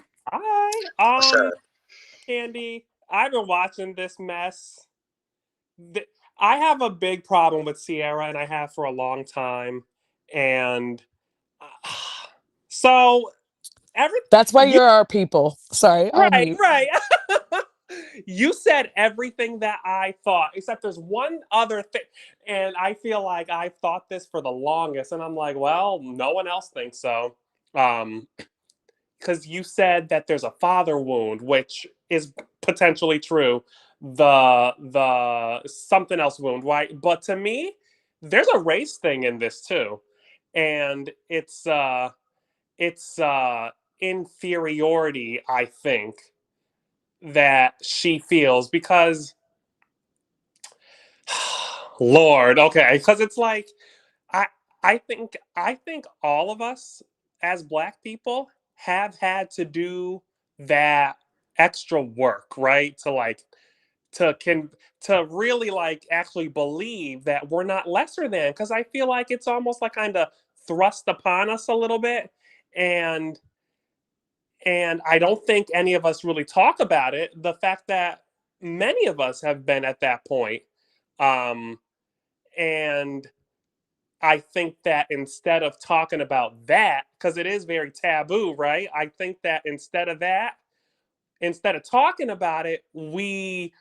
Candy, I've been watching this mess. I have a big problem with Ciara, and I have for a long time. And so that's why you're our people. Sorry. Right. You said everything that I thought, except there's one other thing. And I feel like I've thought this for the longest. And I'm like, well, no one else thinks so. Because you said that there's a father wound, which is potentially true. The something else wound, right? But to me, there's a race thing in this too. And it's inferiority, I think, that she feels because Lord, okay, because it's like I think all of us as Black people have had to do that extra work, right? To really like actually believe that we're not lesser than, because I feel like it's almost like kind of thrust upon us a little bit, and I don't think any of us really talk about it. The fact that many of us have been at that point. And I think that instead of talking about that, because it is very taboo, right? I think that instead of talking about it, we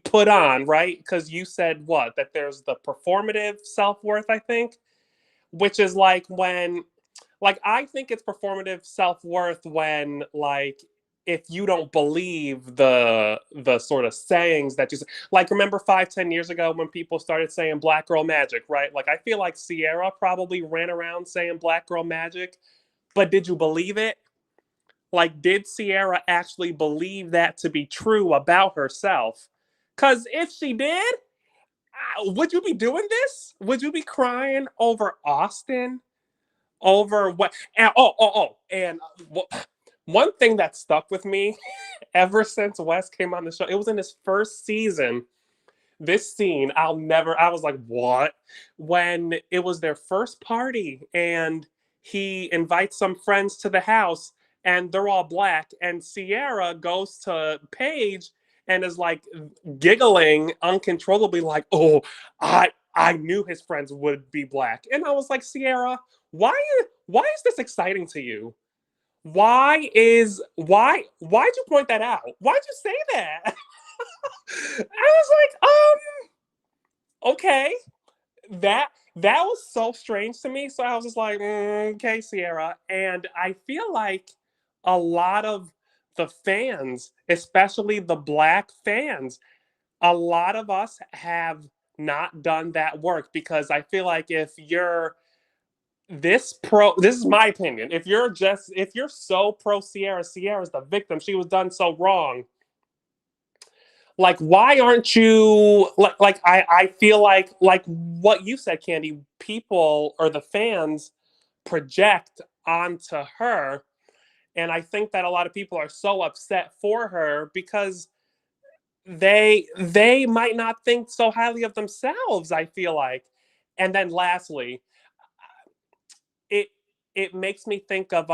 put on, right? Because you said what? That there's the performative self-worth, I think, which is like when, like, I think it's performative self-worth when, like, if you don't believe the sort of sayings that you like, remember 5-10 years ago when people started saying black girl magic, right? Like, I feel like Ciara probably ran around saying black girl magic, but did you believe it? Like, did Ciara actually believe that to be true about herself? Because if she did, would you be doing this? Would you be crying over Austin? Over what? And, and one thing that stuck with me ever since Wes came on the show, it was in his first season. This scene, I was like, what? When it was their first party and he invites some friends to the house and they're all black, and Ciara goes to Paige and is like giggling uncontrollably, like, oh, I knew his friends would be black. And I was like, Ciara, why is this exciting to you? Why'd you point that out? Why'd you say that? I was like, okay. That was so strange to me. So I was just like, okay, Ciara. And I feel like a lot of the fans, especially the black fans, a lot of us have not done that work, because I feel like if you're this is my opinion. If you're so pro Ciara, Ciara's the victim. She was done so wrong. Like, why aren't you like I feel like what you said, Candy, people or the fans project onto her. And I think that a lot of people are so upset for her because they might not think so highly of themselves, I feel like. And then lastly, it it makes me think of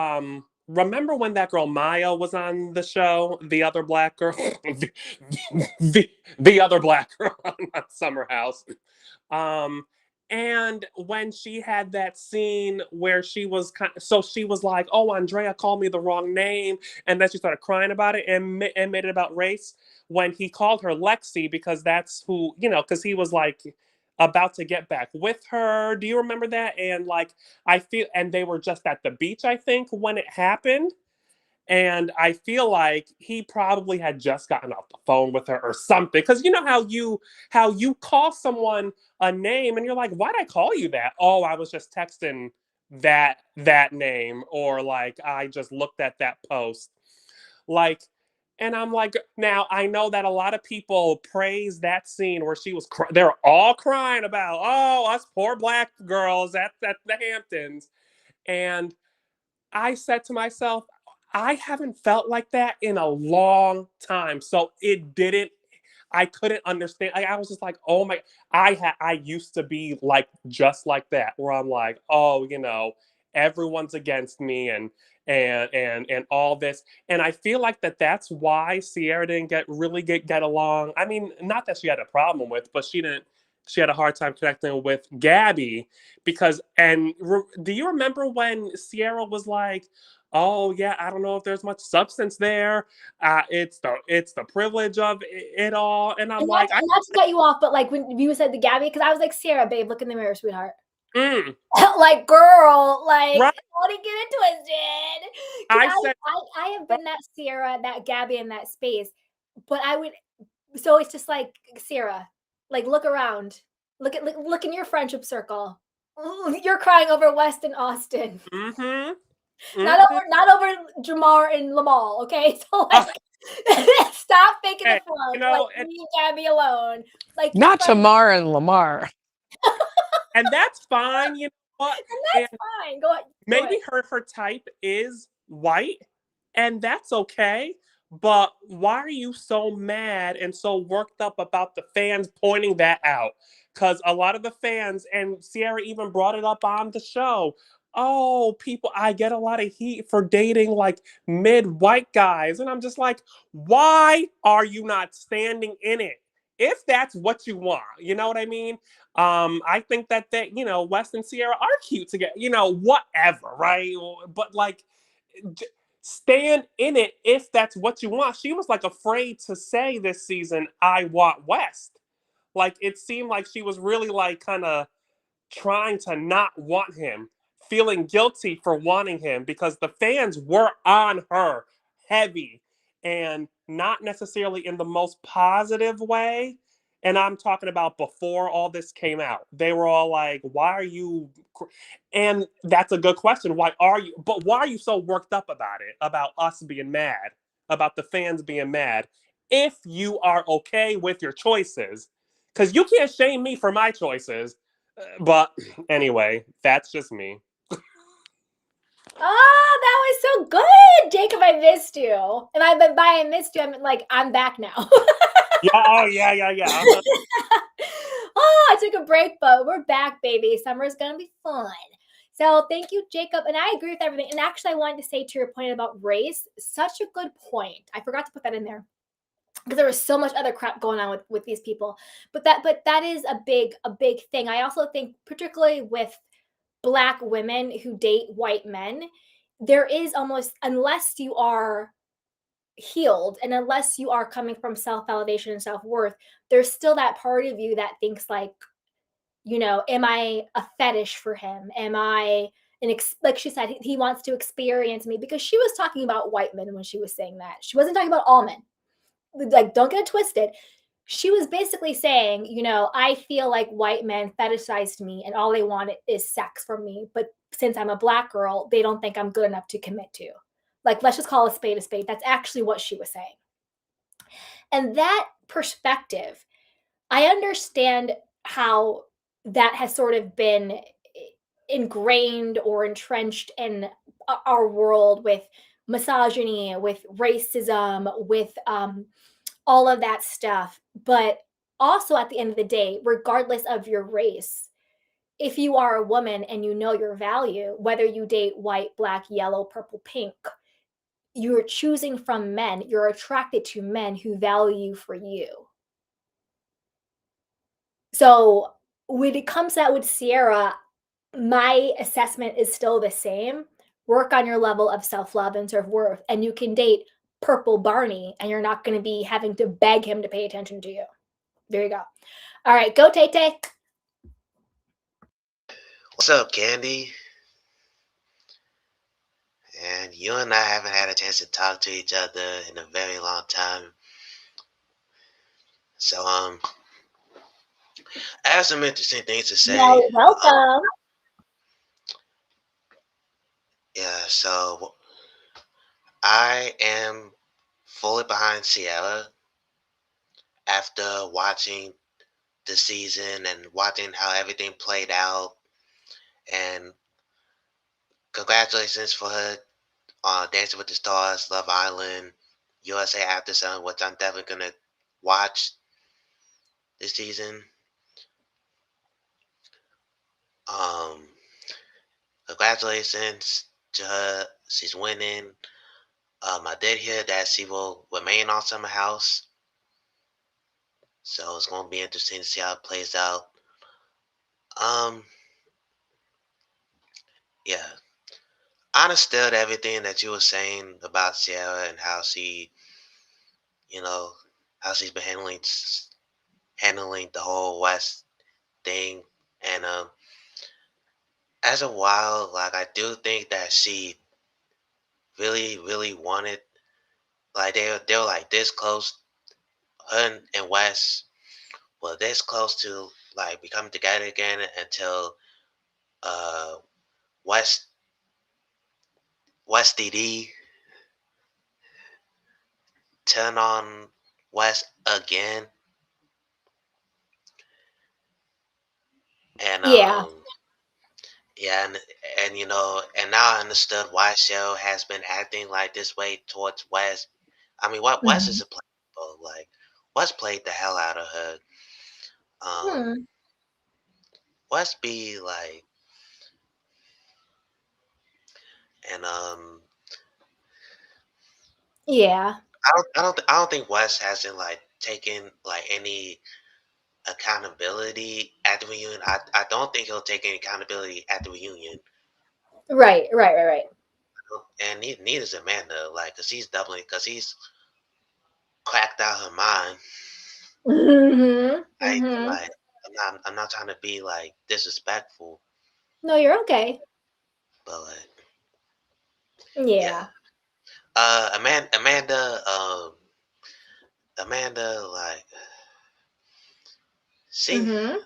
remember when that girl Maya was on the show, the other black girl, the other black girl on Summer House. Um, and when she had that scene where she was so she was like, "Oh, Andrea called me the wrong name," and then she started crying about it and made it about race. When he called her Lexi, because that's who, because he was like about to get back with her. Do you remember that? And like, I feel, and they were just at the beach, I think, when it happened. And I feel like he probably had just gotten off the phone with her or something. Because you know how you call someone a name and you're like, why'd I call you that? Oh, I was just texting that name, or like I just looked at that post. Like, and I'm like, now I know that a lot of people praise that scene where she was they're all crying about, oh, us poor black girls at the Hamptons. And I said to myself, I haven't felt like that in a long time. So it didn't, I couldn't understand. I was just like, oh my, I used to be like, just like that, where I'm like, oh, everyone's against me and all this. And I feel like that's why Ciara didn't get along. I mean, not that she had a problem with, but she had a hard time connecting with Gabby because, do you remember when Ciara was like, oh yeah, I don't know if there's much substance there. It's the privilege of it all, and I'm And like, not to cut you off, but like when you said the Gabby, because I was like, Ciara, babe, look in the mirror, sweetheart. mm, Like, girl, like, right. I want to get it twisted. I Because said, I have been that Ciara, that Gabby in that space, but I would. So it's just like, Ciara, like, look around, look in your friendship circle. Ooh, you're crying over West and Austin, mm-hmm, mm-hmm. not over Jamar and Lamal. Okay, so like, stop faking the Okay, funk. Like, leave Gabby alone. Like, your Not friends, Tamar and Lamar. and that's fine. You know what? and And that's fine. Go ahead. Go ahead. maybe her type is white, and that's okay. But why are you so mad and so worked up about the fans pointing that out? Because a lot of the fans, and Ciara even brought it up on the show. Oh, people, I get a lot of heat for dating like mid white guys. And I'm just like, why are you not standing in it? If that's what you want, you know what I mean? I think that West and Ciara are cute together, whatever, right? But like, stand in it if that's what you want. She was like afraid to say this season, I want West. Like, it seemed like she was really like kind of trying to not want him, feeling guilty for wanting him because the fans were on her heavy. and not necessarily in the most positive way. And I'm talking about before all this came out. They were all like, why are you? And that's a good question. Why are you? But why are you so worked up about it? About us being mad? About the fans being mad? If you are okay with your choices, because you can't shame me for my choices. But anyway, that's just me. Oh, that was so good, Jacob. I missed you, and I missed you. I'm back now. Yeah. Oh, yeah, yeah, yeah. Uh-huh. Oh, I took a break, but we're back, baby. Summer's gonna be fun. So thank you, Jacob. And I agree with everything. And actually, I wanted to say to your point about race, such a good point. I forgot to put that in there because there was so much other crap going on with these people. But that is a big thing. I also think, particularly with Black women who date white men, there is almost, unless you are healed and unless you are coming from self-validation and self-worth, there's still that part of you that thinks like, am I a fetish for him? Am I like she said, he wants to experience me, because she was talking about white men when she was saying that. She wasn't talking about all men. Like, don't get it twisted. She was basically saying, I feel like white men fetishized me and all they want is sex from me. But since I'm a Black girl, they don't think I'm good enough to commit to. Like, let's just call a spade a spade. That's actually what she was saying. And that perspective, I understand how that has sort of been ingrained or entrenched in our world with misogyny, with racism, with all of that stuff. But also, at the end of the day, regardless of your race, if you are a woman and you know your value, whether you date white, Black, yellow, purple, pink, you're choosing from men, you're attracted to men who value for you. So when it comes to that with Ciara, my assessment is still the same. Work on your level of self-love and self-worth, and you can date Purple Barney, and you're not going to be having to beg him to pay attention to you. There you go. All right, go Tay Tay. What's up, Candy? And you and I haven't had a chance to talk to each other in a very long time. So, I have some interesting things to say. Well, welcome. Yeah, so I am fully behind Ciara after watching the season and watching how everything played out. And congratulations for her on Dancing with the Stars, Love Island, USA After Sun, which I'm definitely gonna watch this season. Um, Congratulations to her. She's winning. I did hear that she will remain on Summer House, so it's going to be interesting to see how it plays out. Um, yeah, I understood everything that you were saying about Ciara and how you know, how she's been handling the whole West thing, and as a while, like I do think that she really, really wanted, like they were like this close, her and West were this close to like becoming together again until uh West West DD turned on West again, and Yeah. yeah, and and now I understood why Cheryl has been acting like this way towards West. I mean, what West is Mhm. a player, like West played the hell out of her. Um, Hmm. West be like, and Yeah. I don't think West hasn't like taken like any accountability at the reunion. I don't think he'll take any accountability at the reunion. Right. Right. Right. Right. And neither's Amanda, like, cause he's cracked out her mind. Hmm. Like, Hmm. I'm not trying to be like disrespectful, No, you're okay. but like, yeah. Yeah. Amanda, like Mm-hmm.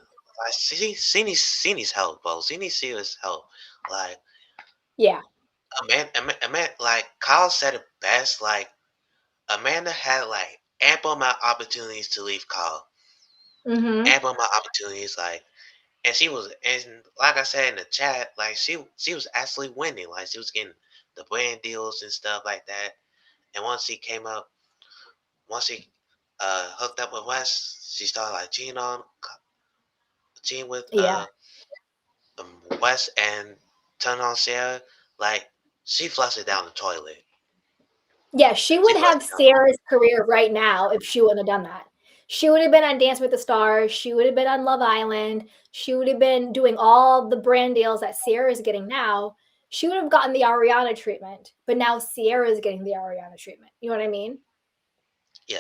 she needs help, bro. She needs serious help. Like Yeah. Amanda, like Kyle said it best. Like Amanda had like ample amount of opportunities to leave Kyle, Mm-hmm. ample amount of opportunities. Like, and she was, and like I said in the chat, like she was actually winning. Like she was getting the brand deals and stuff like that. And once she came up, once she hooked up with Wes, she started like cheating with Yeah. Wes and turned on Ciara. Like she flushed it down the toilet. Yeah, she She would flushed have it down. Sarah's career right now if she wouldn't have done that. She would have been on Dance with the Stars. She would have been on Love Island. She would have been doing all the brand deals that Sarah is getting now. She would have gotten the Ariana treatment, but now Sierra is getting the Ariana treatment. You know what I mean? Yeah.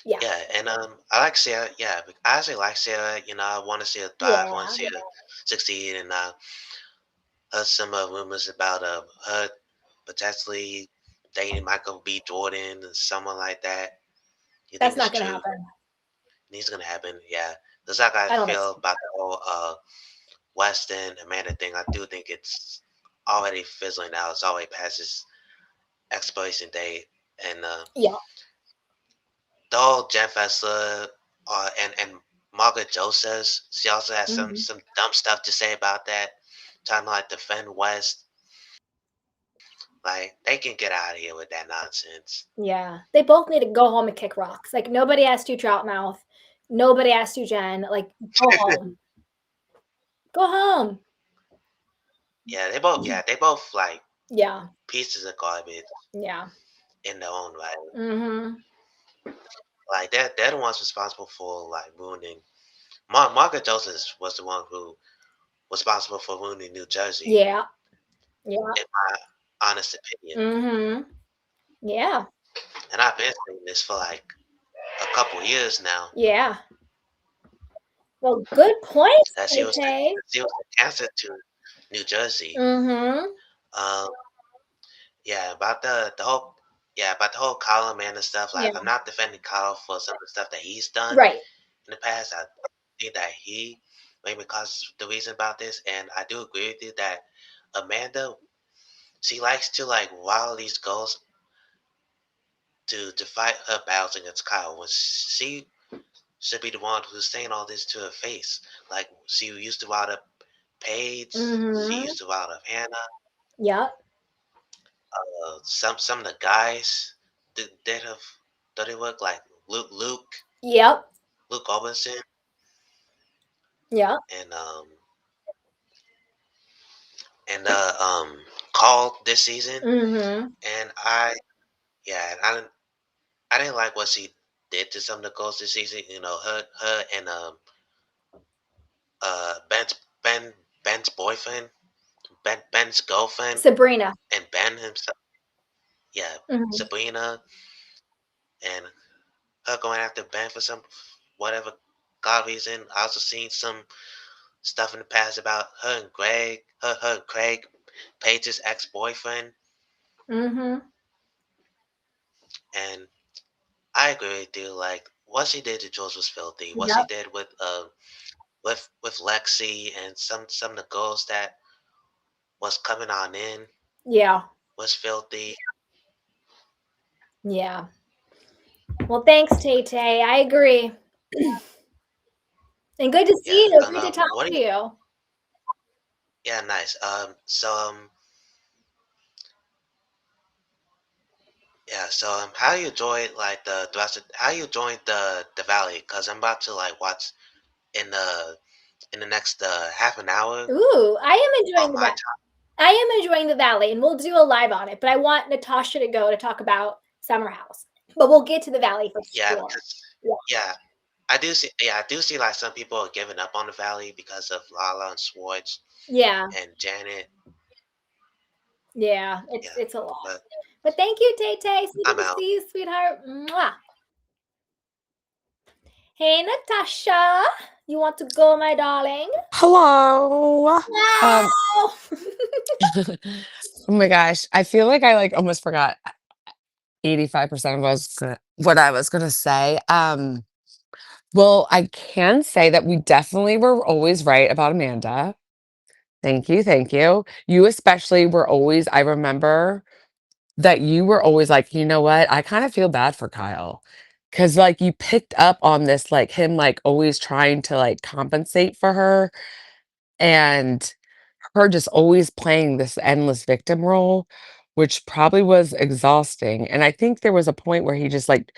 Yeah. Yeah, and I like Ciara. Yeah, I actually like Ciara. You know, I want to see her thrive. I want to Yeah. see her succeed. And heard some rumors about her potentially dating Michael B. Jordan and someone like that. You think That's it's not going to true? happen. It's gonna happen. Yeah, that's how I I don't think feel so. about the whole Weston Amanda thing. I do think it's already fizzling out. It's already past its expiration date, and Yeah. the whole Jen Fessler and Margaret Josephs, she also has Mhm. some dumb stuff to say about that, trying to like defend West. Like they can get out of here with that nonsense. Yeah. They both need to go home and kick rocks. Like nobody asked you, Troutmouth. Nobody asked you, Jen. Like go home. Go home. Yeah, they both like Yeah. pieces of garbage Yeah. in their own right. Mm-hmm. Like they're the ones responsible for like ruining. Margaret Joseph was the one who was responsible for ruining New Jersey, Yeah. Yeah. in my honest opinion. Mm-hmm. Yeah. And I've been saying this for like a couple years now. Yeah. Well, good point, That Tay. she was the cancer to New Jersey. Mm-hmm. Um, yeah, about the whole about the whole Kyle man and stuff. Yeah. Like I'm not defending Kyle for some of the stuff that he's done Right. in the past. I think that he maybe caused the reason about this, and I do agree with you that Amanda, she likes to like wild these goals to fight her battles against Kyle when she should be the one who's saying all this to her face. Like she used to wild up Paige, she Mm-hmm. used to wild up Hannah. Yep. Some of the guys did have dirty work, like Yep. Luke Robinson, Yep. and Carl this season. Mm-hmm. And yeah, and I didn't like what she did to some of the girls this season. You know, her and Ben's Ben's boyfriend, Ben's girlfriend, Sabrina. and Ben himself. Yeah, Mm-hmm. Sabrina, and her going after Ben for some whatever god reason. I also seen some stuff in the past about her and Craig, Paige's ex boyfriend, Mm-hmm. and I agree with you. Like what she did to Jules was filthy. What she Yep. did with Lexi and some of the girls that was coming on in Yeah. was filthy. Yeah. Well, thanks, Tay Tay. I agree. And good to see Yeah, you. and Good to talk what do to you? you. Yeah, nice. Yeah, so how you enjoy like the rest of how you joined the Valley? Because I'm about to like watch in the next half an hour Ooh, I am enjoying on the my valley. time. I am enjoying the valley, and we'll do a live on it. But I want Natasha to go to talk about Summer House. But we'll get to the valley for Yeah, sure. because Yeah. yeah, I do see like some people are giving up on the Valley because of Lala and Swartz Yeah. and Janet. Yeah. Yeah, It's a lot. but But thank you, Tay Tay. So good I'm to out. see you, sweetheart. Mwah. Hey, Natasha. You want to go, my darling? Hello. Wow. Oh my gosh. I feel like I like almost forgot. 85% of what I was gonna say. Well, I can say that we definitely were always right about Amanda. Thank you, thank you. You especially were always I remember that you were always like, "You know what? I kinda feel bad for Kyle, cause like, you picked up on this, like, him, like, always trying to, like, compensate for her, and her just always playing this endless victim role, which probably was exhausting, and I think there was a point where he just, like,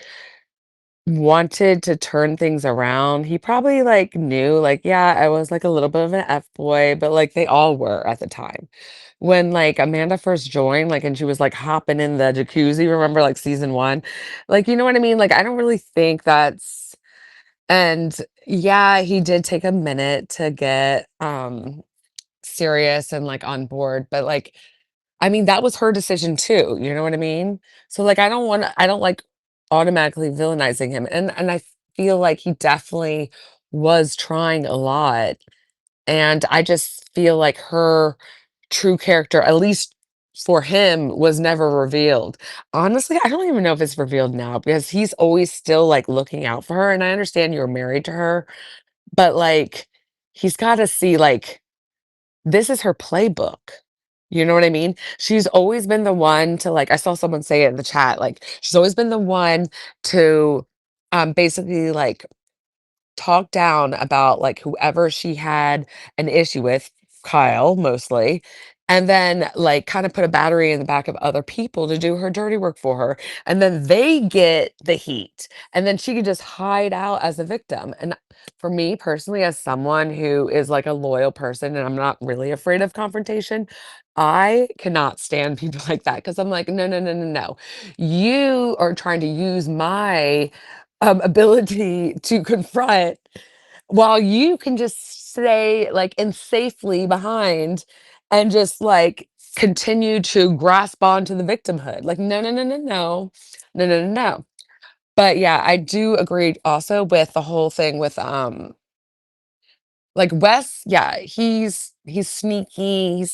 wanted to turn things around. He probably, like, knew, like, yeah, I was, like, a little bit of an F-boy, but, like, they all were at the time. When, like, Amanda first joined, like, and she was, like, hopping in the jacuzzi, remember, like, season 1? Like, you know what I mean? Like, I don't really think that's and, yeah, he did take a minute to get, serious and, like, on board, but, like, I mean, that was her decision too, you know what I mean? So, like, I don't like automatically villainizing him, and I feel like he definitely was trying a lot, and I just feel like her true character, at least for him, was never revealed. Honestly, I don't even know if it's revealed now because he's always still, like, looking out for her, and I understand you're married to her, but, like, he's gotta see, like, this is her playbook. You know what I mean? She's always been the one to, like I saw someone say it in the chat, like, she's always been the one to, basically, like, talk down about, like, whoever she had an issue with, Kyle mostly, and then, like, kinda put a battery in the back of other people to do her dirty work for her, and then they get the heat, and then she could just hide out as a victim, and for me personally, as someone who is, like, a loyal person and I'm not really afraid of confrontation, I cannot stand people like that because 'cause I'm like, "No, no, no, no, no. You are trying to use my ability to confront while you can just stay like and safely behind and just like continue to grasp onto the victimhood. Like, no, no, no, no, no, no, no, no, no. But yeah, I do agree also with the whole thing with like Wes, yeah, he's sneaky.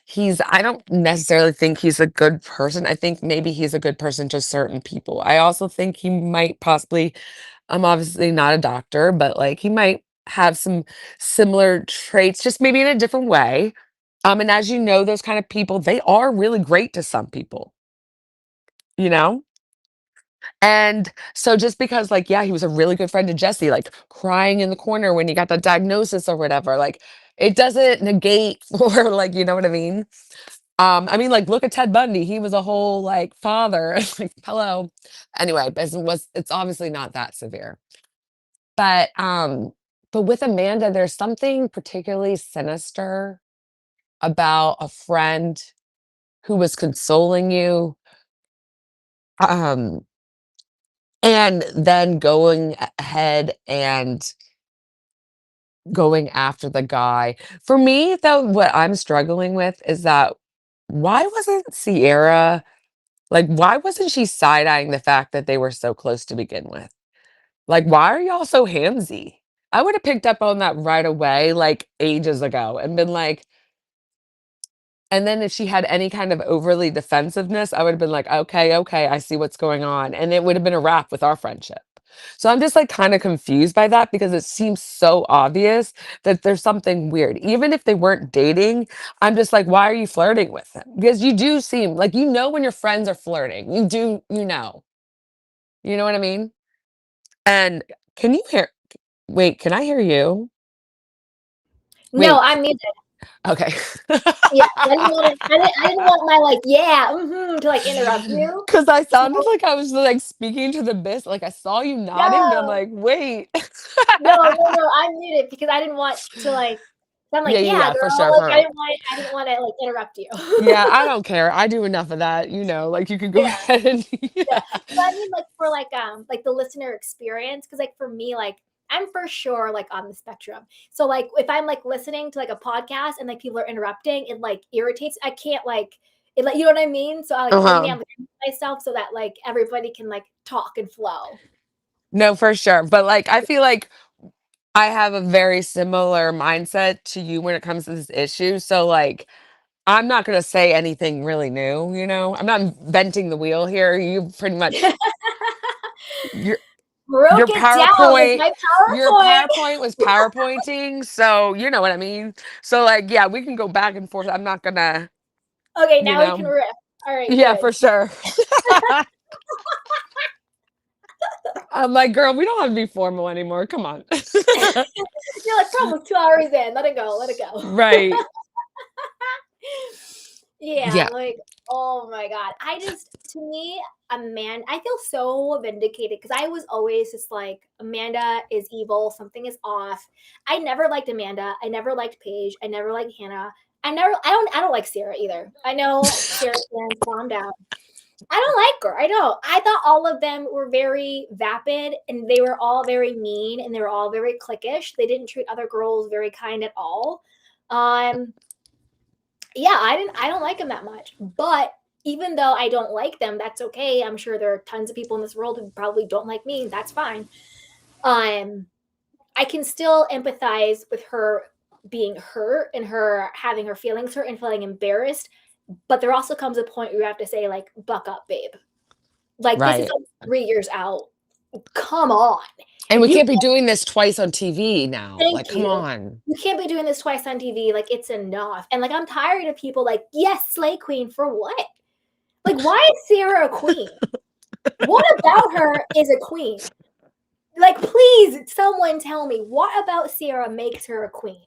He's I don't necessarily think he's a good person. I think maybe he's a good person to certain people. I also think he might possibly I'm obviously not a doctor, but like he might have some similar traits, just maybe in a different way. And as you know, those kind of people, they are really great to some people, you know? And so just because like, yeah, he was a really good friend to Jesse, like crying in the corner when he got the diagnosis or whatever, like it doesn't negate for like, you know what I mean? I mean, like, look at Ted Bundy. He was a whole like father. Like, hello. Anyway, but it's obviously not that severe. But but with Amanda, there's something particularly sinister about a friend who was consoling you, um, and then going ahead and going after the guy. For me, though, what I'm struggling with is that why wasn't Ciara like, why wasn't she side-eyeing the fact that they were so close to begin with? Like, why are y'all so handsy? I would have picked up on that right away, like, ages ago and been like and then if she had any kind of overly defensiveness, I would have been like, "Okay, okay, I see what's going on," and it would have been a wrap with our friendship. So I'm just, like, kinda confused by that because it seems so obvious that there's something weird. Even if they weren't dating, I'm just like, "Why are you flirting with him?" Because you do seem like, you know when your friends are flirting. You know. You know what I mean? And can you hear wait, can I hear you? No, Wait, I'm muted. okay. Yeah, I didn't want my like, yeah, to like interrupt you. Because I So sounded like I was, like, speaking to the mist, like, I saw you nodding, but I'm no, like, "Wait." no, I'm muted because I didn't want to like. I'm like, Yeah, yeah, yeah, yeah, for girl. sure, Like for I didn't want to like interrupt you. yeah, I don't care, I do enough of that, like, you can go Yeah. ahead and Yeah, yeah. but I mean, like for like the listener experience, because like for me, like I'm for sure like on the spectrum. So like if I'm like listening to like a podcast and like people are interrupting, it like irritates. I can't like it like you know what I mean. So I like for me, Uh-huh. I'm like myself so that like everybody can like talk and flow. No, for sure, but, like, I feel like I have a very similar mindset to you when it comes to this issue, so, like, I'm not gonna say anything really new, you know? I'm not inventing the wheel here. You pretty much your Broke your it down with PowerPoint my your PowerPoint. PowerPoint was PowerPointing, so you know what I mean? So, like, yeah, we can go back and forth. I'm not gonna, Okay, you now we can know. riff. All right, Yeah, good. for sure. I'm like, "Girl, we don't have to be formal anymore. Come on." You're like, we're almost 2 hours in. Let it go. Let it go. Right. Yeah, Yeah. like, oh my God. To me, Amanda, I feel so vindicated because I was always just like, Amanda is evil. Something is off. I never liked Amanda. I never liked Paige. I never liked Hannah. I don't like Ciara either. I know Ciara fans, calm down. I don't like her. I don't. I thought all of them were very vapid and they were all very mean and they were all very cliquish. They didn't treat other girls very kind at all. Um, yeah, I don't like them that much. But even though I don't like them, that's okay. I'm sure there are tons of people in this world who probably don't like me. That's fine. Um, I can still empathize with her being hurt and her having her feelings hurt and feeling embarrassed. But there also comes a point where you have to say, like, buck up, babe. Like, this is Right. like 3 years out. Come on. And we You can't be doing this twice on TV now. Thank Like, come you. on. You can't be doing this twice on TV. Like, it's enough. And like, I'm tired of people like, yes, slay queen for what? Like, why is Ciara a queen? What about her is a queen? Like, please, someone tell me what about Ciara makes her a queen?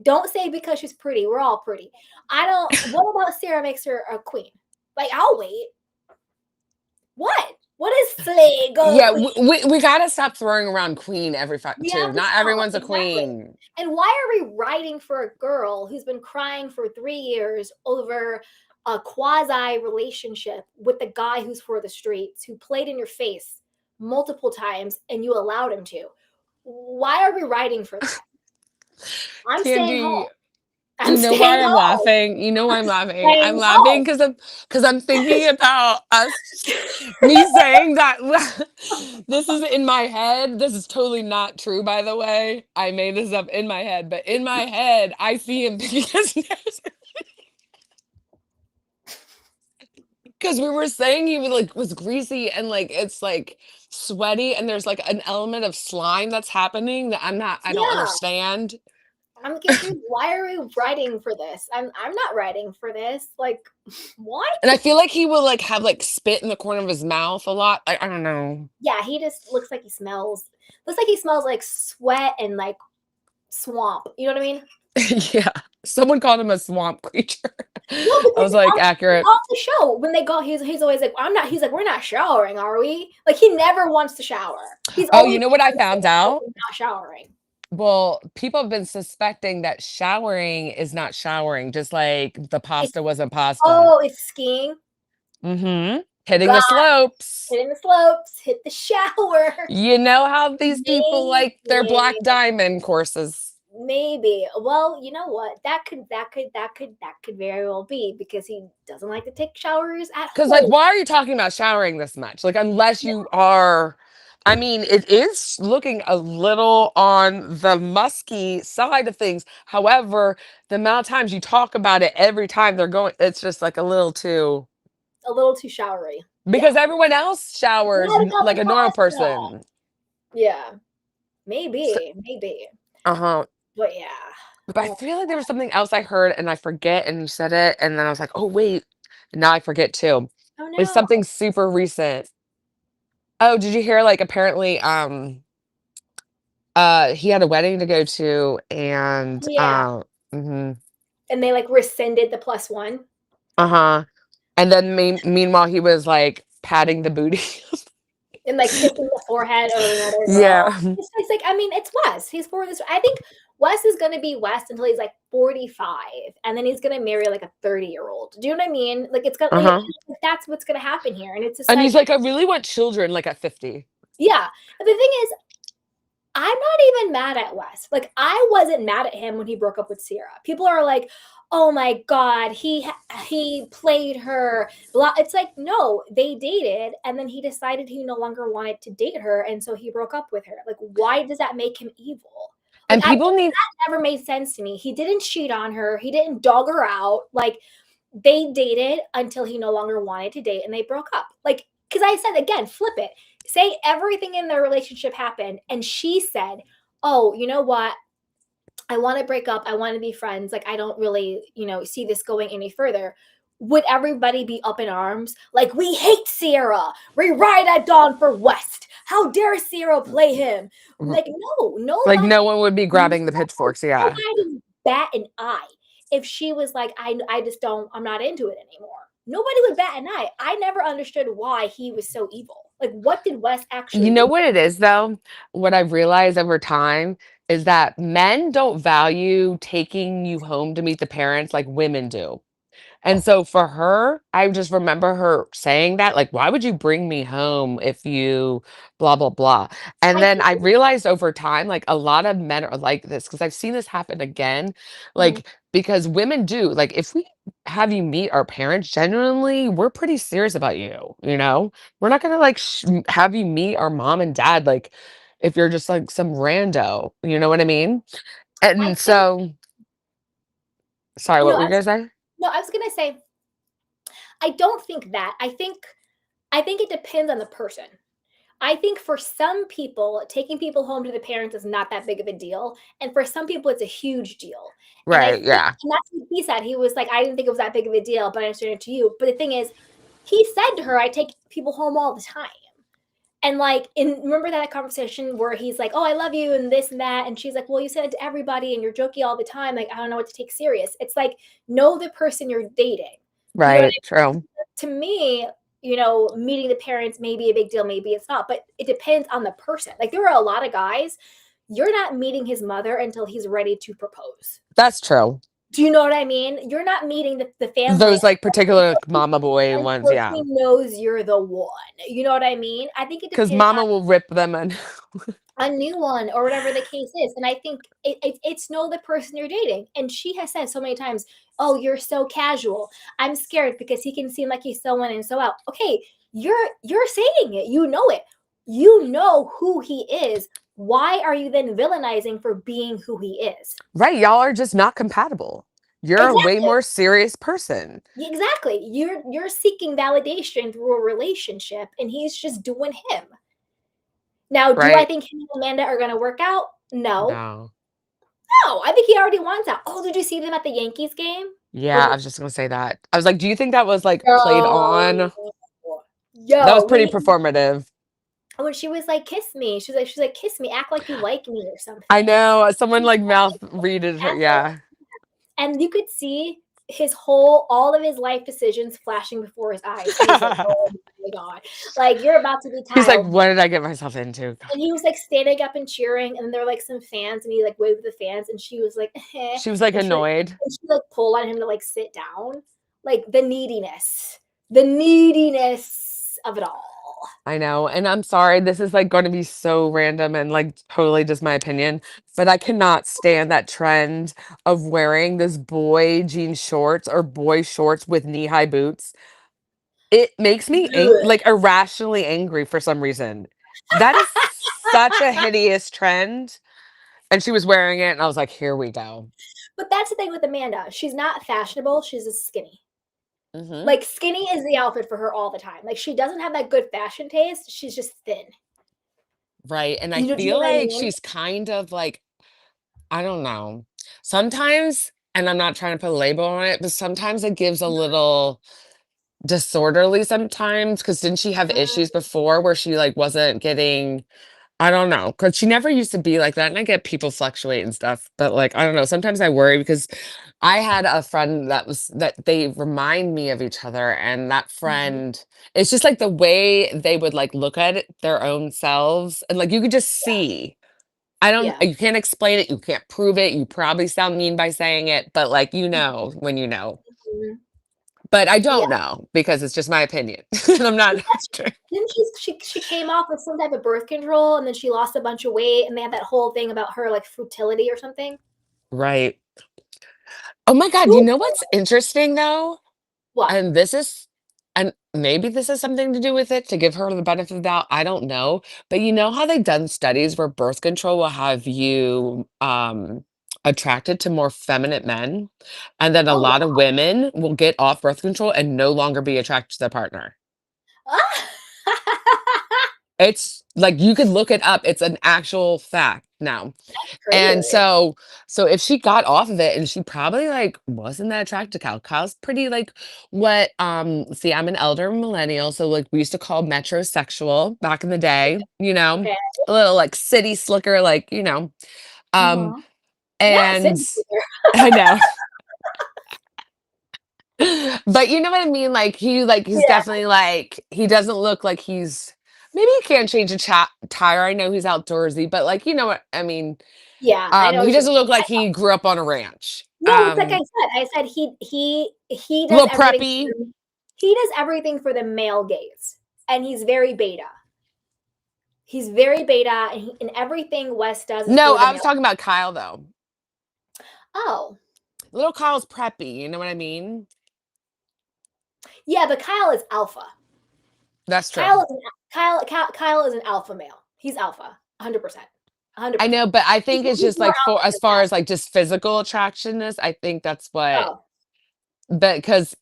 Don't say because she's pretty. We're all pretty. I don't. What about Ciara makes her a queen? Like, I'll wait. What? What is slay go Yeah, queen? we gotta stop throwing around queen every We have too. to Not stop. everyone's a Exactly. queen. And why are we writing for a girl who's been crying for 3 years over a quasi relationship with the guy who's for the streets, who played in your face multiple times and you allowed him to? Why are we writing for that? I'm staying Candy, home. I'm you know staying why I'm home. laughing? You know why I'm I'm laughing? I'm staying laughing home. because I'm thinking about us, me saying that this is in my head. This is totally not true, by the way. I made this up in my head, but in my head, I see him picking his nose because we were saying he was greasy and like it's like sweaty and there's like an element of slime that's happening that I don't Yeah, understand. I'm confused. Why are we writing for this? I'm not writing for this. Like, what? And I feel like he will like have like spit in the corner of his mouth a lot. I don't know. Yeah, he just looks like he smells. Looks like he smells like sweat and like swamp. You know what I mean? Yeah. Someone called him a swamp creature. No, I because was like, on accurate. the show when they go, he's always like, I'm not. He's like, we're not showering, are we? Like he never wants to shower. He's Oh, you always know what I found out? not showering. Well, people have been suspecting that showering is not showering, just like the It's pasta wasn't pasta. oh, it's skiing. Hitting God, the slopes. hit in the slopes, hit the shower. You know how these people like their black Maybe. diamond courses. Maybe. Well, you know what? That could very well be because he doesn't like to take showers at 'Cause, like, home. why are you talking about showering this much? Like, unless you are I mean, it is looking a little on the musky side of things. However, the amount of times you talk about it every time they're going it's just, like, a little too A little too showery. Yeah. because everyone else showers What n about like the a normal pasta? person. Yeah. S Maybe. Uh-huh. But yeah. But I Oh, feel like there was something else I heard and I forget and you said it, and then I was like, "Oh, wait." Now I forget too. oh It's no. something super recent. Oh, did you hear, like, apparently, he had a wedding to go to and, Yeah. mhm, And they like rescinded the +1 uh-huh, and then meanwhile, he was, like, patting the booty. and like kissing the forehead of another girl. Yeah. It's like, I mean, it's Wes. He's for this. I think Wes is gonna be Wes until he's like 45, and then he's gonna marry like a 30-year-old. Do you know what I mean? Like it's gonna like, Uh-huh, that's what's gonna happen here. And it's just and like, he's like, "I really want children," like, at 50. yeah. But the thing is, I'm not even mad at Wes. Like I wasn't mad at him when he broke up with Ciara. People are like, "Oh my god, he played her." Blah. It's like, no, they dated and then he decided he no longer wanted to date her and so he broke up with her. Like why does that make him evil? And people need that never made sense to me. He didn't cheat on her. He didn't dog her out. Like, they dated until he no longer wanted to date and they broke up. Like, because I said again, flip it. Say everything in their relationship happened and she said, oh, you know what? I want to break up. I want to be friends. Like, I don't really, see this going any further. Would everybody be up in arms? Like, we hate Ciara. We ride at dawn for West. How dare Ciara play him? Like, no, like nobody, no one would be grabbing the pitchforks. Yeah. nobody bat an eye if she was like, I just don't, I'm not into it anymore. Nobody would bat an eye. I never understood why he was so evil. Like, what did West You actually know do? what it is though? What I've realized over time is that men don't value taking you home to meet the parents like women do. And so for her, I just remember her saying that, like, why would you bring me home if you blah, blah, blah. And I then think, I realized over time, like, a lot of men are like this because I've seen this happen again. mhm, Like, because women do, like, if we have you meet our parents, genuinely, we're pretty serious about you, you know? We're not gonna like have you meet our mom and dad, like, if you're just like some rando, you know what I mean? I And think, so, sorry, no, what were you gonna say? I was gonna say, I don't think that. I think it depends on the person. I think for some people, taking people home to the parents is not that big of a deal, and for some people, it's a huge deal. And I Right, think, yeah. and that's what he said. He was like, "I didn't think it was that big of a deal, but I understand it to you." But the thing is, he said to her, "I take people home all the time." And like, in remember that conversation where he's like, "Oh, I love you," and this and that, and she's like, "Well, you said it to everybody, and you're jokey all the time. Like, I don't know what to take serious." It's like, know the person you're dating. You know what Right, true. to me, meeting the parents may be a big deal, maybe it's not, but it depends on the person. Like, there are a lot of guys, you're not meeting his mother until he's ready to propose. That's true. Do you know what I mean? You're not meeting the family Those, like, particular like, mama boy ones, until yeah. he knows you're the one. You know what I mean? I think it Because depends mama will rip them and on a new one or whatever the case is. And I think it's know the person you're dating. And she has said so many times, "Oh, you're so casual. I'm scared because he can seem like he's so in and so out." Okay, you're saying it. You know it. You know who he is. Why are you then villainizing for being who he is? right, y'all are just not compatible. You're a way Exactly. more serious person. Exactly. You're seeking validation through a relationship, and he's just doing him. Now, do I Right? think him and Amanda are going to work out? No. No. No, I think he already wants out. Oh, did you see them at the Yankees game? Yeah, Or I was just gonna say that. I was like, do you think that was like played no. on? That was Yo, pretty performative. when she was like, "Kiss me," she's like, "Kiss me, act like you like me or I something." know. Someone like mouth readed her. Act Yeah. And you could see all of his life decisions flashing before his eyes. He was like, "Oh my god, like you're about to be He's like, tiled." what did I get myself into? And he was like standing up and cheering, and there were like some fans, and he like waved at the fans, and she was like, "Eh," She was like and annoyed. she like pulled on him to like sit down, like the neediness of it all. I know. And I'm sorry, this is like going to be so random and like totally just my opinion, but I cannot stand that trend of wearing this boy jean shorts or boy shorts with knee-high boots. It makes me like irrationally angry for some reason. That is such a hideous trend. And she was wearing it, and I was like, here we go. But that's the thing with Amanda. She's not fashionable. She's just skinny. Hmm. Like skinny is the outfit for her all the time. Like she doesn't have that good fashion taste. She's just thin. Right. And I Do you feel know what I like mean? she's kind of like, I don't know. Sometimes, and I'm not trying to put a label on it, but sometimes it gives a little disorderly sometimes. Cause didn't she have Mm, issues before where she like wasn't getting, I don't know, cause she never used to be like that. And I get people fluctuate and stuff, but like, I don't know. Sometimes I worry because I had a friend that they remind me of each other. And that mhm. friend, it's just like the way they would like look at it, their own selves. And like you could just see. I don't Yeah. you can't explain it, you can't prove it, you probably sound mean by saying it, but, like, you know when you know. Mhm. But I Yeah. don't know because it's just my opinion, and I'm not Didn't she came off with some type of birth control and then she lost a bunch of weight and they had that whole thing about her like fertility or something? Right. Oh my god, you Who know what's interesting, though? what? And this is and maybe this has something to do with it to give her the benefit of the doubt. I don't know. But you know how they've done studies where birth control will have you attracted to more feminine men? And then a Oh lot of women will get off birth control and no longer be attracted to their partner. wow. It's like you could look it up. It's an actual fact now. And Crazy. so if she got off of it and she probably like wasn't that attracted to Kyle. Kyle's pretty like what see, I'm an elder millennial, so like we used to call metrosexual back in the day, Okay. a little like city slicker, like, Um Uh-huh. Not and Cindy either. I know. But you know what I mean? He's Yeah. definitely like he doesn't look like he's maybe he can't change a tire. I know he's outdoorsy, but like you know what I mean. Yeah, I know He what you doesn't look mean. like he grew up on a ranch. No, it's like I said he A does little everything preppy. he does everything for the male gaze, and he's very beta. He's very beta, and everything Wes does is No, for the I was male. talking about Kyle though. Oh, Little Kyle's preppy, you know what I mean? yeah, but Kyle is alpha. That's true. Kyle is an alpha male. He's alpha, 100%, I 100%. know, but I He's think it's he's just more like alpha for as than far Wes. as like just physical attractionness, I think that's what Oh, but because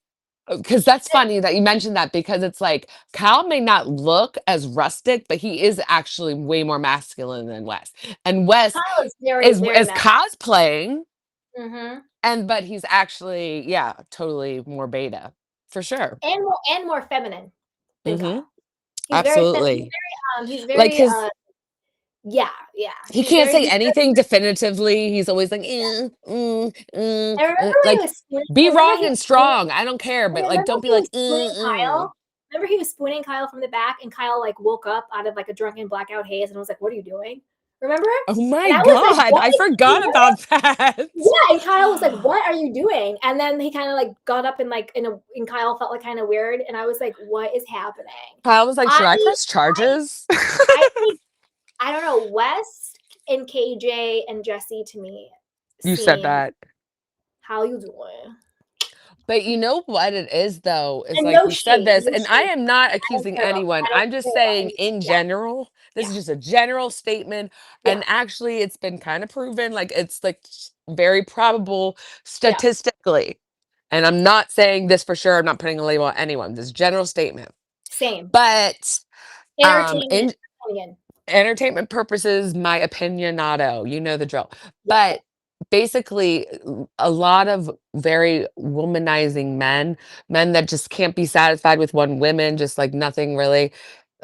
that's funny that you mentioned that because it's like Kyle may not look as rustic, but he is actually way more masculine than Wes. And Wes Kyle is very, is very as male. cosplaying, Mm-hmm. but he's actually, yeah, totally more beta for sure. And more feminine than Hmm. Kyle. He's very Absolutely. he's Like very his yeah, yeah. he can't say He's very anything definitively. He's always like, I remember when he like, was spooning be I remember wrong he and was spooning strong. I don't care, I but like, remember don't be he like, was spooning Kyle. Remember he was spooning Kyle from the back, and Kyle like woke up out of like a drunken blackout haze and was like, "What are you doing?" Remember? Oh my And I was like, God, "What?" I forgot about that. Yeah, and Kyle was like, "What are you doing?" And then he kind of like got up and like and Kyle felt like kind of weird, and I was like, "What is happening?" I was like, I should I press charges? I think I don't know. West and KJ and Jesse to me You said seem that. how you doing? But you know what it is though, is And like we said this, no and I shade. am not I don't accusing care about anyone. I don't I'm just care about saying any in yeah, general, this yeah, is just a general statement. yeah, And actually it's been kind of proven, like it's like very probable yeah. statistically. And I'm not saying this for sure. I'm not putting a label on anyone. This general statement. Same. But Entertainment in opinion. entertainment purposes, my opinionato, you know the drill. Yeah. But basically, a lot of very womanizing men that just can't be satisfied with one woman, just like nothing really.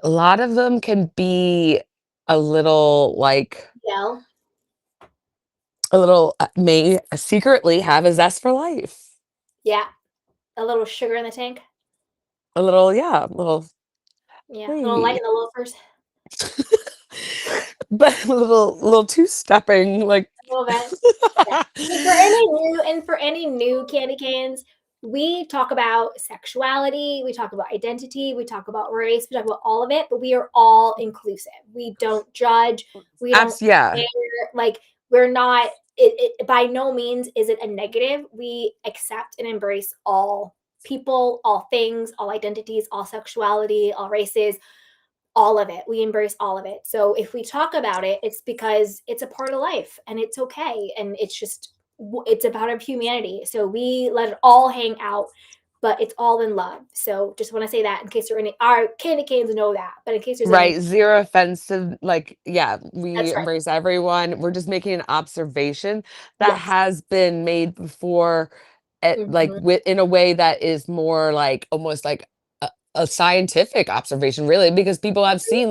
A lot of them can be a little like Yeah. may secretly have a zest for life. Yeah. A little sugar in the tank. A little, yeah, a little, Yeah. A little light hey. in the loafers. But a little two stepping, like A little bit. Yeah. And for any new candy canes, we talk about sexuality, we talk about identity, we talk about race, we talk about all of it, but we are all inclusive. We don't judge, we don't Yeah. care. Like we're not it by no means is it a negative. We accept and embrace all people, all things, all identities, all sexuality, all races, all of it. We embrace all of it. So if we talk about it, it's because it's a part of life and it's okay. And it's just, it's about our humanity. So we let it all hang out, but it's all in love. So just want to say that in case there are any, our candy canes know that, but in case there's any, Right, zero offensive, like, yeah, we that's right. embrace everyone. We're just making an observation that Yes. has been made before, like, Mhm. in a way that is more like almost like a scientific observation, really, because people have seen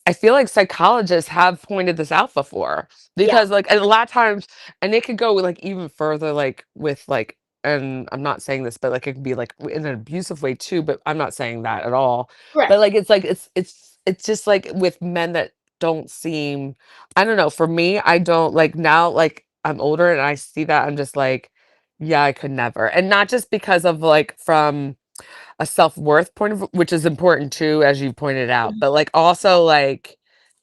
I feel like psychologists have pointed this out before Yeah. because like a lot of times, and it could go like even further, like with like, and I'm not saying this, but like it could be like in an abusive way too, but I'm not saying that at all. Right. But like it's just like with men that don't seem, I don't know, for me, I don't like now, like I'm older and I see that I'm just like, yeah, I could never. And not just because of like from a self-worth point of which is important too, as you pointed out, but like also like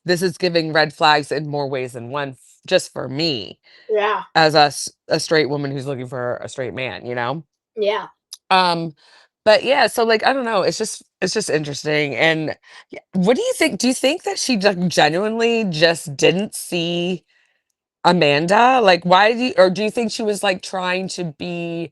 this is giving red flags in more ways than one, just for me Yeah. as a straight woman who's looking for a straight man, you know? Yeah. Um But yeah, so like I don't know, it's just interesting. And what do you think? Do you think that she like genuinely just didn't see Amanda? Like why do you, or do you think she was like trying to be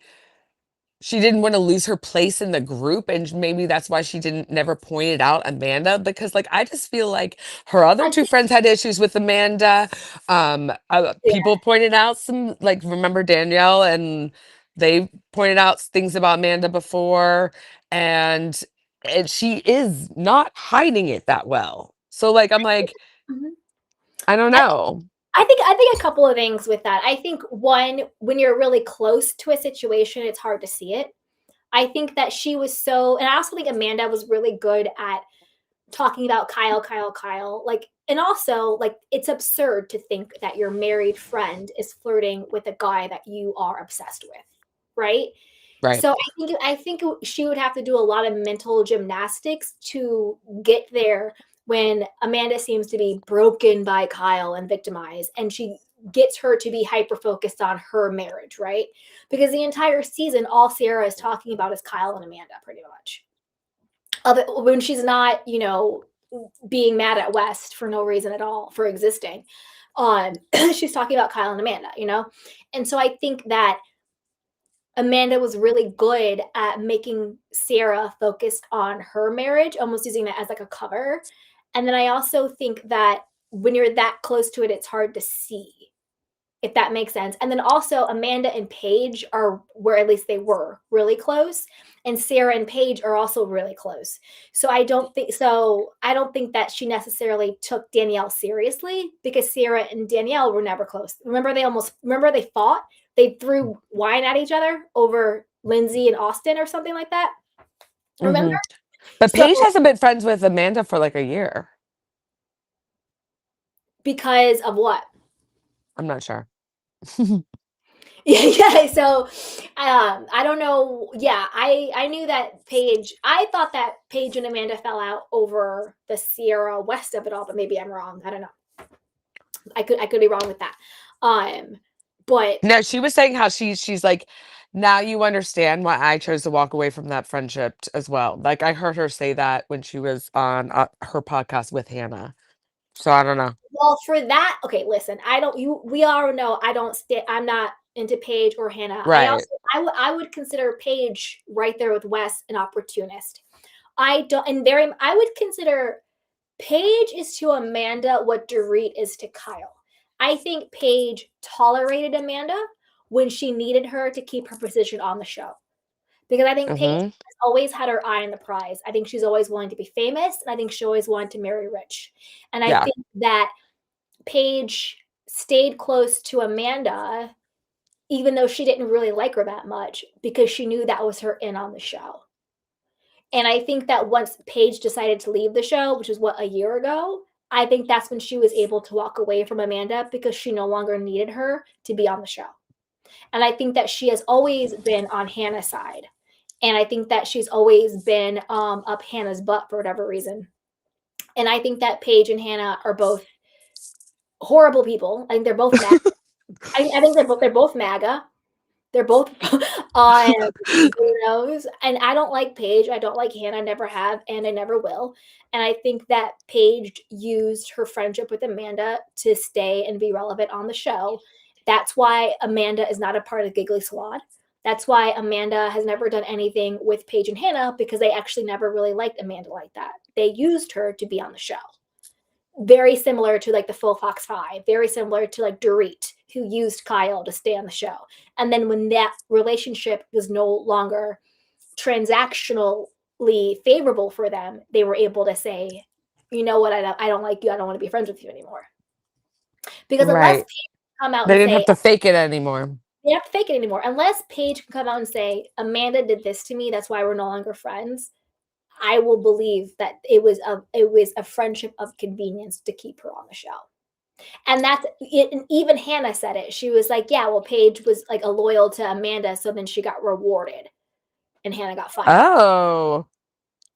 she didn't want to lose her place in the group and maybe that's why she didn't never pointed out Amanda because like I just feel like her other I two think, friends had issues with Amanda. yeah. People pointed out some like remember Danielle and they pointed out things about Amanda before and she is not hiding it that well. So like I'm like Mhm. I don't I, know. I think a couple of things with that. I think one, when you're really close to a situation, it's hard to see it. I think that she was so, and I also think Amanda was really good at talking about Kyle. Like, and also, like, it's absurd to think that your married friend is flirting with a guy that you are obsessed with, right? Right. So I think she would have to do a lot of mental gymnastics to get there when Amanda seems to be broken by Kyle and victimized, and she gets her to be hyper focused on her marriage, right? Because the entire season, all Ciara is talking about is Kyle and Amanda, pretty much. Other when she's not, being mad at West for no reason at all for existing, she's talking about Kyle and Amanda. And so I think that Amanda was really good at making Ciara focused on her marriage, almost using that as like a cover. And then I also think that when you're that close to it, it's hard to see, if that makes sense. And then also Amanda and Paige are where at least they were really close. And Sarah and Paige are also really close. So I don't think that she necessarily took Danielle seriously because Sarah and Danielle were never close. Remember they fought? They threw wine at each other over Lindsay and Austin or something like that. Remember? Hmm. But So Paige hasn't been friends with Amanda for like a year. because of what? I'm not sure. Yeah. So, I don't know. Yeah, I knew that Paige. I thought that Paige and Amanda fell out over the Sierra West of it all, but maybe I'm wrong. I don't know. I could be wrong with that. Um, but No, she was saying how she's like, now you understand why I chose to walk away from that friendship as well. Like I heard her say that when she was on her podcast with Hannah. So I don't know. well, for that, okay. Listen, I don't. We all know I don't. I'm not into Paige or Hannah. I also Right. I would consider Paige right there with Wes an opportunist. I don't, and very. I would consider Paige is to Amanda what Dorit is to Kyle. I think Paige tolerated Amanda when she needed her to keep her position on the show. Because I think Paige Mm-hmm. has always had her eye on the prize. I think she's always wanted to be famous, and I think she always wanted to marry rich. And I Yeah. think that Paige stayed close to Amanda, even though she didn't really like her that much, because she knew that was her in on the show. And I think that once Paige decided to leave the show, which was what, a year ago, I think that's when she was able to walk away from Amanda because she no longer needed her to be on the show. And I think that she has always been on Hannah's side. And I think that she's always been up Hannah's butt for whatever reason. And I think that Paige and Hannah are both horrible people. I think they're both MAGA. I think they're both MAGA. They're both on weirdos, and I don't like Paige. I don't like Hannah. I never have, and I never will. And I think that Paige used her friendship with Amanda to stay and be relevant on the show. That's why Amanda is not a part of Giggly Squad. That's why Amanda has never done anything with Paige and Hannah because they actually never really liked Amanda like that. They used her to be on the show, very similar to like the Full Fox Five, very similar to like Dorit, who used Kyle to stay on the show. And then when that relationship was no longer transactionally favorable for them, they were able to say, you know what, I don't like you. I don't want to be friends with you anymore. Because unless Right. Paige can come out They and didn't say, have to fake it anymore. you have to fake it anymore. Unless Paige can come out and say, Amanda did this to me, that's why we're no longer friends. I will believe that it was a friendship of convenience to keep her on the show. And that's it. And even Hannah said it. She was like, yeah, well, Paige was like a loyal to Amanda, so then she got rewarded and Hannah got fired. Oh,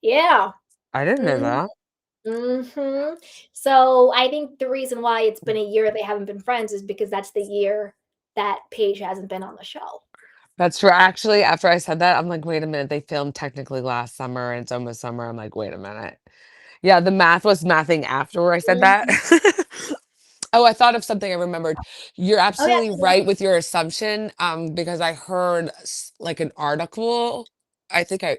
Yeah. I didn't know Mhm. that. Mhm. So I think the reason why it's been a year they haven't been friends is because that's the year that Paige hasn't been on the show. That's true. Actually, after I said that, I'm like, wait a minute. They filmed technically last summer and it's almost summer. I'm like, wait a minute. Yeah, the math was mathing after I said that. Mhm. Oh, I thought of something I remembered. You're Oh yeah, absolutely go ahead. right with your assumption. Because I heard like an article. I think I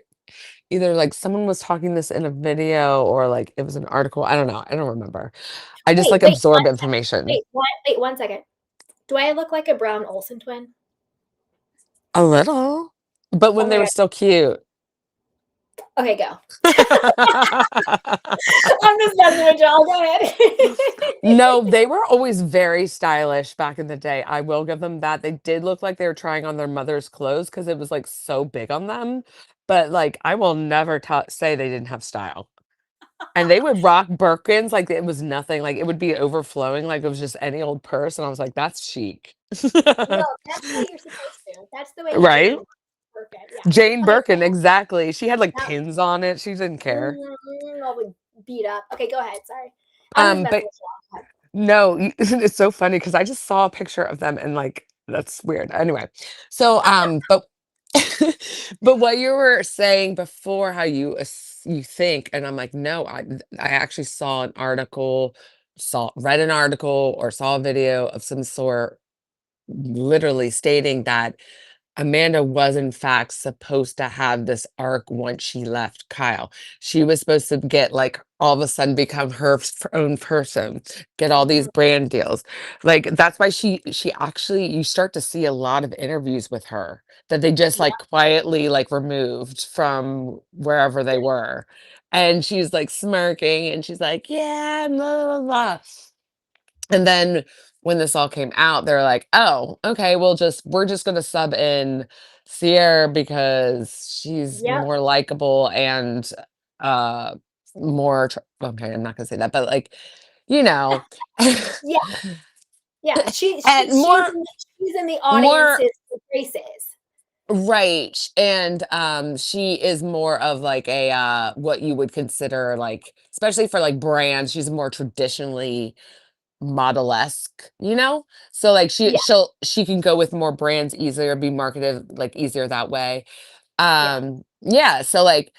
either like someone was talking this in a video or like it was an article. I don't know. I don't remember. I just Wait, like wait, absorb 1 second. information. Wait, 1 second. Do I look like a Brown Olsen twin? A little, but Oh when my they were god. still cute. Okay, go. I'm just messing with y'all. Go ahead. No, they were always very stylish back in the day. I will give them that. They did look like they were trying on their mother's clothes because it was like so big on them. But like, I will never say they didn't have style. And they would rock Birkins like it was nothing. Like it would be overflowing, like it was just any old purse. And I was like, that's chic. No, that's the way you're supposed to. That's the way Right? Jane Birkin. Yeah. Jane Okay. Birkin, exactly. She had like Now, pins on it. She didn't care. I'll be beat up. Okay, go ahead. Sorry. I'm just messing But with y'all. no, it's so funny because I just saw a picture of them and like that's weird. Anyway, so but but what you were saying before, how you think, and I'm like, no, I actually saw an article, read an article or saw a video of some sort, literally stating that Amanda was in fact supposed to have this arc once she left Kyle. She was supposed to get like all of a sudden become her own person, get all these Mhm. brand deals. Like that's why she actually you start to see a lot of interviews with her that they just Yeah, like quietly like removed from wherever they were. And she's like smirking and she's like, yeah, blah, blah, blah. And then when this all came out, they're like, "Oh, okay, we're just gonna sub in Ciara because she's yep, more likable and uh more okay, I'm not gonna say that, but like, you know, yeah, yeah. She she and she's in the, she's in the more audience's graces. right. And she is more of like a what you would consider like, especially for like brands, she's more traditionally model-esque, you know? So like Yeah, she can go with more brands easier, be marketed like easier that way. yeah. Yeah, so like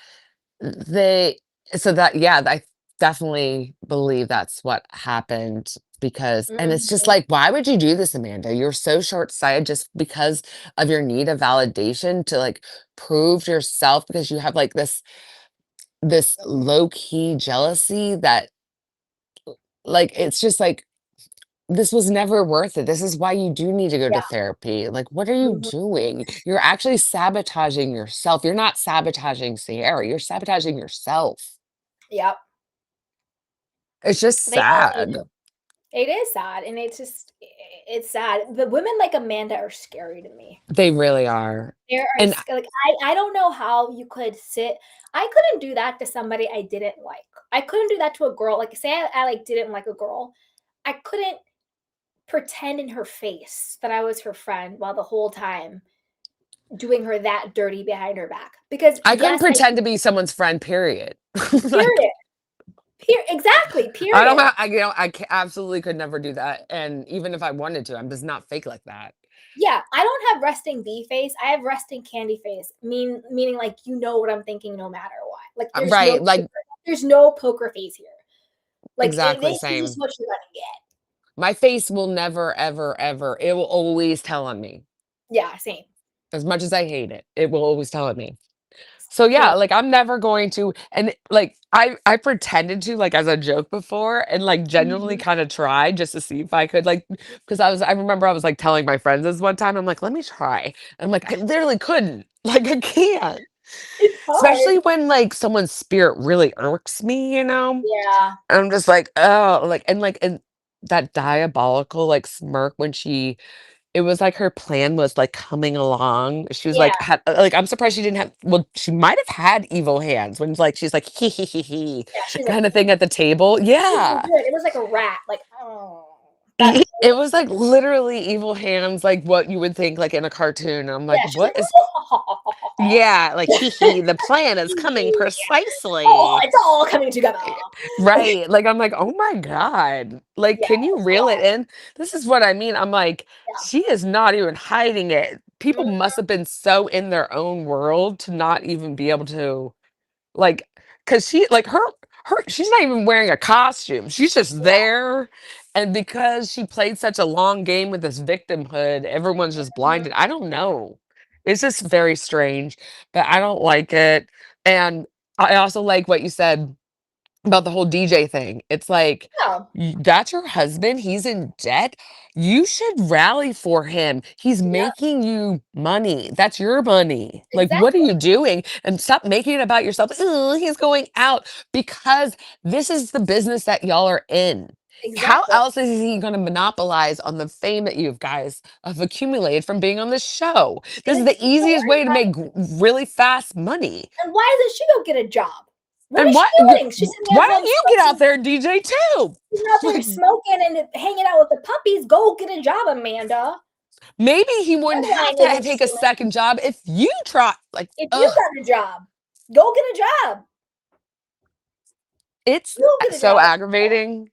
they so that yeah, I definitely believe that's what happened because and it's just Mhm. like why would you do this, Amanda? You're so short-sighted just because of your need of validation to like prove to yourself because you have like this low-key jealousy that like it's just like this was never worth it. This is why you do need to go to Yeah. therapy. Like, what are you Mhm. doing? You're actually sabotaging yourself. You're not sabotaging Sierra. You're sabotaging yourself. Yep. It's just They don't need sad. it. It is sad, and it's sad. The women like Amanda are scary to me. They really are. There are And like I don't know how you could sit. I couldn't do that to somebody I didn't like. I couldn't do that to a girl. Like say I like didn't like a girl. I couldn't pretend in her face that I was her friend while the whole time doing her that dirty behind her back. Because I couldn't yes, I pretend to be someone's friend, period. Like, period. Exactly, I don't period. have, absolutely could never do that. And even if I wanted to, I'm just not fake like that. Yeah, I don't have resting bee face. I have resting candy face. Meaning like you know what I'm thinking no matter what. Like Right. Like, there's no poker face here. Like exactly this is just same. what you're gonna get. My face will never, ever, ever, it will always tell on me. Yeah, same. As much as I hate it, it will always tell on me. So yeah, Same. like I'm never going to and like I pretended to like as a joke before and like genuinely Mhm. kind of tried just to see if I could like because I remember I was like telling my friends this one time, I'm like, let me try. And I'm like, I literally couldn't. Like I can't. It's Especially hard. when like someone's spirit really irks me, you know? Yeah. I'm just like, oh, and that diabolical like smirk when she it was like her plan was, like, coming along. She was, Yeah. like, had like, I'm surprised she didn't have well, she might have had evil hands when, like, she's like, "Hee, hee, hee, hee," Yeah. She's like, kinda thing at the table. it Yeah. was good. It was like a rat. Like, oh, that. It was, like, literally evil hands, like, what you would think, like, in a cartoon. I'm like, Yeah. She's like, "What is" oh, Yeah, like, "Hee, hee, the plan is coming precisely." it's all coming together. Right, like, I'm like, "Oh my god." Like, Yeah, can you it's a reel it lot. in? This is what I mean. I'm like, Yeah. she is not even hiding it. people Mhm. must have been so in their own world to not even be able to, like, because she, like, she's not even wearing a costume. She's just there. And because she played such a long game with this victimhood, everyone's just Mhm. blinded. I don't know. It's just very strange, but I don't like it. And I also like what you said about the whole DJ thing. It's like, Yeah, that's your husband. He's in debt. You should rally for him. He's yeah, making you money. That's your money. Like, what are exactly, you doing? And stop making it about yourself. "Ugh, he's going out," because this is the business that y'all are in. How exactly. else is he going to monopolize on the fame that you guys have accumulated from being on the show? This And is it's the easiest way to make really fast money. and why doesn't she go get a job? What And is she doing? She's sitting why at home don't you get out smoking. there and DJ too? She's out there Like, smoking and hanging out with the puppies. Go get a job, Amanda. maybe he Her wouldn't have line to isn't take a stealing. second job if you try. Like, If you ugh, got a job, go get a job. it's Go get a so job. aggravating.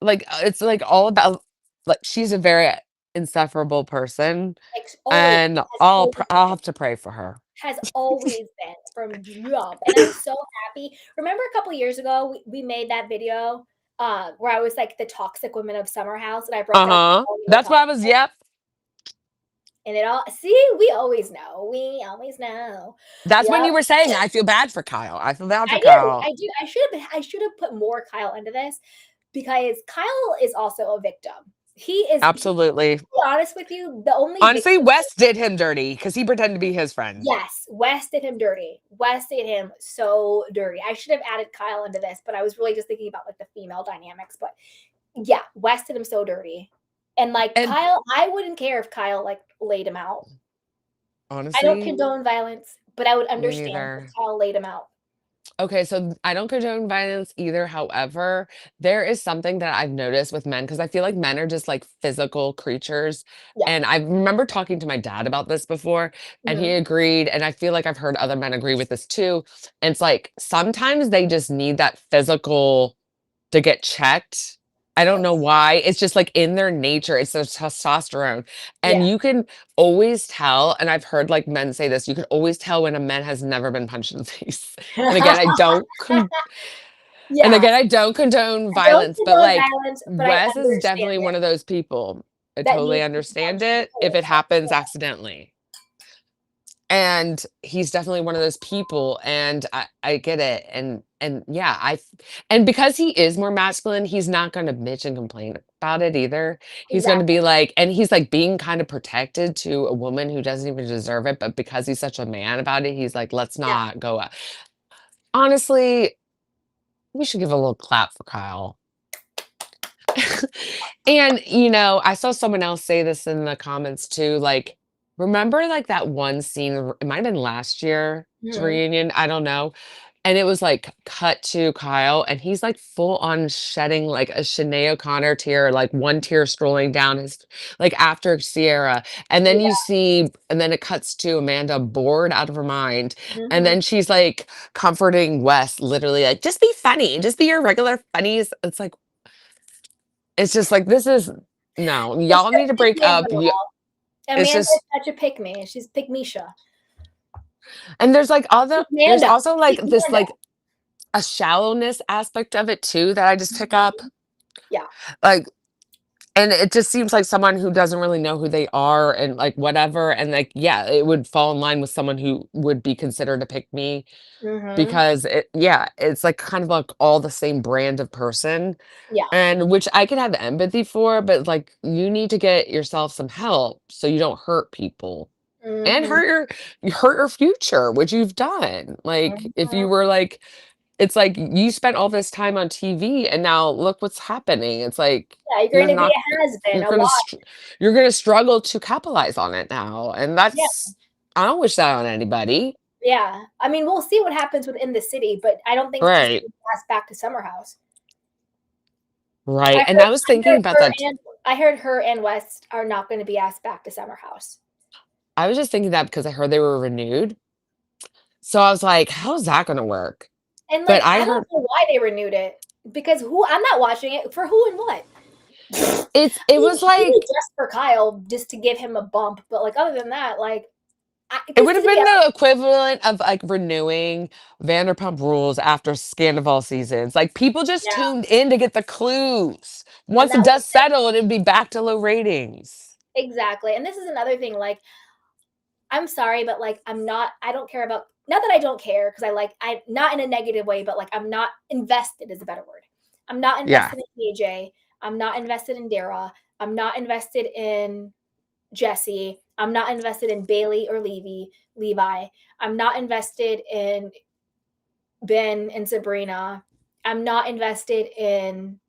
Like, it's like all about, like, she's a very insufferable person, Like always and has always I'll been. have to pray for her. Has always been from jump. And I'm so happy. Remember a couple years ago, we made that video where I was like the toxic women of Summer House, and I broke down Uh-huh. all the That's toxic. why I was, yep. And it all, see, we always know. We always know. That's when Yep. you were saying, I feel bad for Kyle. I feel bad for I do. Kyle. I do. I should have put more Kyle into this because Kyle is also a victim. To Absolutely. be honest with you, the only Honestly, victim. Wes did him dirty because he pretended to be his friend. Yes, Wes did him dirty. Wes did him so dirty. I should have added Kyle into this, but I was really just thinking about like the female dynamics. But yeah, Wes did him so dirty. And like And Kyle, I wouldn't care if Kyle like laid him out. I don't honestly, condone violence, but I would me understand if neither. Kyle laid him out. Okay, so I don't condone violence either. However, there is something that I've noticed with men because I feel like men are just like physical creatures. Yeah. And I remember talking to my dad about this before, and he Mhm. agreed. And I feel like I've heard other men agree with this too. And it's like sometimes they just need that physical to get checked. I don't know Yes. why. It's just like in their nature, it's their testosterone. Yeah. And you can always tell, and I've heard like men say this, you can always tell when a man has never been punched in the face. And again, Yeah. I don't condone I don't violence, but condone like violence, but I Wes is understand definitely it. one of those people. I That totally needs to be understand punched in the it if it face. happens accidentally. And he's definitely one of those people, and I get it. And yeah, and because he is more masculine, he's not gonna bitch and complain about it either. He's gonna Exactly. be like, and he's like being kind of protected to a woman who doesn't even deserve it, but because he's such a man about it, he's like, let's Yeah. not go out. Honestly, we should give a little clap for Kyle. And, I saw someone else say this in the comments too, like, remember like that one scene, it might have been last year's Mhm. reunion, I don't know. And it was like cut to Kyle, and he's like full on shedding like a Sinead O'Connor tear, like one tear strolling down his, like after Ciara. And then Yeah. and then it cuts to Amanda bored out of her mind. And Mhm. then she's like comforting Wes, literally like, just be funny, just be your regular funnies. It's just like, this is no, It's y'all need just to pick break me up. Amanda. It's Amanda is just, such a pick me. She's pick Misha. and Pick there's Manda. also like Pick this, Manda. like a shallowness aspect of it too that I just pick up. Mhm. Yeah. Like, and it just seems like someone who doesn't really know who they are and like whatever. And like, yeah, it would fall in line with someone who would be considered a pick me Mhm. because yeah, it's like kind of like all the same brand of person. Yeah. And which I can have empathy for, but like you need to get yourself some help so you don't hurt people and Mhm. you hurt your future, which you've done. Like if you Mhm. were like, it's like you spent all this time on TV and now look what's happening. It's like Yeah, you're you're gonna be not a has-been you're a gonna lot. you're gonna struggle to capitalize on it now. And Yeah. that's, I don't wish that on anybody. Yeah. I mean, we'll see what happens within the city, but I don't think she's Right. gonna be asked back to Summer House. Right. And I was thinking about that. I heard her and West are not gonna be asked back to Summer House. I was just thinking that because I heard they were renewed. So I was like, how's that gonna work? And But like, I I don't heard know why they renewed it because I'm not watching it for who and what. It was He really like just for Kyle just to give him a bump, but like other than that, like, it because would to have be been honest, the equivalent of like renewing Vanderpump Rules after Scandival seasons. Like people just yeah, tuned in to get the clues. and Once the that was dust settled, it'd be back to low ratings. exactly. And this is another thing. Like, I'm sorry, but like, I don't care about. Not that I don't care, because I not in a negative way, but like, I'm not invested is a better word. I'm not Yeah, invested in AJ. I'm not invested in Dara. I'm not invested in Jesse. I'm not invested in Bailey or Levi. I'm not invested in Ben and Sabrina. I'm not invested in.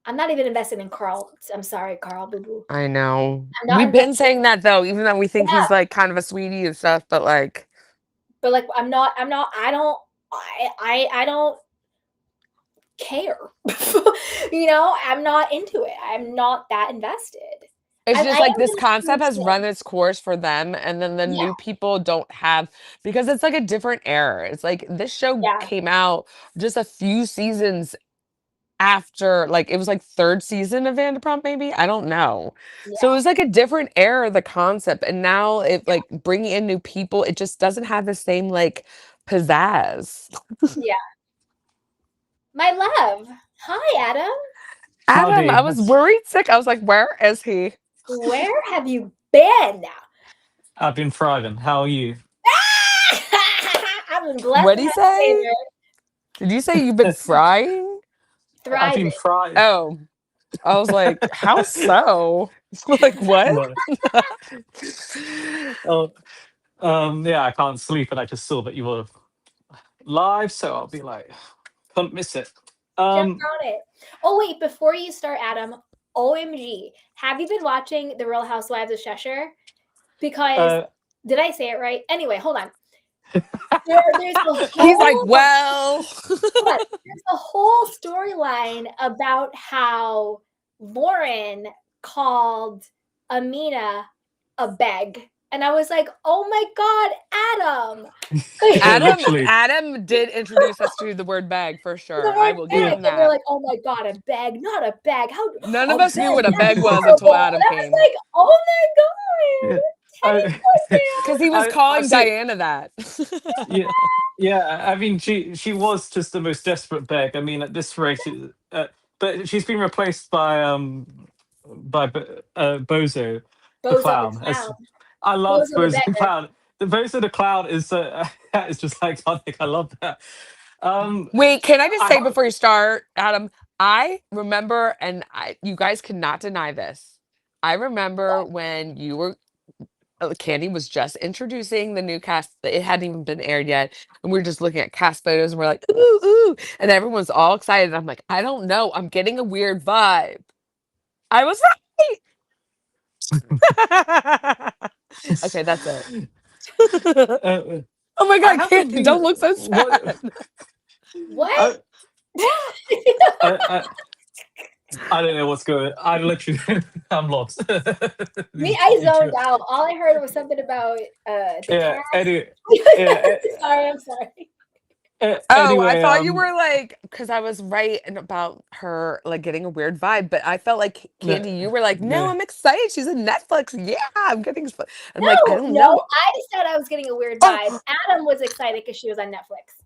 I'm not even invested in Carl. I'm sorry, Carl. Boo boo. I know. I'm not We've been invested. saying that though, even though we think Yeah, he's like kind of a sweetie and stuff, but like but like I'm not. I'm not. I don't. I don't care. I'm not into it. I'm not that invested. it's I just like am this invested concept has in. run its course for them, and then the Yeah, new people don't have because it's like a different era. It's like this show yeah, came out just a few seasons after, like it was like third season of Vanderpump, maybe I don't know. So it yeah, was like a different era of the concept, and now it like bringing in new people, it just doesn't have the same like pizzazz. yeah. My love. Hi, Adam. Adam, I Howdy. was worried sick. I was like, where is he? Where have you been? I've been thriving. How are you? I've been blessed What and did he highly say? favored, Did you say you've been frying? I've been thriving. thriving. Oh, I was like, how so? Like what? No. Oh, yeah, I can't sleep, and I just saw that you were live, so I'll be like, couldn't miss it. Jumped Um, on it. Oh wait, before you start, Adam, OMG, have you been watching The Real Housewives of Cheshire? Because uh, did I say it right? Anyway, hold on. There's a He's like, whole well, hold on. There's a whole storyline about how Lauren called Amina a beg. And I was like, oh my God, Adam. literally, Adam did introduce us to the word bag for The sure. I word will give yeah, bag. him And you're that. like, oh my God, a bag, not a bag. How None a of us knew bag? what a That's bag was until horrible. And Adam I was came like, oh my God, yeah. Teddy I, goes because he was I calling see. Diana that. Yeah, yeah. I mean, she was just the most desperate beg. I mean, at this rate, but she's been replaced by Bozo the Bozo the clown. clown. As I love Bozo the Bozo the beggar. clown. The Bozo the clown is that is just iconic. I love that. Wait, can I just I say have before you start, Adam? I remember, and you guys cannot deny this. I remember when you were Candy was just introducing the new cast. It hadn't even been aired yet, and we were just looking at cast photos, and we're like, ooh, ooh, and everyone's all excited. And I'm like, I don't know, I'm getting a weird vibe. I was right. Okay, that's it. uh, Oh my I God, haven't Candy, been don't look so what sad. What? I, I I don't know what's going. I literally I'm lost. Me, These I zoned intro. out. All I heard was something about the Yeah. cast. Anyway. Yeah. Sorry, I'm sorry. Oh, I Anyway. thought you were like, because I was right about her like getting a weird vibe, but I felt like No, Candy, you were like, no, no. I'm excited. She's in Netflix. Yeah, I'm getting. I'm like, I No, don't no, know. I said I was getting a weird vibe. Oh, Adam was excited because she was on Netflix.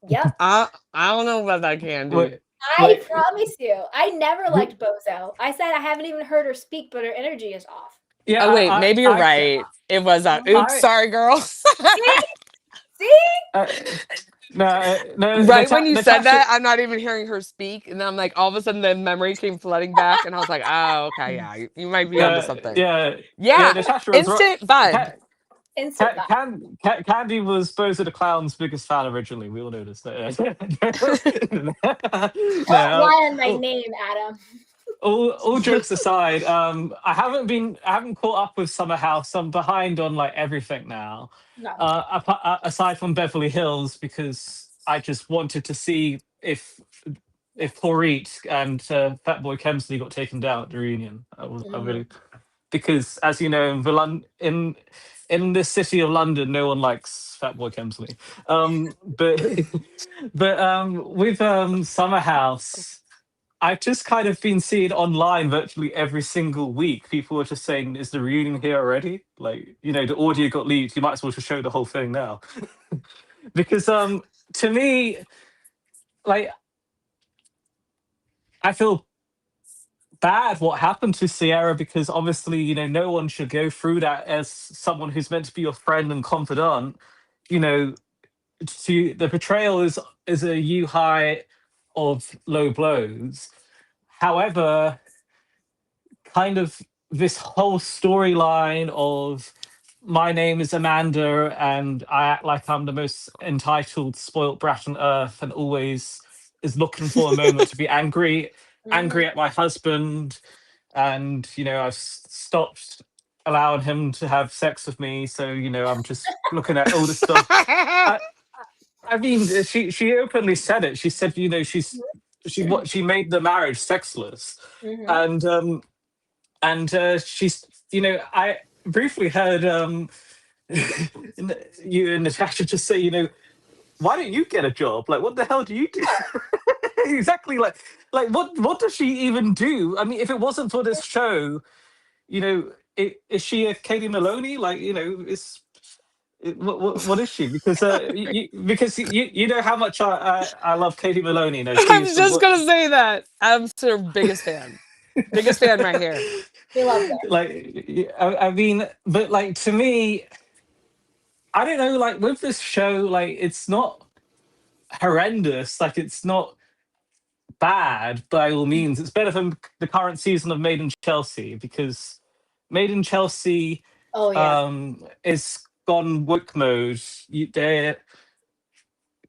Yep. I don't know about that, Candy. Wait. I Wait. promise you. I never Who? liked Bozo. I said I haven't even heard her speak, but her energy is off. Yeah. Oh wait, maybe you're I. right. It was that. Oops, I. sorry, girl. See? See? Uh, no. No. The Right when chat. you The said chat. that, I'm not even hearing her speak, and then I'm like, all of a sudden, the memory came flooding back, and I was like, oh, okay, yeah, you might be onto No. something. Yeah. Yeah. Yeah, The chat was right. instant vibe. Instant vibe. Candy was Bozo the Clown's biggest fan originally. We all know this. Don't No, lie on my name, Adam. all jokes aside, I haven't caught up with Summer House. I'm behind on like everything now. No. Aside from Beverly Hills, because I just wanted to see if Porreet and Fatboy Kemsley got taken down at the reunion. I Mhm. really, because as you know, in this city of London, no one likes Fatboy Kemsley. But but with Summer House. I've just kind of been seeing online virtually every single week. People are just saying, "Is the reunion here already?" Like, the audio got leaked. You might as well just show the whole thing now, because to me, like, I feel bad what happened to Ciara, because obviously, no one should go through that as someone who's meant to be your friend and confidant. You know, to the betrayal is a you high of low blows. However, kind of this whole storyline of my name is Amanda and I act like I'm the most entitled, spoilt brat on earth, and always is looking for a moment to be Mhm. angry at my husband. And, I've stopped allowing him to have sex with me. So, I'm just looking at all this stuff. I, I mean, she openly said it. She said, she made the marriage sexless. Mhm. And she's, I briefly heard you and Natasha just say, why don't you get a job? Like, what the hell do you do? Exactly. Like what does she even do? I mean, if it wasn't for this show, is she a Katie Maloney? Like, what is she? Because you know how much I love Katie Maloney. I She's was the just gonna say that. I'm her biggest fan. Biggest fan right here. We love that. like, I mean, but like, to me, I don't know. Like, with this show, like, it's not horrendous. Like, it's not bad by all means. It's better than the current season of Made in Chelsea, because Made in Chelsea Oh yeah. is gone woke mode. They're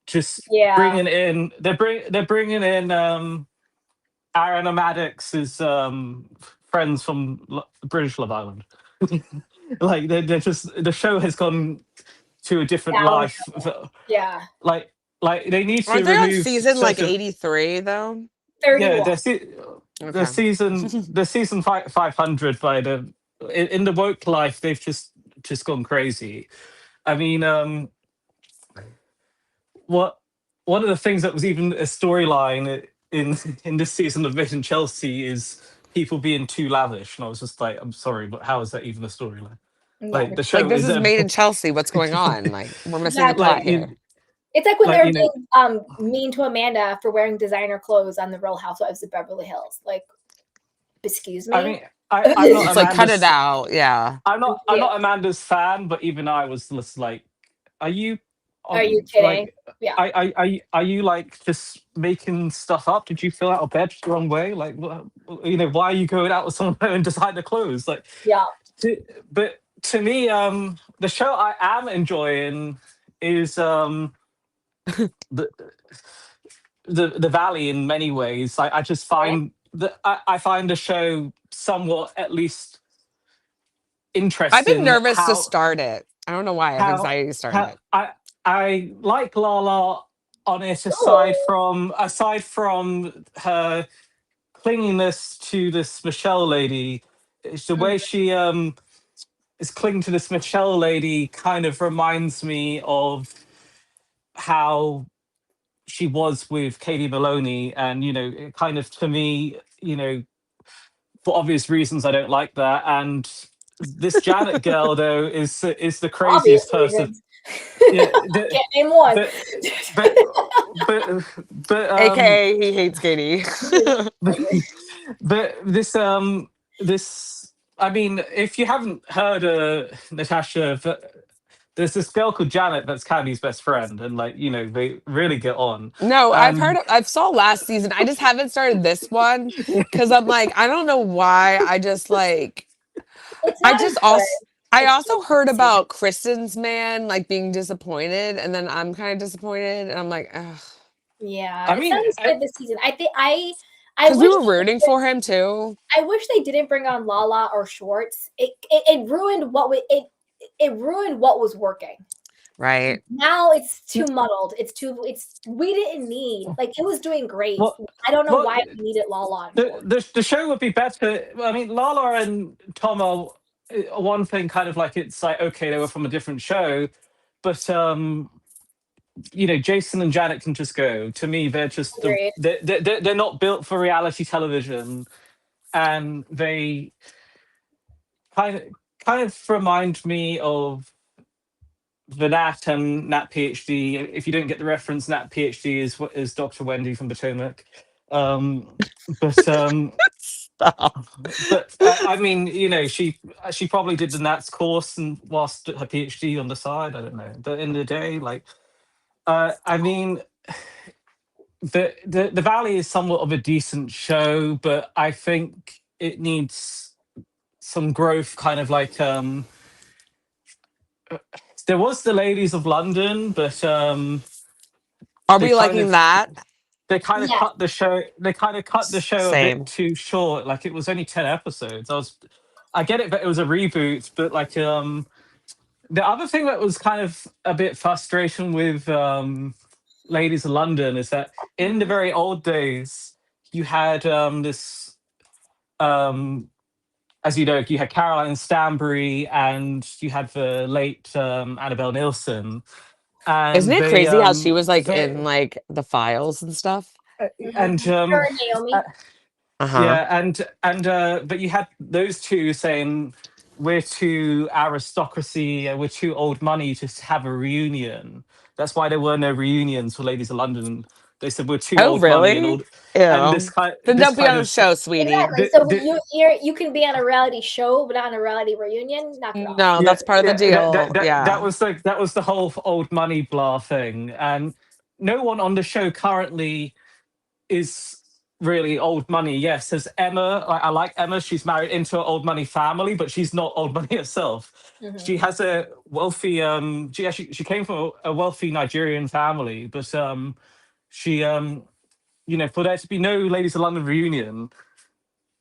just Yeah. bringing in. They're bringing in Aaron Maddox's friends from British Love Island. Like, they're just, the show has gone to a different Down. life. Yeah. Like they need to Aren't they on remove season like certain. 83 though? Yeah, 31. the Okay. season 500 by the in the woke life, they've just gone crazy. I mean, what one of the things that was even a storyline in this season of Vision Chelsea is people being too lavish, and I was just like, I'm sorry, but how is that even a storyline? Yeah. Like, the Like, show this is is Made in Chelsea. What's going on? Like, we're missing the Exactly. plot like here. It's like when like they're being mean to Amanda for wearing designer clothes on the Real Housewives of Beverly Hills. Like, excuse I me. mean, I'm not It's like, cut it Amanda's out. Yeah. I'm Yeah. not Amanda's fan, but even I was just like, are you Are you kidding? like, Yeah. are you like just making stuff up? Did you fill out a bed the wrong way? Like, why are you going out with someone and designer clothes? Like, Yeah. but to me, the show I am enjoying is the the Valley in many ways. I just Okay. find that I find the show somewhat, at least, I've been interesting. nervous to start it. I don't know why. I have How anxiety starting how it. I like Lala on it, aside Oh. from her clinginess to this Michelle lady. It's the way she is clinging to this Michelle lady kind of reminds me of how she was with Katie Maloney, and it kind of, to me, for obvious reasons, I don't like that. And this Janet girl, though, is the Obvious craziest person. reasons. Yeah, Can't name one. but but but AKA, he hates Katie. but this, I mean, if you haven't heard, Natasha, there's this girl called Janet that's Candy's best friend, and, like, they really get on. No, I've heard. And I saw last season. I just haven't started this one because I'm like, I don't know why. I just like. It's I not as just good. also. I It's also not heard this season. about Kristen's man like being disappointed, and then I'm kind of disappointed, and I'm like, ugh. Yeah, I it's mean, not as good this season. I think I Because we wish were rooting for him too, I wish they didn't bring on Lala or Schwartz. It ruined it ruined what was working. right? Now it's too muddled. We didn't need, like, it was doing great. well, I don't know well, why we needed Lala and Schwartz. the show would be better. I mean, Lala and Tom are one thing, kind of like, it's like, okay, they were from a different show, but Jason and Janet can just go. To me, they're just Agreed. they're not built for reality television, and they kind of kind of remind me of the Nat and Nat PhD. If you don't get the reference, Nat PhD is Dr. Wendy from Potomac. Um, but Stop. I mean, she probably did the Nat's course and whilst her PhD on the side. I don't know. But in the day, like, I mean, the Valley is somewhat of a decent show, but I think it needs some growth. Kind of like there was the Ladies of London, but Are they we kind liking of that? they kind of Yeah. cut the show. They kind of cut the show a bit Same. too short. Like it was only 10 episodes. I get it that it was a reboot, but like the other thing that was kind of a bit frustration with Ladies of London is that in the very old days you had this as you know, you had Caroline Stanbury and you had the late Annabelle Nielsen, Isn't and it they crazy how she was like in they like the files and stuff? and Her and Naomi. Uh-huh. yeah, but you had those two saying we're too aristocracy, we're too old money to have a reunion. That's why there were no reunions for Ladies of London. They said we're too Oh, old money really? and Ew. Then this don't be kind on a of show, sweetie. Exactly. the, So the, you can be on a reality show, but not on a reality reunion. Knock it off. No, yeah that's part of the yeah deal. that Yeah. was the whole old money blah thing, and no one on the show currently is really old money. Yes, there's Emma. I like Emma. She's married into an old money family, but she's not old money herself. Hmm. She has a wealthy. She came from a wealthy Nigerian family, but she for there to be no Ladies of London reunion,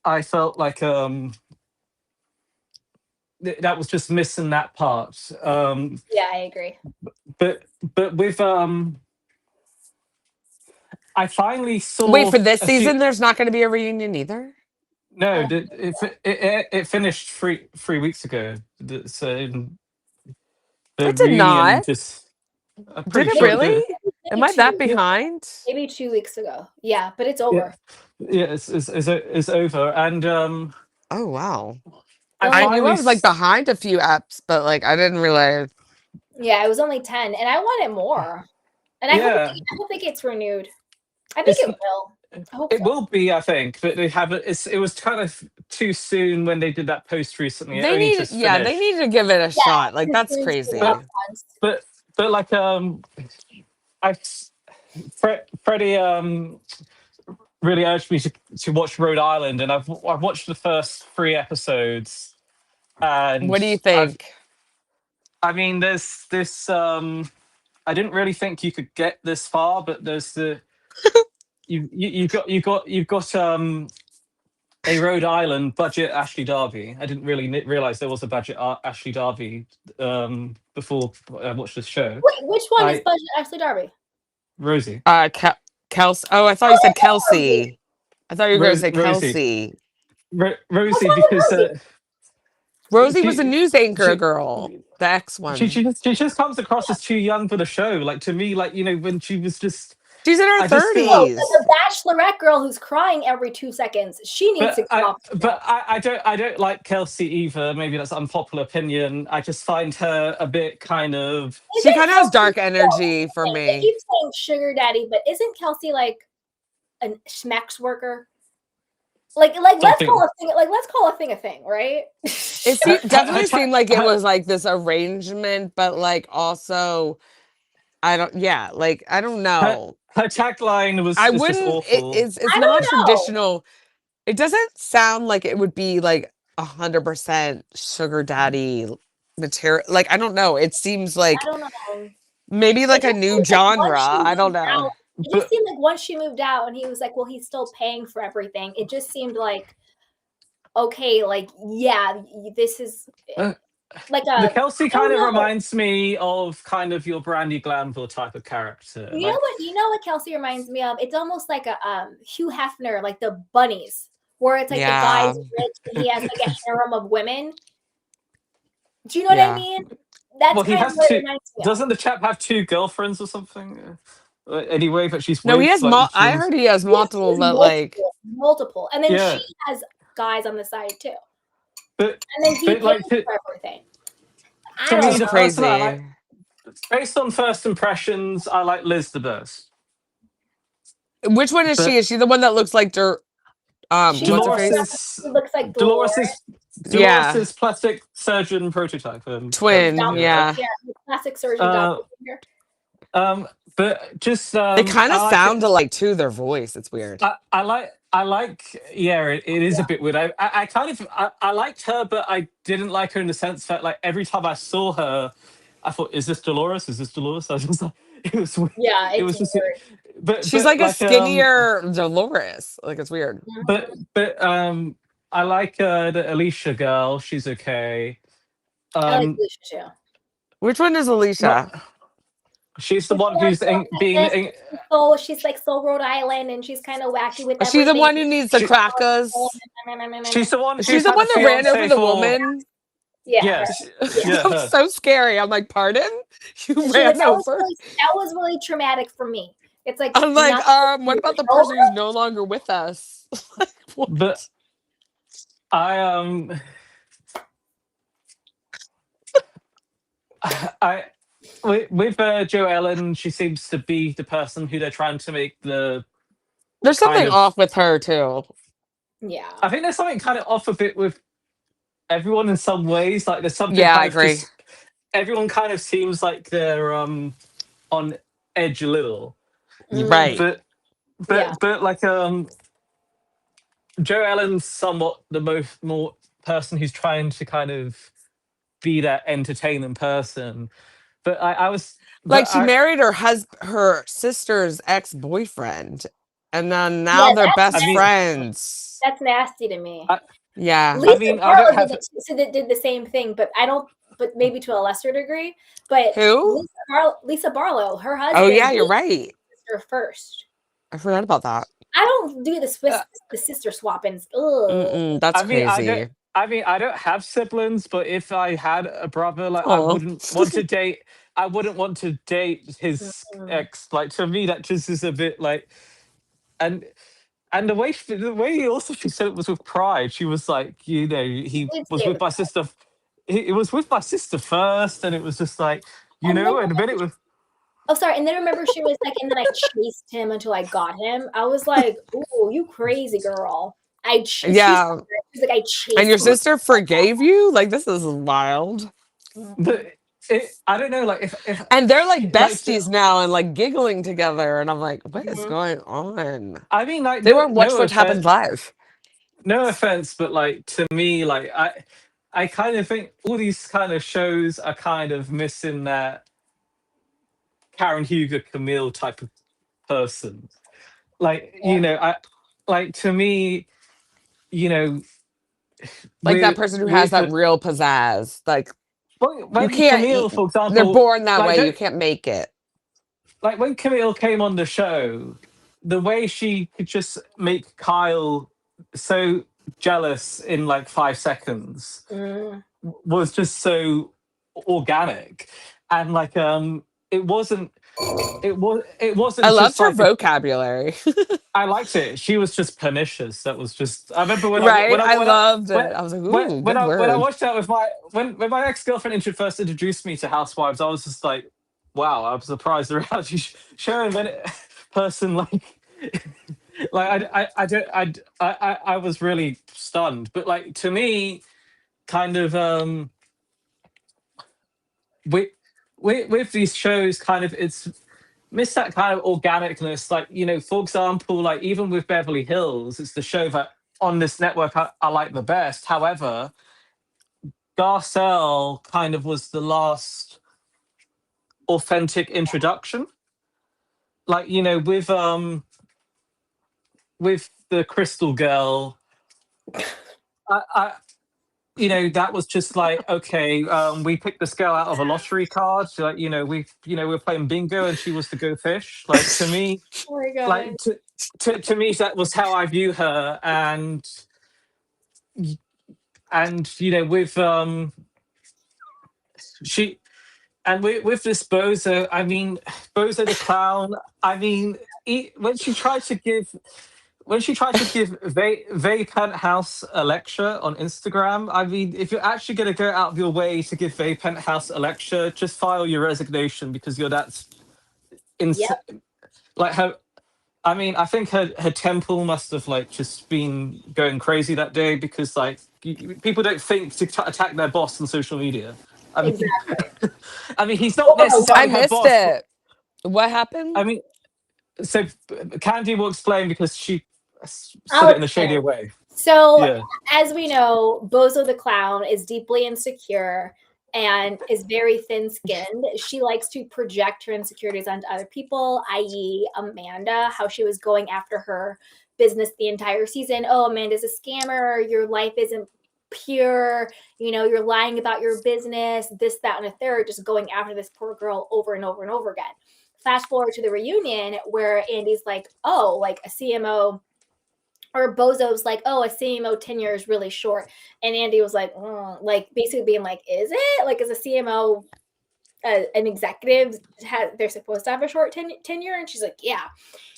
I felt like that was just missing that part. Yeah, I agree. But with I finally Wait, saw for this a few. season, there's not going to be a reunion either? No, Oh, it finished three weeks ago. So the It did reunion not. just. I'm Did pretty it sure it maybe really? did. Am maybe I two that weeks Yeah, ago. behind? Maybe 2 weeks ago. Yeah, but it's yeah, over. yeah. It's over, and Oh, wow. It's I I only knew finally. I was like behind a few apps, but like I didn't realize. yeah, it was only 10, and I want it more. And Yeah, I hope it gets renewed. I think it's it will. I hope it so. will be. I think, but they haven't. It was kind of too soon when they did that post recently. It They only need, just yeah, they finished, need to give it a Yeah, shot. Like it's that's been too crazy. but long months. but like I Freddie really urged me to watch Rhode Island, and I've watched the first 3 episodes, What and do you think? I mean there's this I didn't really think you could get this far, but there's the you've got a Rhode Island budget Ashley Darby. I didn't really realize there was a budget Ashley Darby before I watched this show. Wait, which one is I Budget Ashley Darby? Rosie Kelsey. Oh, I thought you Oh, said yeah, Rosie. Kelsey. I thought you were going to say Rosie Kelsey. What's Rosie wrong with because Rosie? Rosie was a she news anchor she girl, the ex one. she just comes across as too young for the show. Like to me, like when she was just, She's in her I just feel, Oh, the 30s. Bachelorette girl who's crying every 2 seconds. She needs to come off the show. I don't like Kelsey either. Maybe that's an unpopular opinion. I just find her a bit kind of. She Isn't kind of has Kelsey? dark energy for They me. keep saying sugar daddy, but isn't Kelsey like a schmex worker? Like let's Something. call a thing a thing, right? It definitely seemed like it was like this arrangement, but like also, I don't, yeah, like I don't know. her tagline I was just wouldn't, awful. it's I not don't know. traditional. It doesn't sound like it would be like 100% sugar daddy material. Like, I don't know. It seems I like don't know. maybe It like a just new seems like once genre. she I don't moved know. out, it just But seemed like once she moved out and he was like, well, he's still paying for everything. It just seemed like, okay, like, yeah, this is uh, like the a, Kelsey I don't kind of know. reminds me of kind of your Brandy Glanville type of character. Like You know what Kelsey reminds me of? It's almost like a Hugh Hefner, like the bunnies, where it's like the guy's Yeah. rich and he has like a harem of women. Do you know what I Yeah. mean? That's Well, he kind of has what it two. reminds me of. Doesn't the chap have two girlfriends or something? Anyway, that she's No, he with, has like I during. heard he has Yes, he multiple, has but like multiple, and then she Yeah, has guys on the side too, but and then he but pays like for everything. I to don't me, she's the know. person I like, crazy. based on first impressions, I like Liz the best. Which one is she? But Is she the one that looks like She's what's the her Dolores one face? is who looks like Dolores Dolores, is Yeah. plastic surgeon prototype. the Twin, Yeah. doppelganger, yeah. yeah, the plastic surgeon Uh, doppelganger. but just They kind I of like it. sound alike too, their voice. It's weird. I like yeah, it is a Yeah. bit weird. I kind of I liked her, but I didn't like her in the sense that like every time I saw her, I thought, is this Dolores? Is this Dolores? I was just like, it was Yeah, it it's was just weird. She's but like a like skinnier Dolores. Like it's weird. but Mhm. I like the Alicia girl. She's okay. I like Um, Lucia too. Which one is not Alicia? she's the She's one the one who's so being fitness. So she's like so Rhode Island, and she's kind of wacky with Is she the everything. one who needs the she, crackers? she's the one Is she who's the had a one that ran over fiance the for woman? Yeah, her. yes, Yeah. yeah, That was her. so scary. I'm like, pardon? You She ran over? that was really traumatic for me. It's like I'm like, not what about the over. person who's no longer with us? Like, what? But I I with Joe Ellen, she seems to be the person who they're trying to make the There's kind something of. off with her too. Yeah. I think there's something kind of off a bit with everyone in some ways. Like there's something Yeah, I kind of agree. just everyone kind of seems like they're on edge a little, Mm, Right. but yeah. like Joe Allen's somewhat the more person who's trying to kind of be that entertaining person. But I was Like but she I married her sister's ex-boyfriend. And then now Yeah, they're I best mean friends. that's nasty to me. I Yeah. I Lisa mean I don't Barlow did have did the same thing, but I don't. But maybe to a lesser degree. But Who? Lisa Barlow, her Oh husband yeah, you're dated right. her first. I forgot about that. I don't do uh, the sister swappings. Ugh. That's I mean crazy. I don't have siblings, but if I had a brother, like Oh. I wouldn't want to date his Mm-mm. ex. Like to me, that just is a bit like, and the way also she said it was with pride. She was like, She he did was say it with was my sister. It was with my sister first, and it was just like, And then and then it was. oh sorry, and then remember she was like, and then I chased him until I got him. I was like, "Ooh, you crazy girl." Yeah. She's like, I And your chased him. sister forgave you? Like this is wild. Mhm. But I don't know, like if And they're like like besties now and like giggling together. And I'm like, what is Mhm. going on? I mean, like They weren't watch no what happened offense, live. no offense, but like to me, like I kind of think all these kind of shows are kind of missing that Karen Huger Camille type of person. Like Yeah. I like to me, you know, Like that person who has with that real pizzazz. Like you when can't, Camille, for they're example, born that like way. You don't can't make it. like when Camille came on the show, the way she could just make Kyle so jealous in like 5 seconds Mm. was just so organic, and like it I wasn't loved just her like a. vocabulary. I liked it. She was just pernicious. That was just. I remember Right? I loved it. I was like, ooh, good when I word. watched that with my when my ex girlfriend first introduced me to Housewives, I was just like, wow, I'm surprised the reality show minute person like I don't I was really stunned. But like to me, kind of with with these shows, kind of it's miss that kind of organicness. Like for example, like even with Beverly Hills, it's the show that on this network I like the best. However, Garcelle kind of was the last authentic introduction. Like with the Crystal Girl, I that was just like, okay, we picked this girl out of a lottery card. So, like we're playing bingo and she was the go fish. Like to me, Oh my god. like to me that was how I view her. And with she And with this Bozo, I mean, Bozo the clown. I mean, when she tried to give Vay Penthouse a lecture on Instagram, I mean, if you're actually going to go out of your way to give Vay Penthouse a lecture, just file your resignation because you're that's ins- Yep, like her. I mean, I think her temple must have like just been going crazy that day because like people don't think to attack their boss on social media. I mean, exactly. I mean, he's not Or a I necessarily her woman. missed boss, but it. What happened? I mean, so Candy will explain because she said I'll it in a shadier explain. way. So, Yeah. as we know, Bozo the clown is deeply insecure and is very thin skinned. She likes to project her insecurities onto other people, i.e., Amanda, how she was going after her business the entire season. Oh, Amanda's a scammer. Your life isn't pure. You know, you're lying about your business, this, that, and a third, just going after this poor girl over and over and over again. Fast forward to the reunion where Andy's like, oh, like a CMO or Bozo's like, oh, a CMO tenure is really short. And Andy was like, like basically being like, is it? Like, as a CMO, an executive, they're supposed to have a short tenure? And she's like, yeah.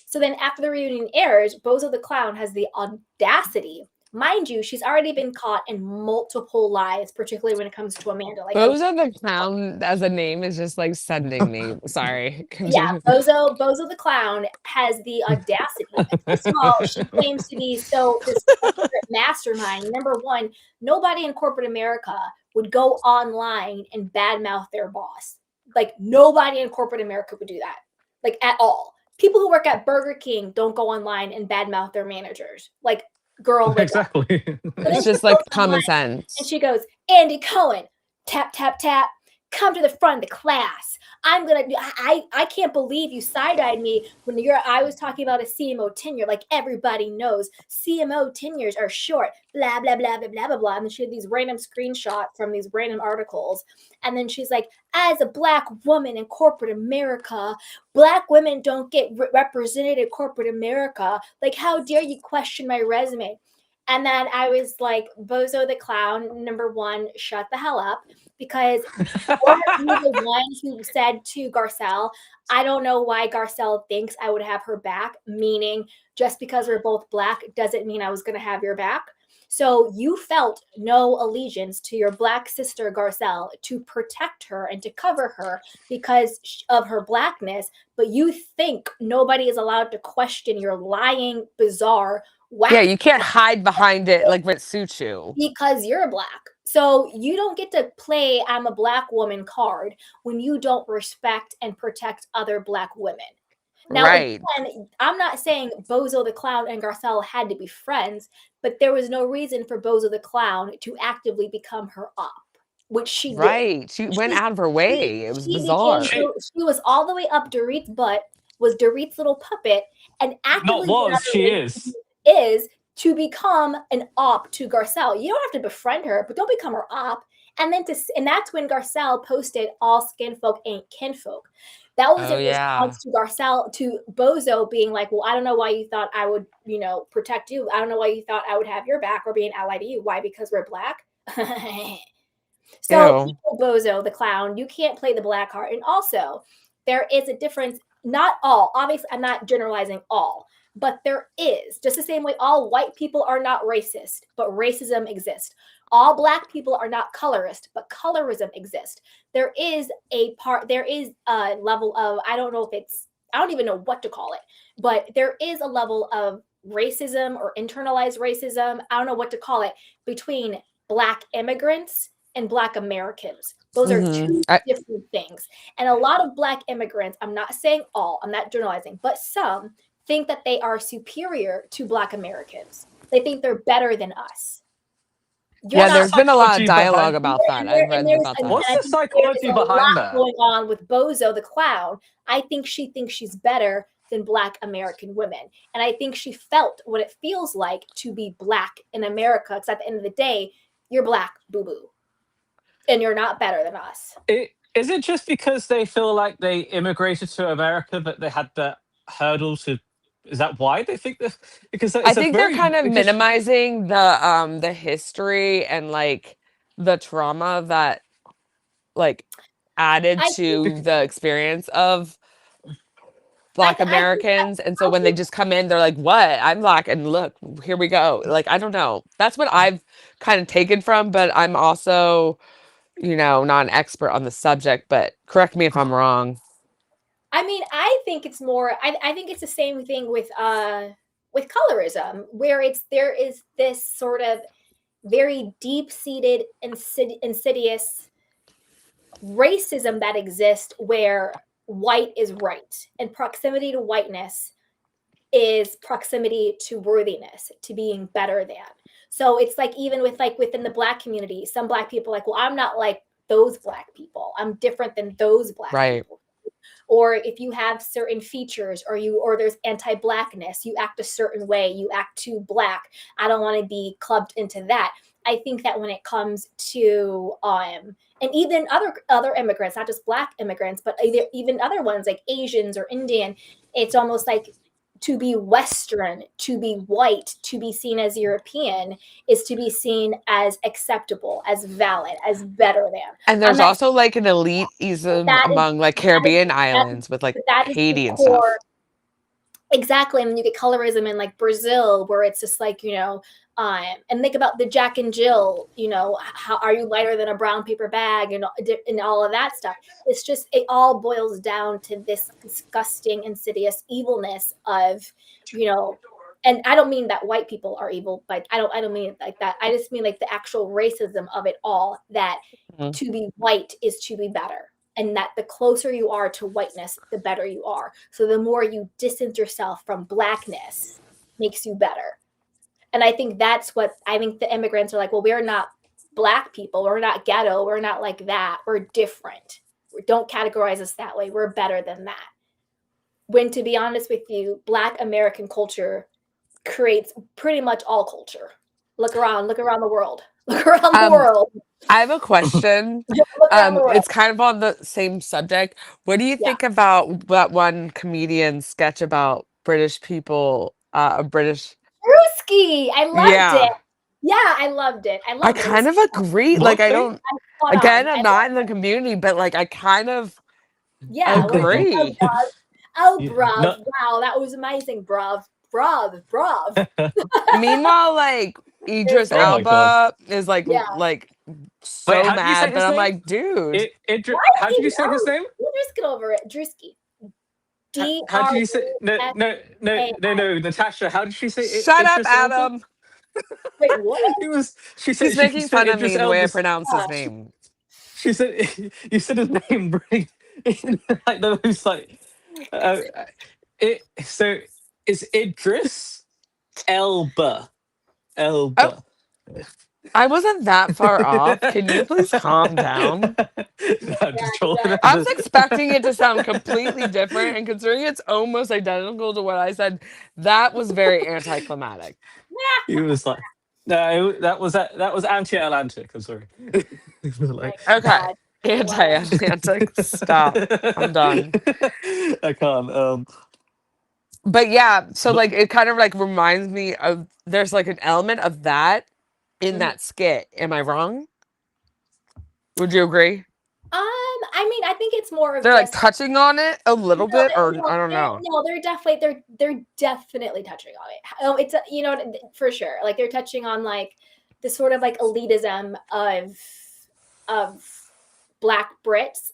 So then after the reunion airs, Bozo the Clown has the audacity. Mind you, she's already been caught in multiple lies, particularly when it comes to Amanda. Like, Bozo the clown as a name is just like sending me. Sorry. yeah, Continue. Bozo the Clown has the audacity. First of all, she claims to be so this corporate mastermind. Number one, nobody in corporate America would go online and badmouth their boss. Like nobody in corporate America would do that, like at all. People who work at Burger King don't go online and badmouth their managers. Like, girl, live that. Exactly. So then It's she just goes like online common sense. and she goes, Andy Cohen, tap, tap, tap, come to the front of the class. I can't believe you side-eyed me when I was talking about a CMO tenure. Like everybody knows CMO tenures are short, blah, blah, blah, blah, blah, blah, blah. And then she had these random screenshots from these random articles. And then she's like, as a Black woman in corporate America, Black women don't get represented in corporate America. Like, how dare you question my resume? And then I was like, Bozo the Clown, number one, shut the hell up. Because weren't you the one who said to Garcelle, I don't know why Garcelle thinks I would have her back, meaning just because we're both Black doesn't mean I was going to have your back. So you felt no allegiance to your Black sister Garcelle to protect her and to cover her because of her Blackness, but you think nobody is allowed to question your lying, bizarre, Yeah, whack you can't hide behind it like what suits you. because you're Black. So you don't get to play I'm a Black woman card when you don't respect and protect other Black women. Now, Right. again, I'm not saying Bozo the Clown and Garcelle had to be friends, but there was no reason for Bozo the Clown to actively become her op, which she did. Right. She went out of her way. It was She became, bizarre. she was all the way up Dorit's butt, was Dorit's little puppet, and Not actively went out was, of her she way is. is to become an op to Garcelle. You don't have to befriend her, but don't become her op. And then that's when Garcelle posted all skin folk ain't kinfolk. That was Oh in yeah. response to Garcelle, to Bozo being like, well, I don't know why you thought I would, protect you. I don't know why you thought I would have your back or be an ally to you. Why? Because we're Black. So, Ew. Bozo the Clown, you can't play the Black heart. And also, there is a difference. Not all, obviously, I'm not generalizing all, but there is. Just the same way all white people are not racist, but racism exists. All Black people are not colorist, but colorism exists. There is a level of, I don't even know what to call it, but there is a level of racism or internalized racism, I don't know what to call it, between Black immigrants and Black Americans. Those are two different things. And a lot of Black immigrants, I'm not saying all, I'm not generalizing, but some think that they are superior to Black Americans. They think they're better than us. Yeah, there's been a lot of dialogue about that. I've read about that. What's the there's psychology a behind lot that? going on with Bozo the Clown. I think she thinks she's better than Black American women. And I think she felt what it feels like to be Black in America. Because at the end of the day, you're Black, boo-boo. And you're not better than us. Is it just because they feel like they immigrated to America that they had that hurdle to? Is that why they think that? Because I think they're kind of minimizing the history and like the trauma that like added I to the experience of Black I Americans. And so I when they think just come in, they're like, what? I'm Black. And look, here we go. Like, I don't know. That's what I've kind of taken from, but I'm also, not an expert on the subject, but correct me if I'm wrong. I mean, I think it's more. I think it's the same thing with colorism, where there is this sort of very deep seated insidious racism that exists where white is right and proximity to whiteness is proximity to worthiness, to being better than. So it's like even with like within the Black community, some Black people are like, well, I'm not like those Black people. I'm different than those Black Right. people. Or if you have certain features or there's anti-Blackness, you act a certain way, you act too Black. I don't want to be clubbed into that. I think that when it comes to and even other immigrants, not just Black immigrants, but even other ones like Asians or Indian, it's almost like to be Western, to be white, to be seen as European is to be seen as acceptable, as valid, as better than. And I'm there's not also like an elitism that is among like that is Caribbean that, islands with like that is the Haiti and stuff. core. Exactly. And then you get colorism in like Brazil, where it's just like, and think about the Jack and Jill, how are you lighter than a brown paper bag and all of that stuff. It's just, it all boils down to this disgusting, insidious evilness of, and I don't mean that white people are evil, but I don't mean it like that. I just mean like the actual racism of it all, that to be white is to be better. And that the closer you are to whiteness, the better you are. So the more you distance yourself from Blackness makes you better. And I think that's what I think the immigrants are like, well, we're not Black people. We're not ghetto. We're not like that. We're different. Don't categorize us that way. We're better than that. When, to be honest with you, Black American culture creates pretty much all culture. Look around the world. Look around the world. I have a question. Look around the world. It's kind of on the same subject. What do you think about that one comedian sketch about British people, British? Brewski, I loved it. Yeah. Yeah, I loved it. I I loved it. It was kind of agree. Like, What I thing? don't, spot again, on. I'm not in the community, but like, I kind of Yeah, when it's like, agree. oh, Yeah, bruv, no. wow, that was amazing, bruv. Meanwhile, like, Idris Oh my God. Elba is like, Yeah. like Wait, so how do you say mad, but his I'm name? like, dude. How did you say his name? You just get over it. Drewski. How did you say? No, D-R-U-S-K-I. no, Natasha. How did she say it? Shut up, Idris Elba? Adam. Wait, what? It was. She He's said making fun of Idris me the way I Elba's. pronounce his Gosh. name. She said you said his name right in like the most like. So it's Idris Elba. Elba. I wasn't that far off. Can you please calm down? No, I'm just trolling. Yeah. I was expecting it to sound completely different, and considering it's almost identical to what I said, that was very anticlimactic. He was like, no, that was anti-Atlantic. I'm sorry. Like, My Okay. God. Anti-Atlantic. Stop. I'm done. I can't. But yeah, so But- like it kind of like reminds me of there's like an element of that in Mhm. that skit. Am I wrong? Would you agree? I mean, I think it's more of They're like just touching on it a little bit, or no, I don't know. no, they're definitely touching on it. It's for sure. Like they're touching on like the sort of like elitism of Black Brits,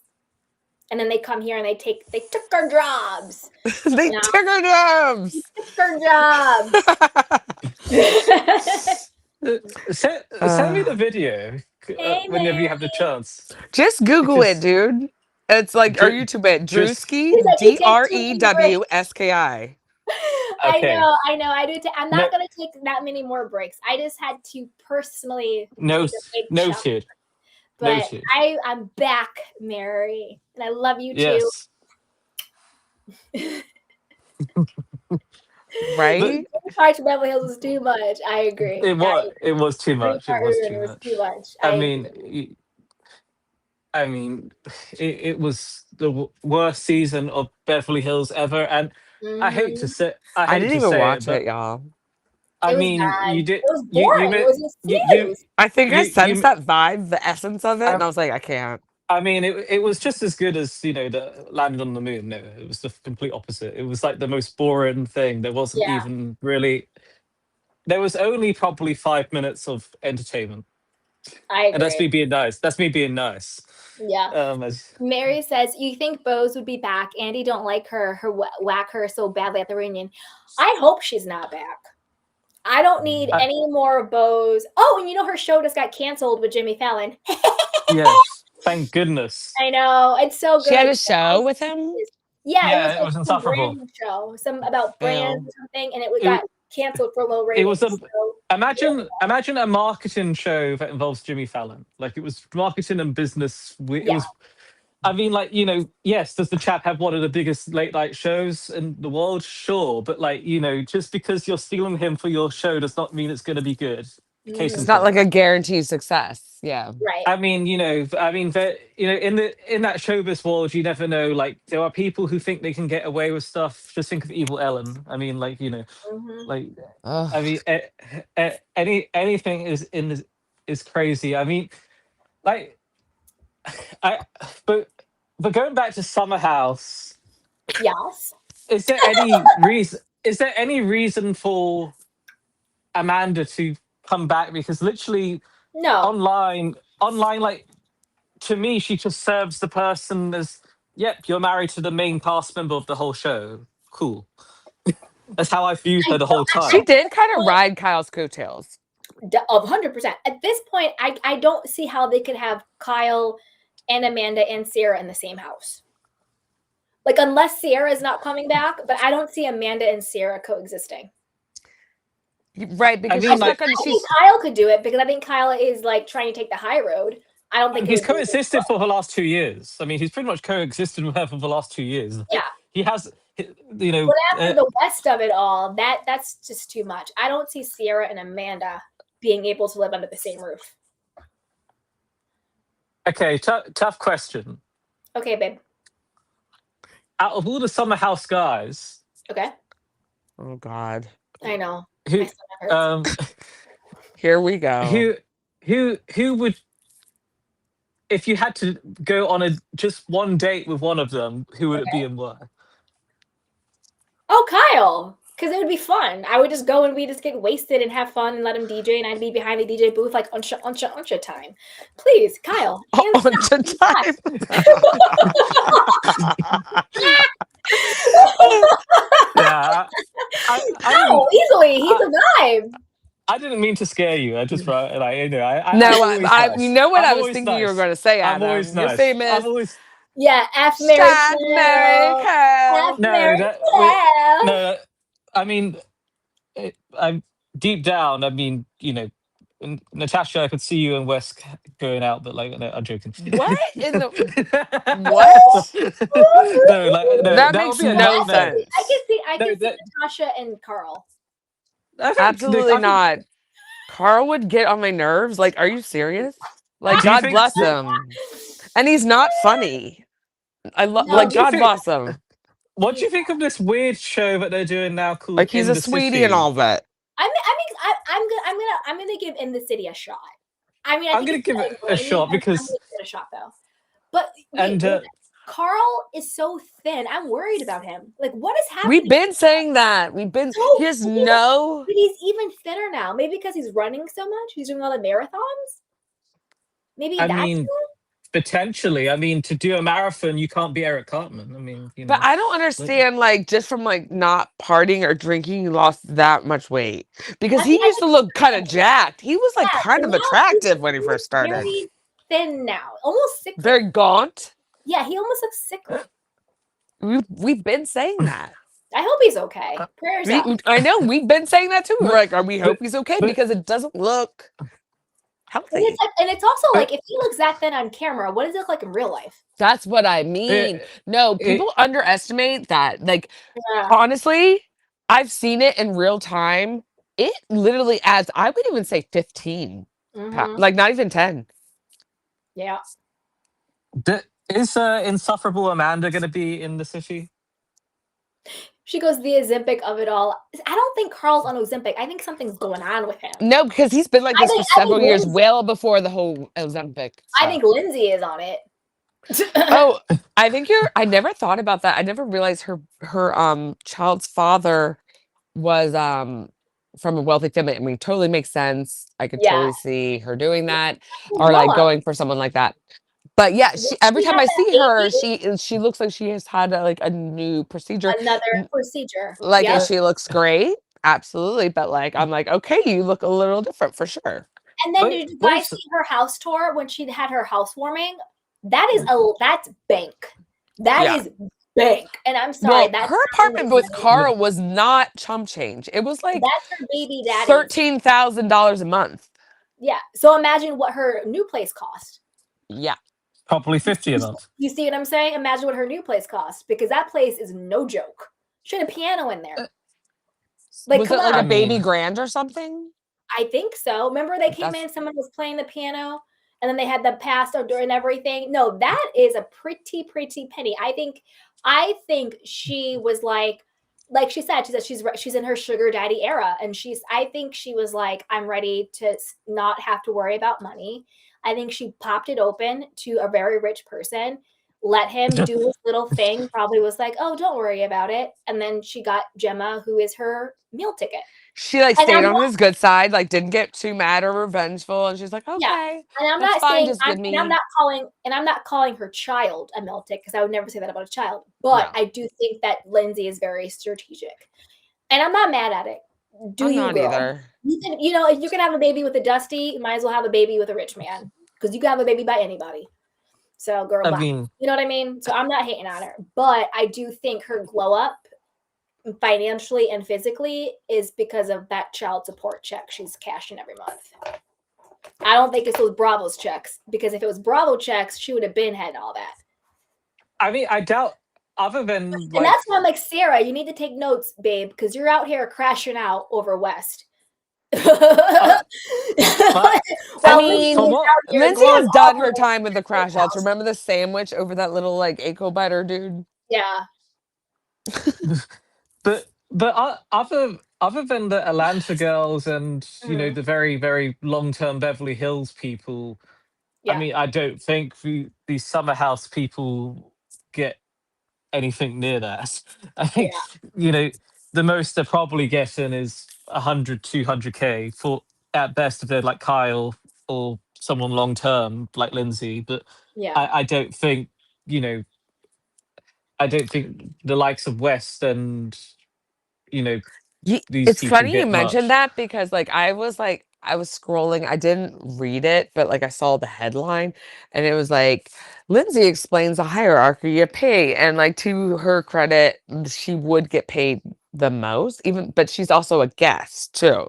and then they come here and they took our jobs. They know? took our jobs. Took our jobs. Send me the video Hey, whenever you have the chance. Just Google it, dude. It's like, or YouTube it. Drewski, He's like, he takes too many DREWSKI. Okay. I know. I do. I'm not gonna take that many more breaks. I just had to personally take a big chunk. Noted. But Noted. I'm back, Mary, and I love you Yes. too. Right? Parts of Beverly Hills was too much. I agree. It was too much. It was too much. I mean, it was the worst season of Beverly Hills ever, and I hate to say, I didn't even watch but it, y'all. I It was mean, bad. you did. It was boring. It was you, snooze. I think I you- sensed you- that vibe, the essence of it, and I'm- I was like, I can't. I mean, it was just as good as the landing on the moon. No, it was the complete opposite. It was like the most boring thing. There wasn't Yeah, even really. There was only probably 5 minutes of entertainment, I and that's agree. me being nice. That's me being nice. Yeah. As Mary says, "You think Bose would be back? Andy don't like her. Whack her so badly at the reunion. I hope she's not back. I don't need I, any more Bose. Oh, and her show just got canceled with Jimmy Fallon. yes, thank goodness. I know it's so She had good. a show with him. Yeah, it was Yeah, it like was some insufferable. branding show, some about brands Ew. or something, and it It got canceled for low it was ratings. a So, imagine a marketing show that involves Jimmy Fallon. Like it was marketing and business. It yeah. was. I mean, like, yes, does the chap have one of the biggest late night shows in the world? Sure. But, like, just because you're stealing him for your show does not mean it's going to be good. Case in It's Mhm. not point. like a guaranteed success. Yeah. Right. I mean, in that showbiz world, you never know. Like, there are people who think they can get away with stuff. Just think of Evil Ellen. I mean, like, Hmm. like, I Ugh. mean, anything is crazy. I mean, like, I, but, going back to Summer House. Yes. Is there any reason? Is there any reason for Amanda to come back? Because literally No. online, like to me, she just serves the person as, yep, you're married to the main cast member of the whole show. Cool. That's how I viewed I her the whole don't. She time. did kind of ride Kyle's coattails. Of 100%. At this point, I don't see how they could have Kyle and Amanda and Ciara in the same house. Like, unless Ciara is not coming back, but I don't see Amanda and Ciara coexisting. Right, I because mean, she's not like gonna. I think She's Kyle could do it because I think Kyle is like trying to take the high road. I don't think it he's would be. coexisted for the last 2 years. I mean, he's pretty much coexisted with her for the last 2 years. Yeah. He has, But after the rest of it all, that's just too much. I don't see Ciara and Amanda being able to live under the same roof. okay, tough question. Okay, babe. Out of all the Summer House guys, Okay. Oh God. I know. who My stomach hurts. Here we go. who would, if you had to go on just one date with one of them, who would it be and why? Oh, Kyle. Because it would be fun. I would just go and we just get wasted and have fun and let him DJ, and I'd be behind the DJ booth like unsha, unsha, unsha time. Please, Kyle. Hands On down. to time. Yeah, No, easily. He's a vibe. I didn't mean to scare you. I just like I'm No, always I nice. you know what I'm I was always thinking you were nice. going to say, I'm Adam. always You're nice. famous. I'm always Yeah, F Mary Shag Mary Kill. F Kill. no Mary that Kill. no. I mean, I'm deep down. I mean, Natasha, I could see you and Wes going out, but like, no, I'm joking. What in the what? No, like, no, That that would makes be a no nightmare. sense. I No, can see Natasha and Carl. Absolutely not. Carl would get on my nerves. Like, are you serious? Like, Do you God think? bless him. And he's not funny. I love No, like Do you God think? bless him. What do you think of this weird show that they're doing now called Like he's In a the sweetie and City? all that. I'm gonna give In the City a shot. I mean, I I'm think gonna it's give it gonna a win. shot I'm because gonna give it a shot though. But and wait, Carl is so thin. I'm worried about him. Like, what is happening? We've been saying that. So He has no. But he's even thinner now. Maybe because he's running so much. He's doing all the marathons. Maybe I that's mean, potentially. I mean, to do a marathon, you can't be Eric Cartman. I mean, But I don't understand, like, just from like not partying or drinking, he lost that much weight. Because I he mean, I used to look kind of jacked. He was like yeah, kind but of now attractive when he he's first started. very thin now, almost sickly. Very gaunt. Yeah, he almost looks sickly. We've been saying that. I hope he's okay. Prayers up. I know we've been saying that too. We're But- like, we hope he's okay but- because it doesn't look healthy. And it's also like, if he looks that thin on camera, what does it look like in real life? That's what I mean. No, people underestimate that. Like, Yeah. honestly, I've seen it in real time. It literally adds, I would even say 15. Mhm. Like, not even 10. Yeah. Is insufferable Amanda going to be in the city? She goes, the Ozempic of it all. I don't think Carl's on Ozempic. I think something's going on with him. No, because he's been like I this think- for several I think years, Lindsay- well before the whole Ozempic I stuff. think Lindsay is on it. Oh, I never thought about that. I never realized her child's father was from a wealthy family. I mean, totally makes sense. I could Yeah. totally see her doing that or Blow like up. going for someone like that. But yeah, When every she time had I that see her, baby, she looks like she has had like a new procedure. another procedure. Like, and Yep. she looks great, absolutely. But like, I'm like, okay, you look a little different for sure. And then Wait, did you guys wait. see her house tour when she had her housewarming? That's bank. That Yeah. is bank. And I'm sorry, Well, that's her not apartment with money. Yeah. Cara was not chump change. It was like That's her baby daddy's. $13,000 a month. Yeah. So imagine what her new place cost. Yeah. Probably 50 a month. You see what I'm saying? Imagine what her new place cost, because that place is no joke. She had a piano in there. Like, Was come it like on. a I baby mean, grand or something? I think so. Remember they came That's in, someone was playing the piano, and then they had the pastor and everything. No, that is a pretty penny. I think she was like she said she's in her sugar daddy era, and I think she was like, I'm ready to not have to worry about money. I think she popped it open to a very rich person, let him do his little thing, probably was like, oh, don't worry about it. And then she got Gemma, who is her meal ticket. she like And stayed I'm on his good side, like didn't get too mad or revengeful, and she's like, Yeah, okay, and I'm that's not fine. saying Just give I'm me not calling her child a meltic, because I would never say that about a child. But no. I do think that Lindsay is very strategic, and I'm not mad at it. Do I'm you, not girl? either. If you can have a baby with a Dusty, you might as well have a baby with a rich man, because you can have a baby by anybody. So, girl, I bye. mean, You know what I mean? So I'm not hating on her, but I do think her glow up financially and physically is because of that child support check she's cashing every month. I don't think it's those Bravos checks, because if it was Bravo checks, she would have been had all that. I doubt, other than And like, that's why I'm like, Ciara, you need to take notes, babe, because you're out here crashing out over West. but I While Lindsay from mean, is what, out here Lindsay going has all done her over time with the the crash outs. house. Remember the sandwich over that little like Eco Biter dude? Yeah. but other than the Atlanta girls and Mhm. the very long-term Beverly Hills people, I Yeah. mean, I don't think these summer house people get anything near that. I Yeah. think the most they're probably getting is 100, 200K for, at best, if they're like Kyle or someone long term like Lindsay. But Yeah. I don't think you know I don't think the likes of West and you know these It's people funny you get mentioned much. that because I was scrolling. I didn't read it, but like I saw the headline and it was like Lindsay explains the hierarchy of pay. And like to her credit, she would get paid the most, even but she's also a guest too. Mhm.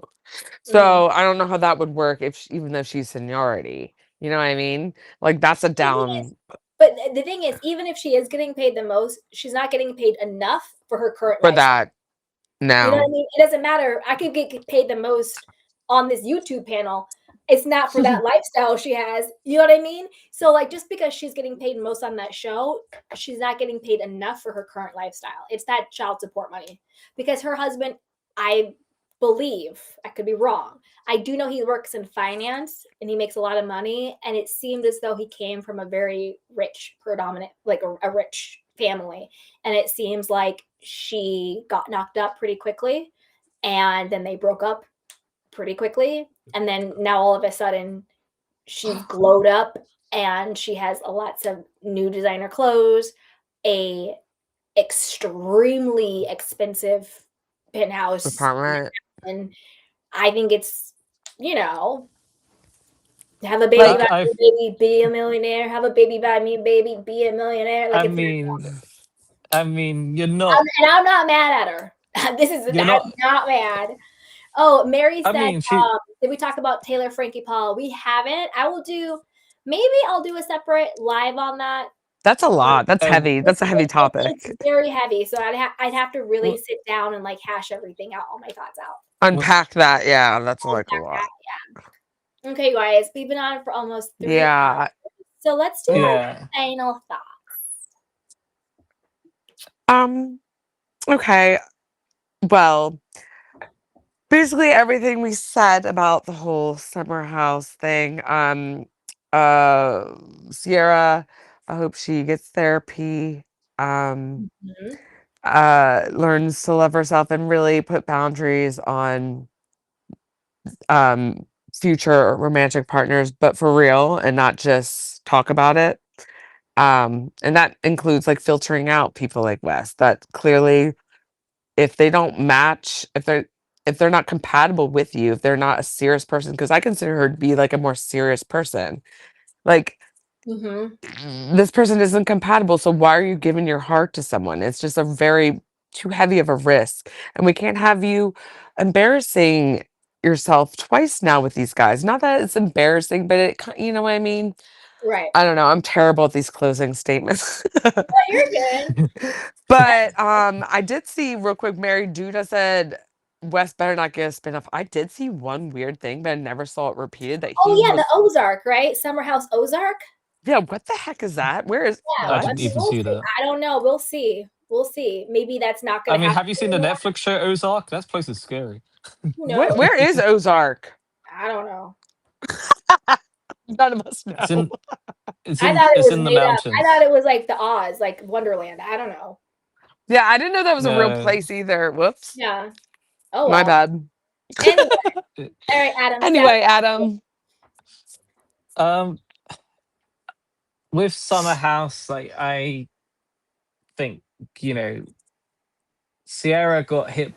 So I don't know how that would work even though she's seniority. You know what I mean? Like that's a The thing is, down but the thing is, even if she is getting paid the most, she's not getting paid enough for her current for lifestyle. that You know what now. I mean? It doesn't matter. I could get paid the most on this YouTube panel. It's not for that lifestyle she has. You know what I mean? So, like, just because she's getting paid most on that show, she's not getting paid enough for her current lifestyle. It's that child support money. Because her husband, I believe, I could be wrong. I do know he works in finance and he makes a lot of money. And it seemed as though he came from a very rich, predominant, like a rich family. And it seems like she got knocked up pretty quickly, and then they broke up pretty quickly, and then now all of a sudden she's glowed up and she has lots of new designer clothes, a extremely expensive penthouse, Apartment. and I think it's, you know, have a baby Like by I me, baby, be a millionaire. Have a baby by me, baby, be a millionaire. Like, I it's, mean I mean and I'm not mad at her. you're I'm not not mad. Oh, Mary I said, mean she did we talk about Taylor Frankie Paul? We haven't. Maybe I'll do a separate live on that. that's a Um, lot. That's oh, heavy. That's a heavy it's topic. very heavy, so I'd have to really well, sit down and like hash everything out, all my thoughts out. well, Unpack that. Yeah, that's like a Unpack lot. that. Okay, guys, we've been on for almost 3 hours, Yeah. so let's do our yeah. final thoughts. Um, okay. Well, basically everything we said about the whole summer house thing. Sierra I hope she gets therapy, um, Mhm. learns to love herself and really put boundaries on um, future romantic partners, but for real and not just talk about it. And that includes like filtering out people like Wes that clearly, if they don't match, if they're not compatible with you, if they're not a serious person, because I consider her to be like a more serious person. Like Mhm. this person isn't compatible, so why are you giving your heart to someone? It's just a very too heavy of a risk, and we can't have you embarrassing yourself twice now with these guys. Not that it's embarrassing, but you know what I mean. Right. I don't know. I'm terrible at these closing statements. Oh, you're good. But I did see real quick. Mary Duda said Wes better not get a spinoff. I did see one weird thing, but I never saw it repeated. That Oh he yeah, the was. Ozark, right? Summer House Ozark. Yeah, what the heck is that? Where is Yeah. I I what? didn't mean, even we'll see see. that. I don't know. We'll see. We'll see. Maybe that's not I going to mean, happen have you seen the anymore. Netflix show Ozark? That place is scary. Who Where, knows? where is Ozark? I don't know. None of us It's know. in it's I in thought it it's was in the made up. I thought mountains. it was like the Oz, like Wonderland. I don't know. Yeah, I didn't know that was a real No. place either. Whoops. Yeah. Oh My well. bad. Anyway, It- all right, Adam. Sad. Anyway, Adam. Um, with Summer House, like I think you know, Sierra got hit.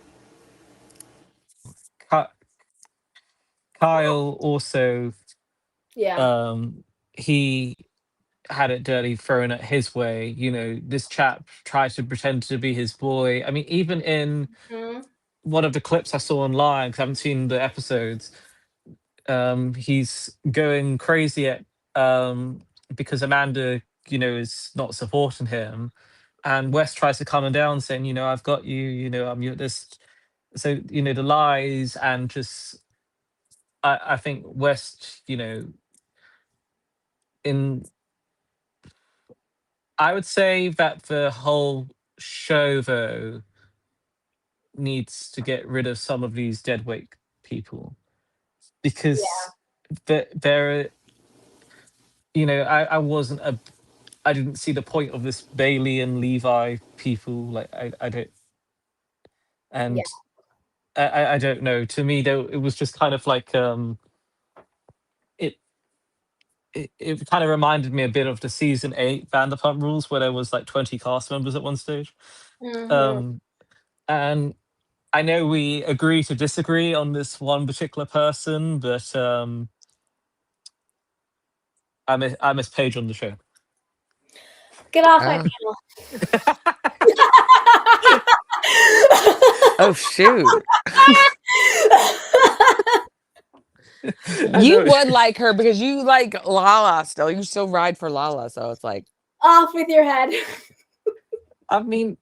Ky- Kyle also, Yeah. um, he had it dirty thrown at his way. You know, this chap tried to pretend to be his boy. I mean, even in Mhm. one of the clips I saw online, because I haven't seen the episodes, he's going crazy at because Amanda, is not supporting him, and West tries to calm him down, saying, I've got you, I'm your this. So the lies and just I think West, in I would say that the whole show though needs to get rid of some of these deadweight people Yeah. because they're I wasn't a I didn't see the point of this Bailey and Levi people. Like I don't, Yeah. and I don't know. To me, though, it was just kind of like it it kind of reminded me a bit of the season 8 Vanderpump Rules, where there was like 20 cast members at one stage. Mhm. Um, and I know we agree to disagree on this one particular person, but I miss Paige on the show. Get off my Oh, panel. oh shoot. I You know. would like her because you like Lala still. You still ride for Lala, so it's like Off with your head. I mean,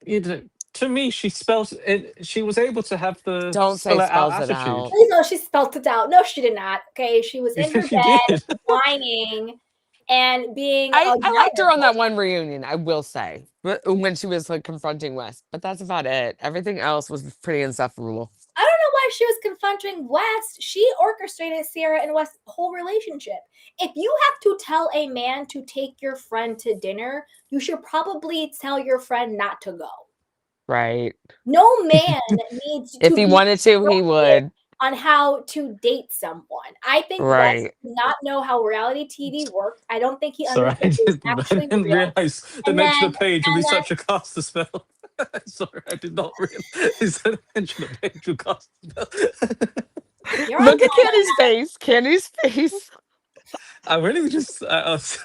to me, she spells it. She was able to have the don't say spell it out spells it attitude. out. Please no, she spelt it out. No, she did not. Okay, she was in her She bed did. whining and being a I liked her on narc. that one reunion, I will say. But when she was like confronting West. But that's about it. Everything else was pretty insufferable. I don't know why she was confronting West. She orchestrated Ciara and West's whole relationship. If you have to tell a man to take your friend to dinner, you should probably tell your friend not to go. Right. No man needs If to he be wanted to, he instructed would. on how to date someone. I think West Right. did not know how reality TV worked. I don't think he Sorry, understood it was I actually didn't real. realize the And mention then, of Page would be and then such a cast to spell. Sorry, I did not realize the mention of Page would cast to spell. you're on Look at time. Candy's face. Candy's face. I really just, your face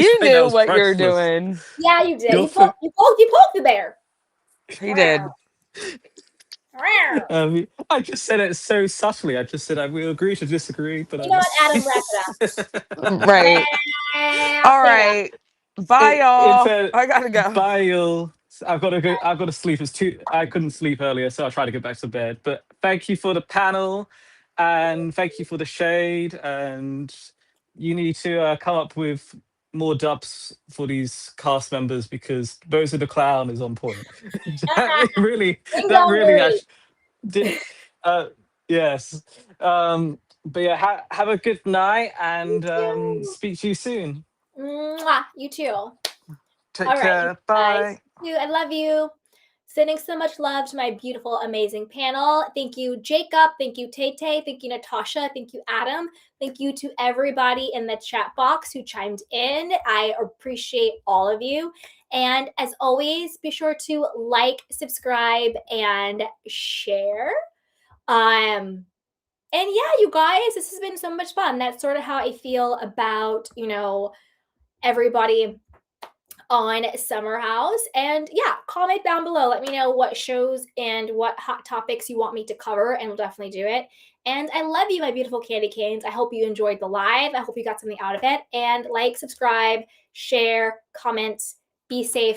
You right now knew is what you're priceless. doing. Yeah, you did. Your You fa- poked, you poked, you poked the bear. He did. I just said it so subtly. I just said I will agree to disagree, but You I know what, miss. Adam? Wrap it up. Right. Wrap All it up. right. Bye, In y'all. fair, I gotta go. Bile. I've got to go. I've got to sleep. It's too. I couldn't sleep earlier, so I tried to get back to bed. But thank you for the panel, and thank you for the shade. And you need to come up with more dubs for these cast members because Bozo the Clown is on point. Really, Ding that dong really dirty. actually did. Uh, yes. But yeah, have a good night and Thank you. speak to you soon. Mwah, you too. Take All right, you care. guys. Bye. You, I love you. Sending so much love to my beautiful, amazing panel. Thank you, Jacob. Thank you, Tay Tay. Thank you, Natasha. Thank you, Adam. Thank you to everybody in the chat box who chimed in. I appreciate all of you. And as always, be sure to like, subscribe, and share. And yeah, you guys, this has been so much fun. That's sort of how I feel about, everybody on Summer House. And yeah, comment down below. Let me know what shows and what hot topics you want me to cover, and we'll definitely do it. And I love you, my beautiful candy canes. I hope you enjoyed the live. I hope you got something out of it. And like, subscribe, share, comment, be safe.